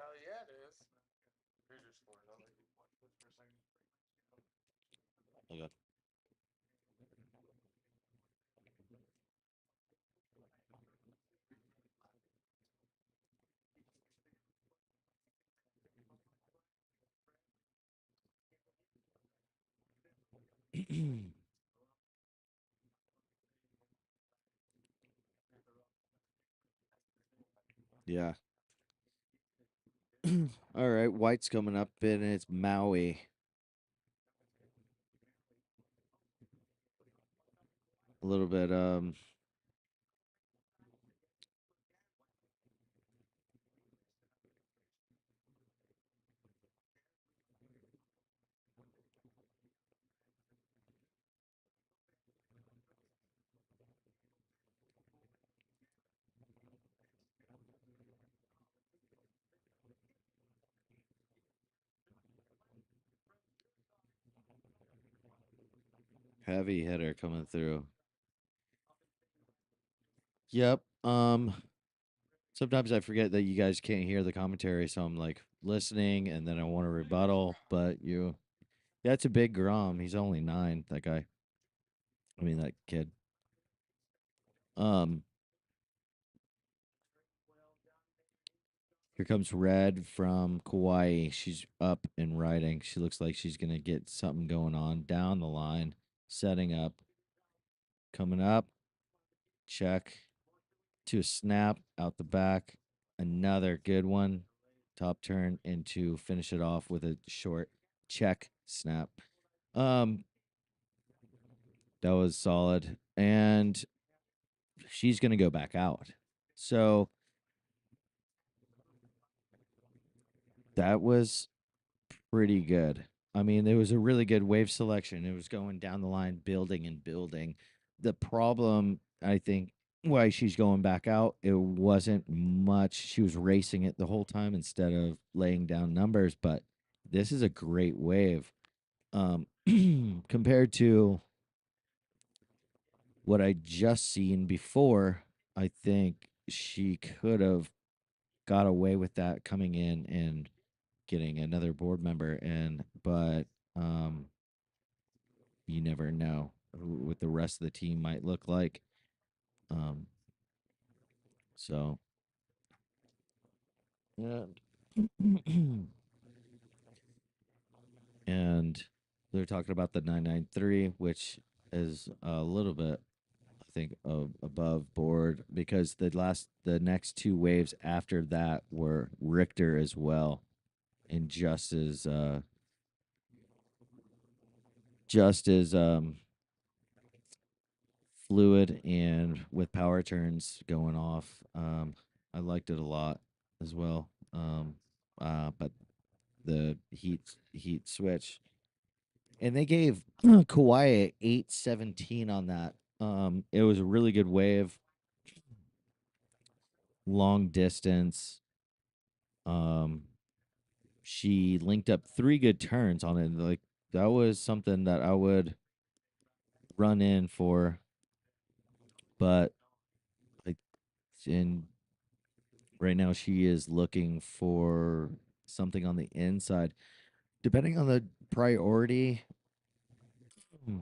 hell yeah, it is. Here's your scores. I'll let you watch this for a second. Okay. Yeah. All right, White's coming up and it's Maui. a little bit heavy hitter coming through. Yep. Sometimes I forget that you guys can't hear the commentary, so I'm like listening and then I want to rebuttal, but yeah, it's a big Grom. He's only 9, that guy. I mean that kid. Um Here comes Red from Kauai. She's up and riding. She looks like she's gonna get something going on down the line. Setting up. Coming up. Check. To a snap out the back. Another good one. Top turn and to finish it off with a short check snap. That was solid. And she's gonna go back out. So that was pretty good. I mean, it was a really good wave selection. It was going down the line, building and building. The problem, I think, why she's going back out, it wasn't much. She was racing it the whole time instead of laying down numbers. But this is a great wave. Compared to what I just seen before, I think she could have got away with that coming in and getting another board member in, but you never know what the rest of the team might look like. Um, so yeah. And they're talking about the 993, which is a little bit, I think, above board because the next 2 waves after that were Richter as well, and just as fluid and with power turns going off. I liked it a lot as well. But the heat switch, and they gave Kauai 817 on that. It was a really good wave, long distance. Um, she linked up 3 good turns on it. Like that was something that I would run in for, but like in right now she is looking for something on the inside. Depending on the priority, hmm,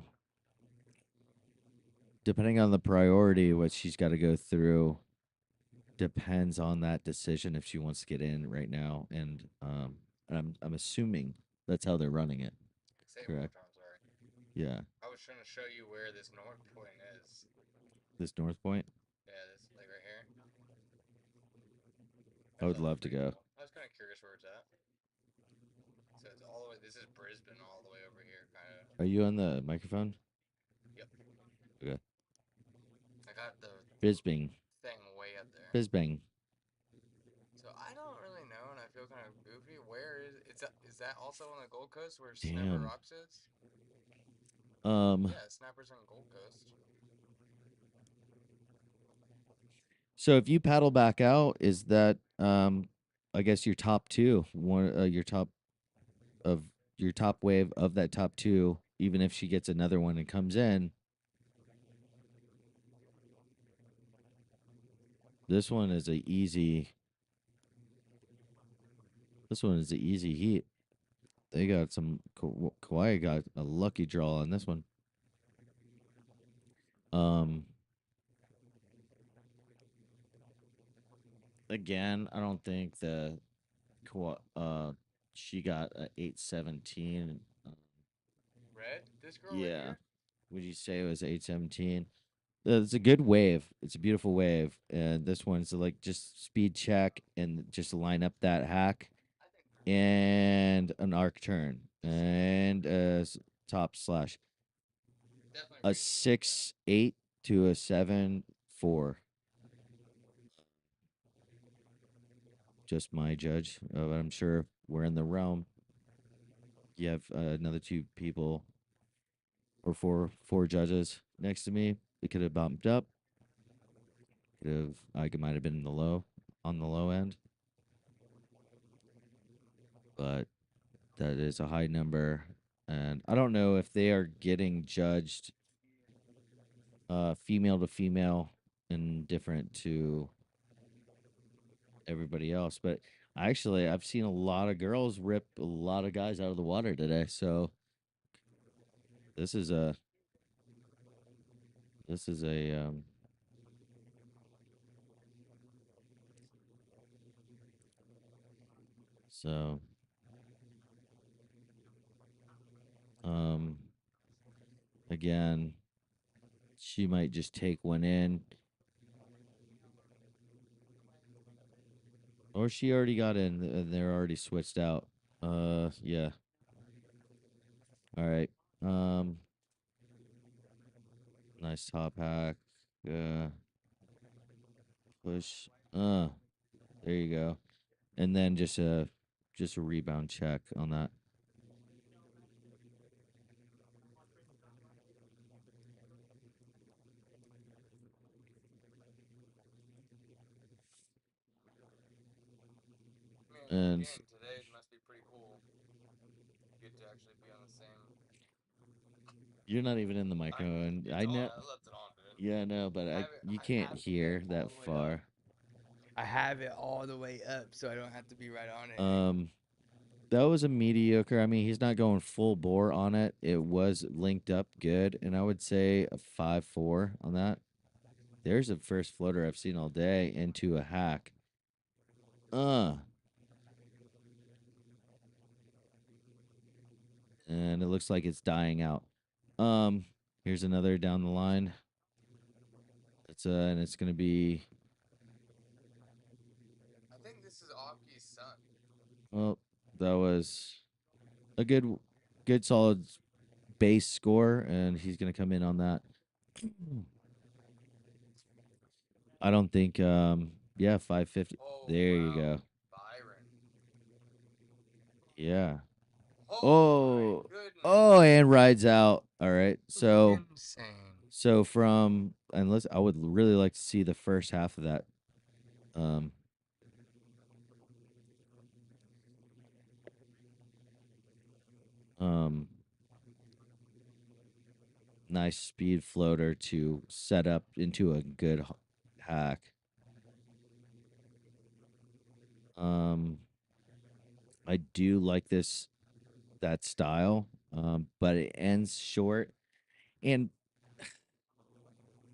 depending on the priority, what she's got to go through depends on that decision if she wants to get in right now. And I'm assuming that's how they're running it. Say it Correct. one more time, sorry. Yeah. I was trying to show you where this north point is. This North Point, Yeah, this like right here. I would love to go. I was kind of curious where it's at. So it's all the way. This is Brisbane, all the way over here, kind of. Are you on the microphone? Yep. Okay. I got the Brisbane. thing way up there. Brisbane. So I don't really know, and I feel kind of goofy. Where is that also on the Gold Coast where Damn. Snapper Rocks is? Yeah, Snapper's on Gold Coast. So if you paddle back out, is that I guess your top 2, one your top wave of that top 2, even if she gets another one and comes in. This one is a easy. This one is an easy heat. They got some. Kauai got a lucky draw on this one. Again, I don't think the she got a 817. Red? This girl right Yeah. here? Would you say it was 817? It's a good wave. It's a beautiful wave, and this one's like just speed check and just line up that hack and an arc turn and a top slash. Definitely A reach. 6-8 to a 7-4. Just my judge. But I'm sure we're in the realm. You have another two people or four judges next to me. It could have bumped up. I might have been on the low end. But that is a high number. And I don't know if they are getting judged female to female and different to everybody else. But I've seen a lot of girls rip a lot of guys out of the water today. So this is a so again, she might just take one in. Or she already got in and they're already switched out. Yeah. All right. Nice top hack. Push. There you go. And then just a rebound check on that. And today must be pretty cool. You get to actually be on the same. you're not even in the micro, and I know. I left it on, dude. Yeah, I know, but you can't hear that far. I have it all the way up, so I don't have to be right on it. That was a mediocre. I mean, he's not going full bore on it. It was linked up good, and I would say a 5-4 on that. There's the first floater I've seen all day into a hack. And it looks like it's dying out. Here's another down the line. And it's gonna be. I think this is Aki's son. Well, that was a good solid base score, and he's gonna come in on that. I don't think. Yeah, 550. Oh, there wow. you go. Byron. Yeah. Oh, And rides out. All right. So insane. from I would really like to see the first half of that. Nice speed floater to set up into a good hack. I do like that style, but it ends short, and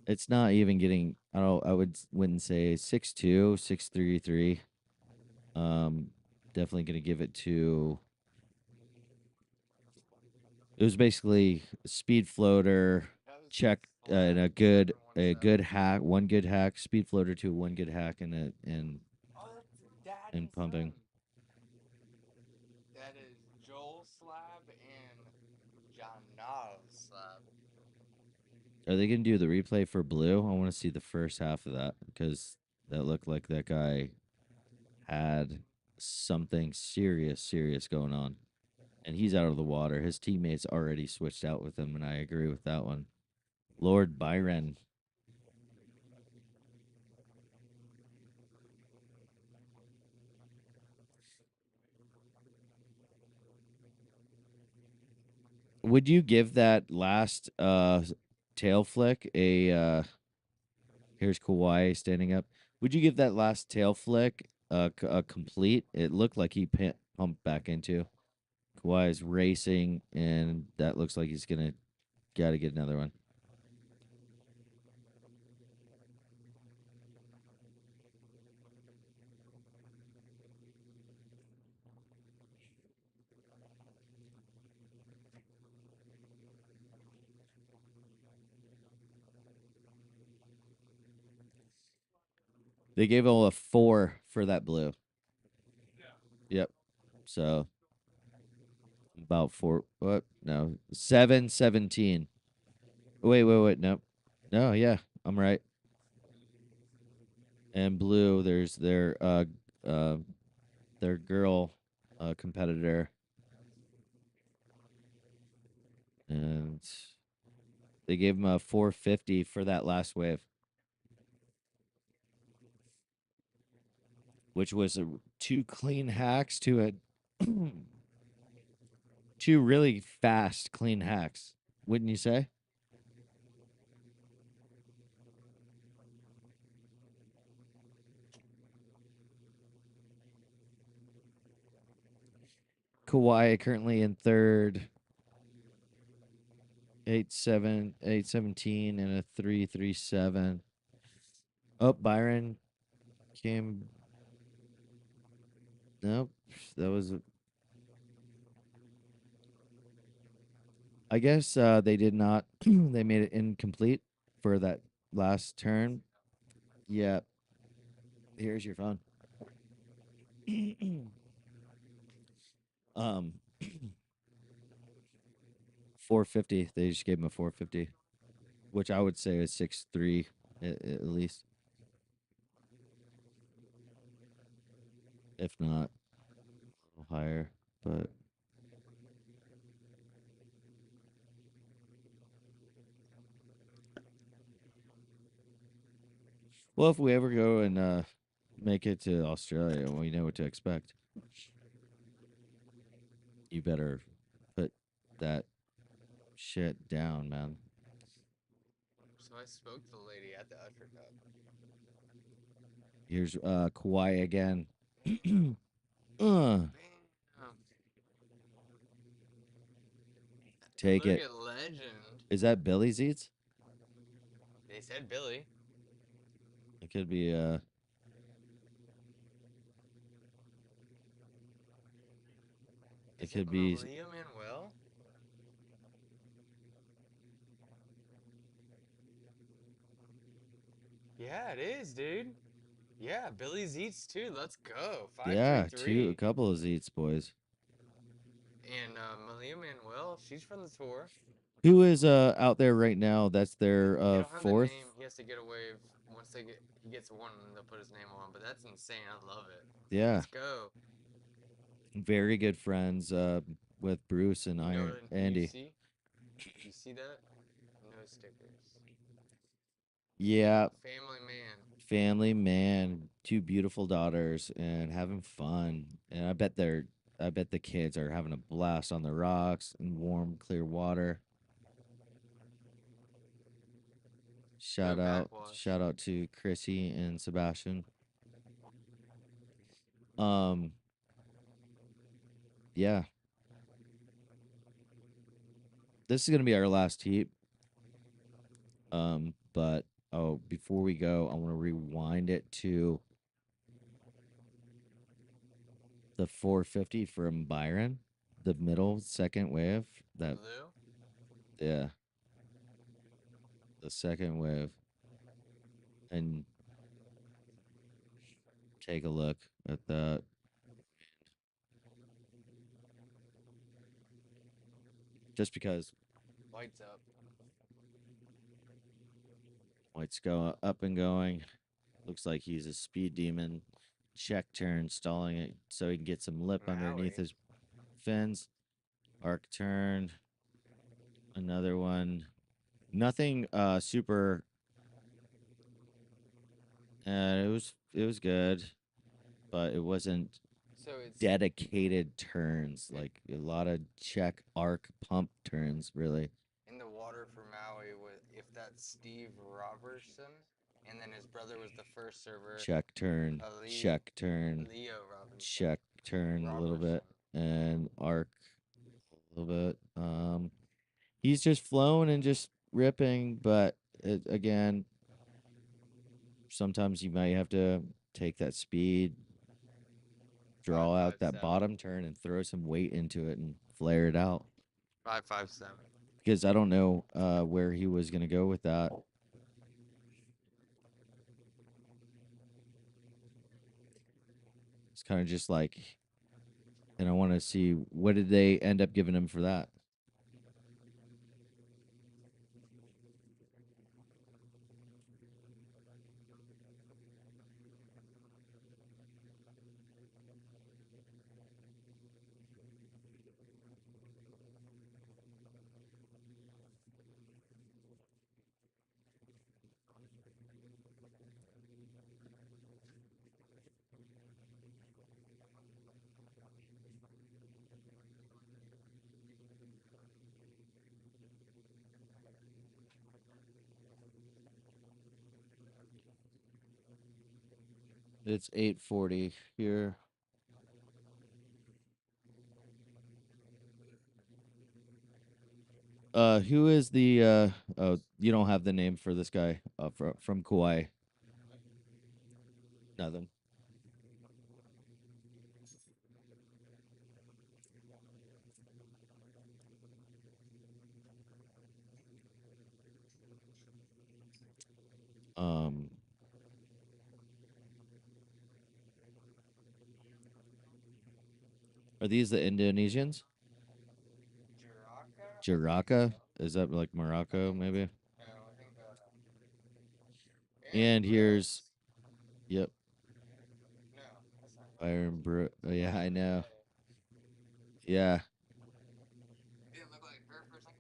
it's not even getting. I wouldn't say 6.2, 6.33. Definitely gonna give it to. It was basically a speed floater check and a good hack, one good hack, speed floater to one good hack, and pumping. That is Joel Slab and Janal Slab. Are they gonna do the replay for blue? I want to see the first half of that because that looked like that guy had something serious going on. And he's out of the water. His teammates already switched out with him, and I agree with that one. Lord Byron. Would you give that last tail flick a here's Kawhi standing up. Would you give that last tail flick a complete? It looked like he pumped back into. Kawhi is racing, and that looks like he's got to get another one. They gave him a 4 for that blue. Yep. So about 4. What? No. 7-17. Wait. Nope. No, yeah, I'm right. And blue, there's their girl competitor, and they gave him a 450 for that last wave, which was two clean hacks to a two really fast clean hacks, wouldn't you say? Kawhi currently in third, 8-7, 8-17, and a 3-3-7. Oh, Byron came. Nope, that was. I guess they did not. They made it incomplete for that last turn. Yeah. Here's your phone. um, 450. They just gave him a 450, which I would say is 6'3" at least, if not a little higher. But well, if we ever go and make it to Australia, we know what to expect. You better put that shit down, man. So I spoke to the lady at the Usher Cup. Here's Kawhi again. Bam. Take Look it. at legend. Is that Billy's Eats? They said Billy. It could be it Is could it be Malia Manuel? Yeah, it is, dude. Yeah, Billy's Eats too. Let's go. yeah, 533. a couple of Eats boys. And Malia Manuel, she's from the tour. Who is out there right now? That's their They don't have the fourth. name. He has to get a wave. Once he gets one, they'll put his name on. But that's insane. I love it. Yeah, Let's go. very good friends with Bruce and You know Iron what Andy. you see that? No stickers. Yeah, Family man. family man, two beautiful daughters and having fun. And I bet the kids are having a blast on the rocks in warm, clear water. Go backwash. Shout out to Chrissy and Sebastian. Um, yeah, this is gonna be our last heat. But oh, before we go, I want to rewind it to the 450 from Byron, the middle second wave. That Blue. yeah, the second wave, and take a look at that. Just because White's up. White's go up and going, looks like he's a speed demon. Check turn, stalling it so he can get some lip underneath Maui. his fins. Arc turn, another one. Nothing super. It was good, but it wasn't So it's dedicated turns, like a lot of check arc pump turns, really. in the water for Maui. If that's Steve Robertson, and then his brother was the first server. Check turn, check turn, Leo Robinson. check turn a little bit, and arc a little bit. He's just flowing and just ripping, but again, sometimes you might have to take that speed, draw out that 557. bottom turn, and throw some weight into it and flare it out. 557. Because I don't know where he was going to go with that. It's kind of just like, and I want to see what did they end up giving him for that. It's 8:40 here. Who is the oh, you don't have the name for this guy from Kauai. Nothing. Um are these the Indonesians? Jiraka? Is that like Morocco maybe? No, I think And here's yep, no, that's not. Byron Bro. Oh, yeah, I know. Hey, Yeah. didn't look like her for a second.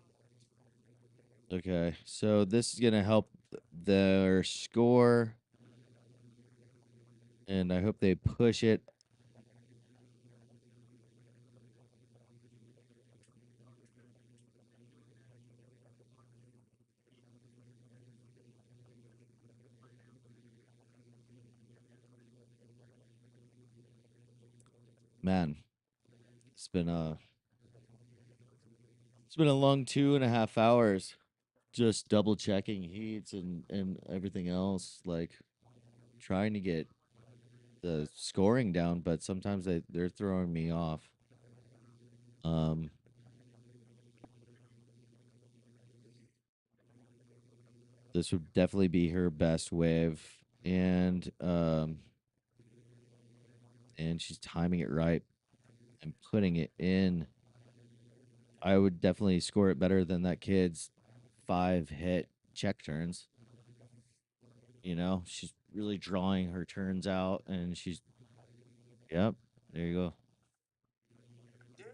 Okay. So this is going to help their score, and I hope they push it. Man, it's been a it's been a long 2.5 hours just double checking heats and everything else, like trying to get the scoring down, but sometimes they're throwing me off. Um this would definitely be her best wave, and she's timing it right and putting it in. I would definitely score it better than that kid's 5 hit check turns. You know, she's really drawing her turns out, and she's, yep, there you go. Dude,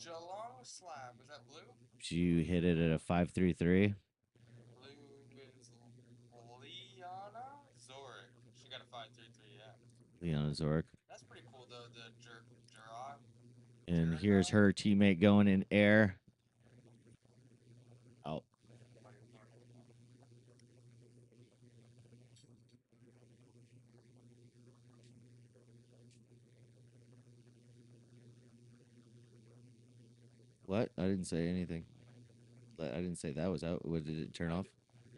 Geelong slab. Was that blue? She hit it at a 5.33. Blue is Liana Zoric. She got a 5.33. Yeah, Leona Zork. that's pretty cool though. The Jura. And here's Jura. her teammate going in air. Out. What? I didn't say anything. I didn't say that was out. What did it turn off?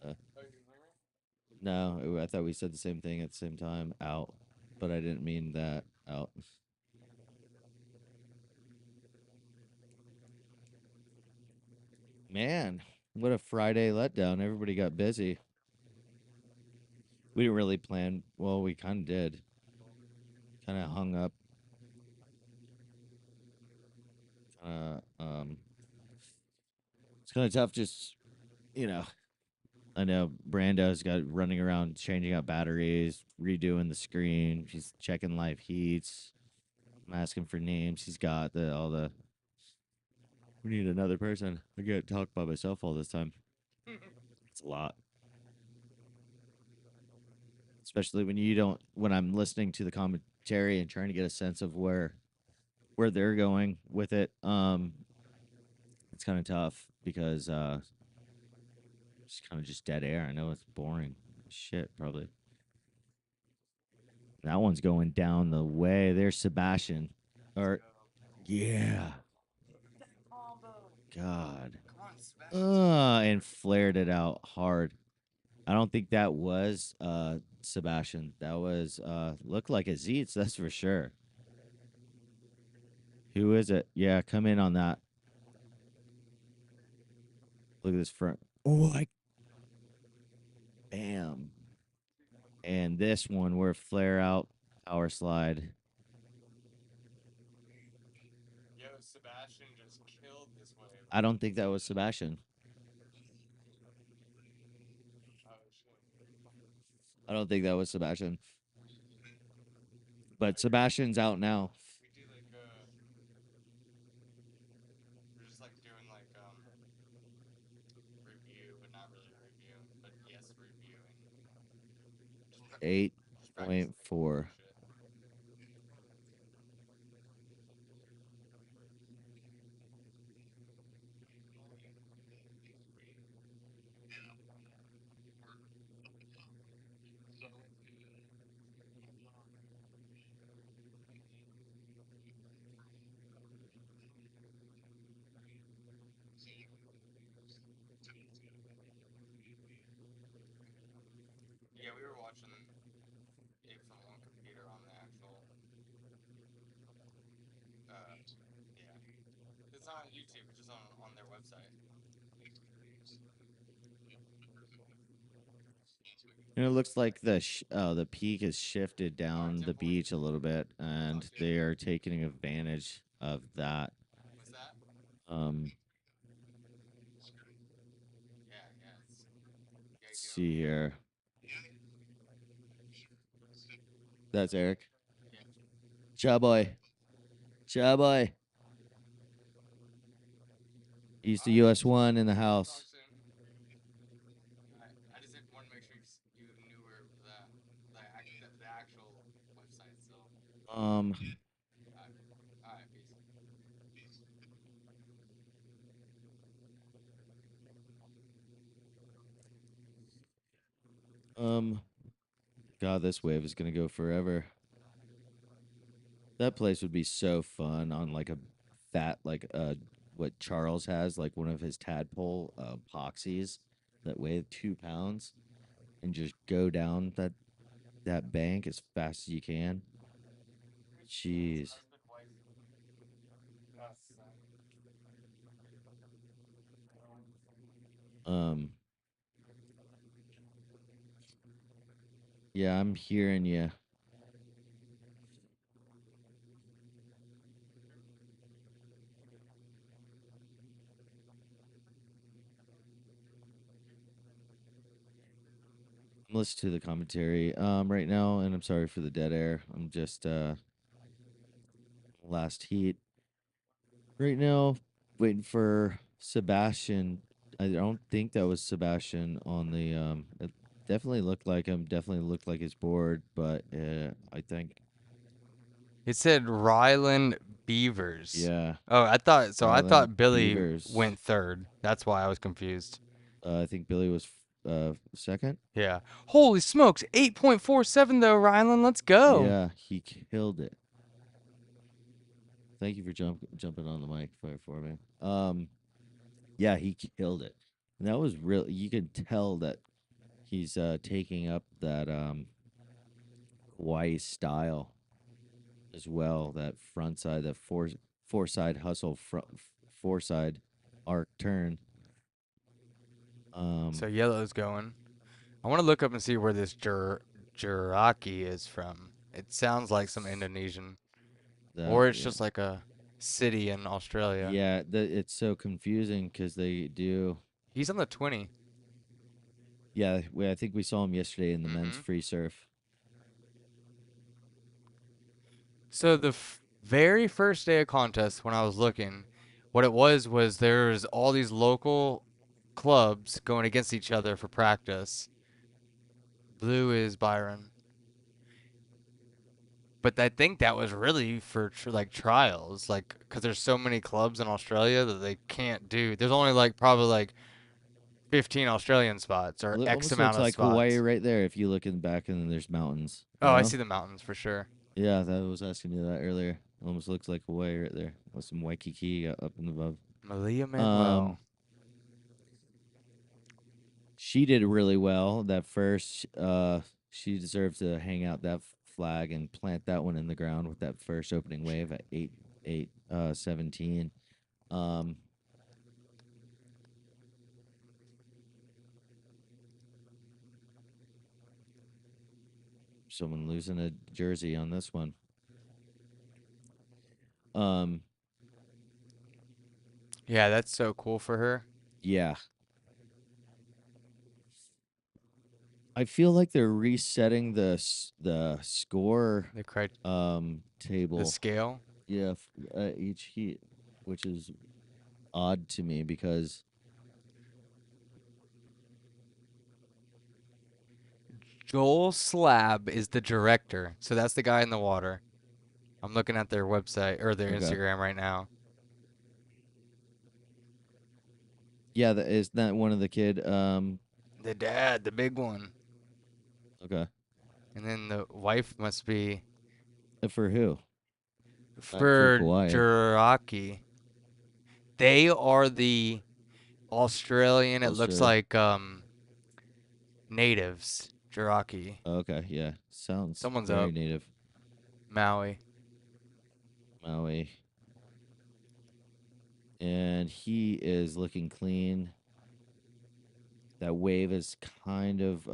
Uh, Oh, you hear me? no, I thought we said the same thing at the same time. Out, but I didn't mean that. Out. Man, what a Friday letdown. Everybody got busy. We didn't really plan. Well, we kind of did. Kind of hung up. It's kind of tough. Just you know, I know Brando's got running around changing out batteries, redoing the screen. She's checking live heats. I'm asking for names. He's got all the. We need another person. I can't talk by myself all this time. It's a lot, especially when you don't. When I'm listening to the commentary and trying to get a sense of where they're going with it. It's kind of tough because it's kind of just dead air. I know it's boring. Shit, probably. That one's going down the way. There's Sebastian. Or yeah, That combo. God. Come on, Sebastian. And flared it out hard. I don't think that was Sebastian. That was looked like a Zeets, that's for sure. Who is it? Yeah, come in on that. Look at this front. Oh, bam. And this one, we're flare out, power slide. Yo, Sebastian just killed this wave. I don't think that was Sebastian. Oh shit. I don't think that was Sebastian. But Sebastian's out now. We do like we're just like doing like review, but not really review, but yes, reviewing. Just practice the 8.4. shit. And it looks like the peak is shifted down the beach a little bit, and they are taking advantage of that. What's that? Um, Yeah, yeah. You let's gotta get on see the boat. here. That's Eric. Yeah. Ciao, boy. Ciao, boy. He's the All right. US 1 in the Talk house. soon. All right. I just want to make sure you knew where the actual website itself. Um, All right. All right. Peace. um, God, this wave is gonna go forever. That place would be so fun on like a fat, like what Charles has, like one of his tadpole poxies that weigh 2 pounds, and just go down that bank as fast as you can. Jeez. Husband, wife, son. Um. Yeah, I'm hearing you. I'm listening to the commentary right now, and I'm sorry for the dead air. I'm just last heat right now, waiting for Sebastian. I don't think that was Sebastian on the. It definitely looked like him. Definitely looked like his board, but I think It said Ryland Beavers. yeah, Oh, I thought so. I Ryland thought Billy Beavers. went third. That's why I was confused. I think Billy was second. Yeah. Holy smokes! 8.47 though, Ryland. Let's go. Yeah, he killed it. Thank you for jumping on the mic for me. Yeah, he killed it. And that was real. You could tell that he's taking up that Hawaii style as well. That front side, that four side hustle, four side arc turn. So yellow's going. I want to look up and see where this Juraki is from. It sounds like some Indonesian, That or it's yeah, just like a city in Australia. yeah. It's so confusing because they do. He's on the 20. Yeah, I think we saw him yesterday in the men's Mm-hmm. free surf. So the very first day of contest, when I was looking, what it was there's all these local clubs going against each other for practice. Blue is Byron, but I think that was really for like trials, like because there's so many clubs in Australia that they can't do. There's only like probably like 15 Australian spots or It X almost amount looks of like Hawaii spots. right there. If you look in the back and then there's mountains. You Oh, I know. see the mountains for sure. Yeah, that was asking you that earlier. Almost looks like Hawaii right there with some Waikiki up and above. Malia Um, Manuel. she did really well that first. She deserved to hang out that flag and plant that one in the ground with that first opening wave at 17. Um, someone losing a jersey on this one. Um, Yeah, that's so cool for her. yeah, I feel like they're resetting the score The the table. scale. Yeah, each heat, which is odd to me because Joel Slab is the director. So that's the guy in the water. I'm looking at their website or their okay, Instagram right now. yeah, that is not one of the kid. The dad, the big one. Okay, And then the wife must be for who? Not for for Kauai. Juraki. They are the Australian, it looks Ulster. like natives. Juraki. Okay, yeah, sounds Someone's very up. native. Maui. Maui, and he is looking clean. That wave is kind of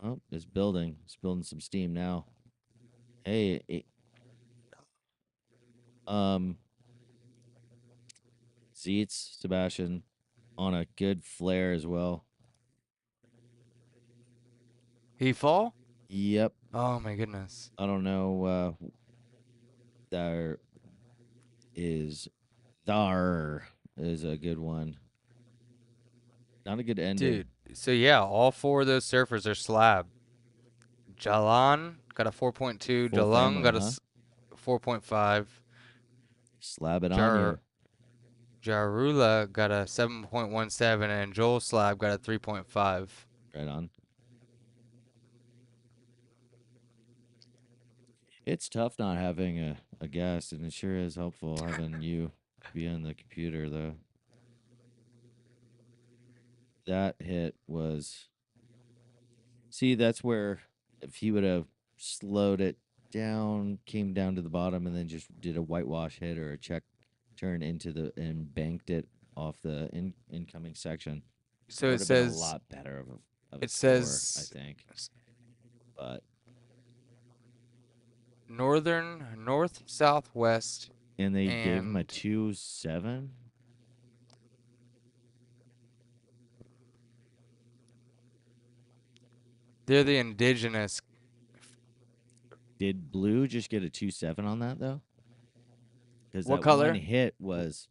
Oh, it's building. It's building some steam now. Hey, um, Zeitz, Sebastian, on a good flare as well. He fall? Yep. Oh my goodness. I don't know. There is Thar is a good one. Not a good ending. Dude, so yeah, all four of those surfers are slab. Jalan got a 4.2, Full Jalung family, got a huh? 4.5, Slab it on you. Jar Jarula got a 7.17, and Joel Slab got a 3.5. Right on. It's tough not having a guest, and it sure is helpful having you be on the computer, though. That hit was. See, that's where if he would have slowed it down, came down to the bottom, and then just did a whitewash hit or a check turn into the and banked it off the incoming section, So that it would have been a says lot better of a it score, I says think. But north, southwest, and they gave him a and 2.7. they're the indigenous. Did Blue just get a 2.7 on that though? Because What that one color? hit was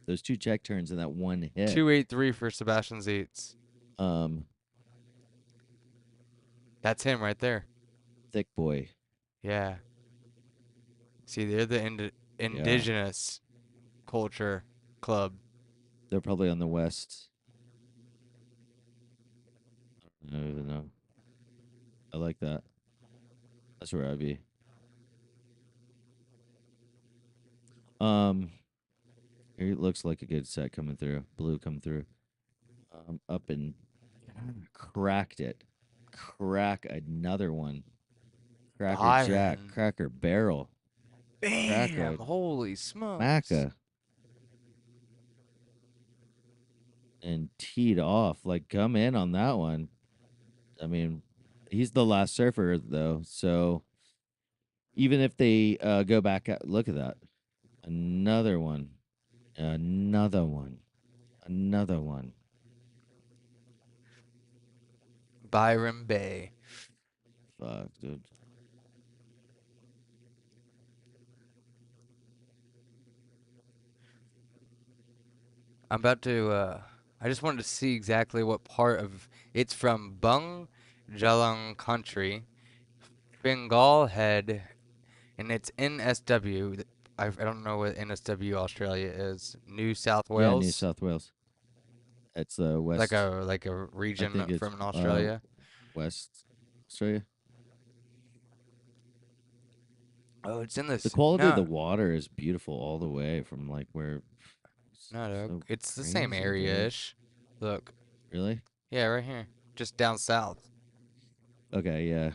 those two check turns and that one hit. 283 for Sebastian Zeitz. Um, That's him right there. thick boy. Yeah. See, they're the Yeah, indigenous culture club. they're probably on the west. I don't even know. I like that. That's where I'd be. Um, here it looks like a good set coming through. Blue come through. Up and cracked it. Crack another one. Cracker Jack. Byron. Cracker Barrel. Bam! Cracker Holy smokes. Macca. And teed off. Like, come in on that one. I mean, he's the last surfer, though. So even if they go back, look at that. Another one. Another one. Another one. Byron Bay. Fuck, dude. I'm about to, I just wanted to see exactly what part of, it's from Bung Jalang country, Bengal Head, and it's NSW. I don't know what NSW Australia is. New South Yeah, New Wales? South Wales. It's the Like west. a I region think it's from Australia. west Australia. Oh, it's in The this. quality of the No, water is beautiful all the way from like where. no, no. So It's the same crazy, dude. area-ish. Look. Really? Yeah, right here. Just down south. Okay, yeah.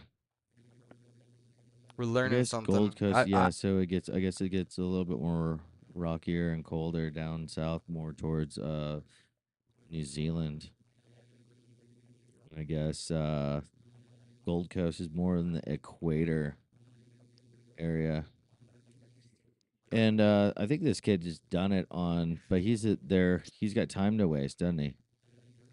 We're I learning guess Gold something. Coast, yeah. So it gets, I guess it gets a little bit more rockier and colder down south, more towards New Zealand. I guess Gold Coast is more in the equator area. And I think this kid just done it on, but he's got time to waste, doesn't he?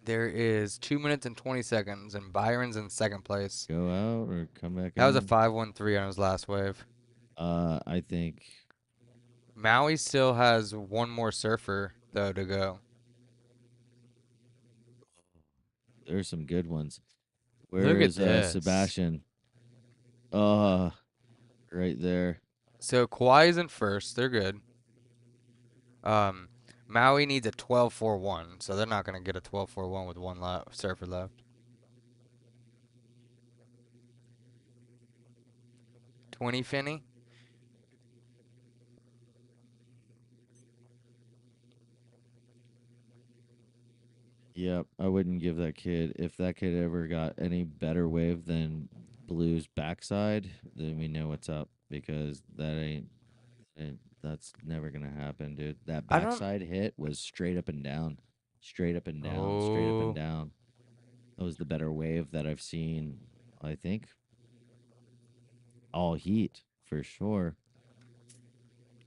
There is 2 minutes and 20 seconds, and Byron's in second place. Go out or come back That was a in. 5:13 on his last wave. I think Maui still has one more surfer, though, to go. there's some good ones. Where Look at is this. Sebastian? Right there. So Kauai's in first. They're good. Um, Maui needs a 12.41, so they're not going to get a 12.41 with one surfer left. 20 Finney? Yep, I wouldn't give that kid if that kid ever got any better wave than Blue's backside, then we know what's up because that's never gonna happen, dude. That I don't. backside hit was straight up and down, straight up and down, straight up and Oh. down. That was the better wave that I've seen. I think all heat for sure.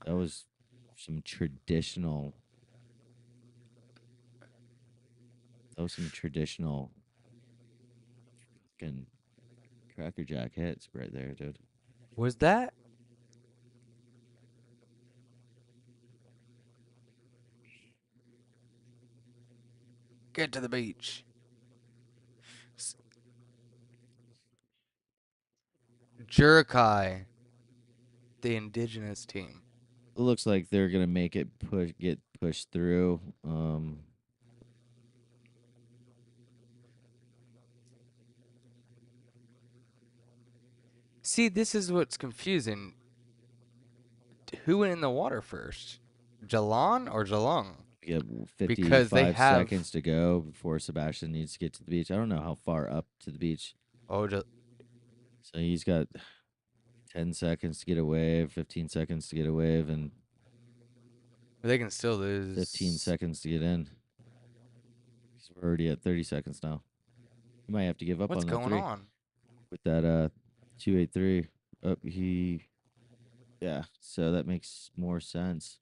That was some traditional. That was some traditional fucking Cracker Jack hits right there, dude. Was that? Get to the beach. Jurakai, the indigenous team. It looks like they're gonna make it get pushed through. See, this is what's confusing. Who went in the water first? Jalan or Jalung? We have Because they 55 have. seconds to go before Sebastian needs to get to the beach. I don't know how far up to the beach. Oh, So he's got 10 seconds to get a wave, 15 seconds to get a wave, and they can still lose. 15 seconds to get in. 'Cause we're already at 30 seconds now. You might have to give up What's on the going three on? with that 283. Up yeah, so that makes more sense.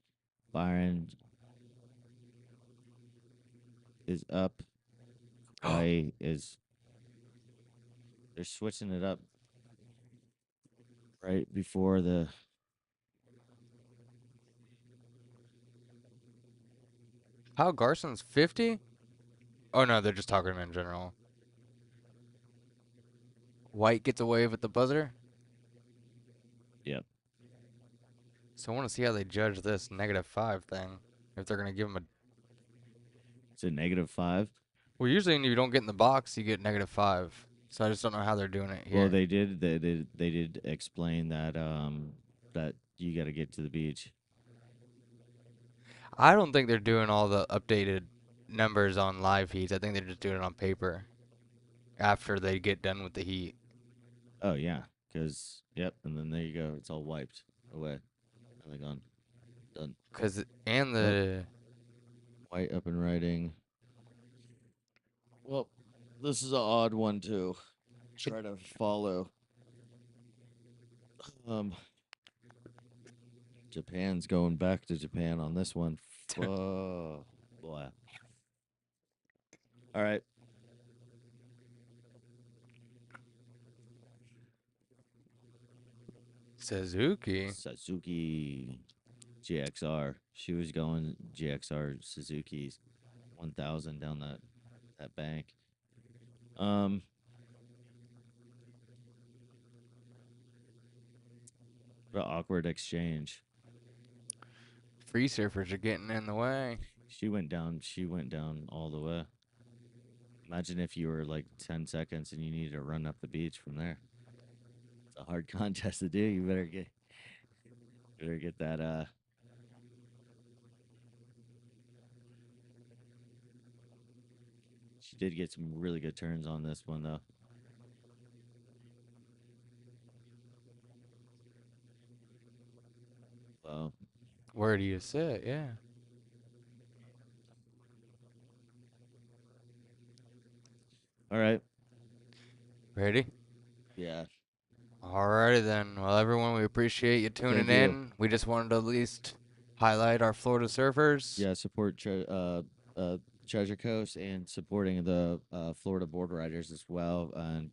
Byron is up. Kawhi is. They're switching it up right before the. How Garson's 50? Oh no, they're just talking in general. White gets a wave at the buzzer. Yep. So I want to see how they judge this -5 thing. If they're gonna give him a. It's a -5. Well, usually when you don't get in the box, you get -5. So I just don't know how they're doing it here. Well, they did explain that that you got to get to the beach. I don't think they're doing all the updated numbers on live heats. I think they're just doing it on paper after they get done with the heat. Oh yeah, because yep, and then there you go. It's all wiped away. And they're gone. Done. And the White up and riding. Well, this is an odd one to try to follow. Japan's going back to Japan on this one. Whoa, boy. All right. Suzuki. GXR. She was going GXR Suzuki's 1000 down that bank. What an awkward exchange. Free surfers are getting in the way. She went down all the way. Imagine if you were like 10 seconds and you needed to run up the beach from there. It's a hard contest to do. You better get that She did get some really good turns on this one though. Wow. Where do you sit? Yeah. All right. Ready? Yeah. Alrighty then. Well, everyone, we appreciate you tuning Thank you. in. We just wanted to at least highlight our Florida surfers. Yeah, support Treasure Coast and supporting the Florida board riders as well. And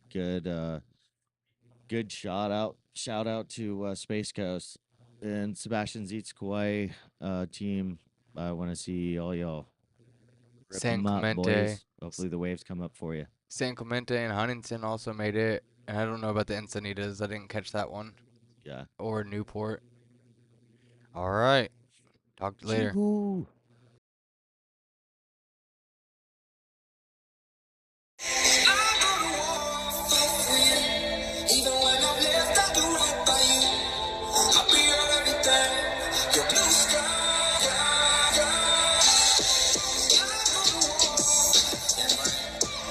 good shout out to Space Coast and Sebastian Zietz Kauai team. I want to see all y'all. Rip San 'em up, Clemente. boys. Hopefully the waves come up for you. San Clemente and Huntington also made it. And I don't know about the Encinitas. I didn't catch that one. Yeah. Or Newport. All right. Talk to you later. Chico. Even when I'm left, I do right by you. I'll be your everything. Your blue sky.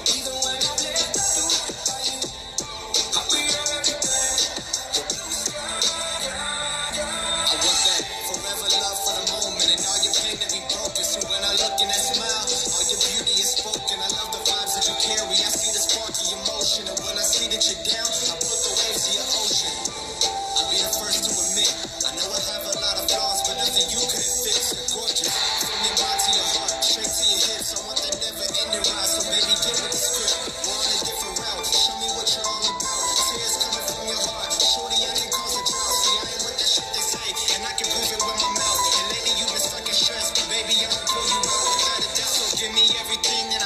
Even when I'm left, I do right by you. I'll be your everything. Your blue sky. I want that forever love for the moment and all your pain that we fits are gorgeous. From your mind to your heart, straight to your hips. I want that never-ending ride, so baby, get with the script. We're on a different route. Show me what you're all about. Tears coming from your heart. Shorty, I can cause a drought. See, I ain't with that shit they say, and I can prove it with my mouth. And lately you've been stuck in stress, but baby, I'ma pull you out without a doubt. So give me everything that I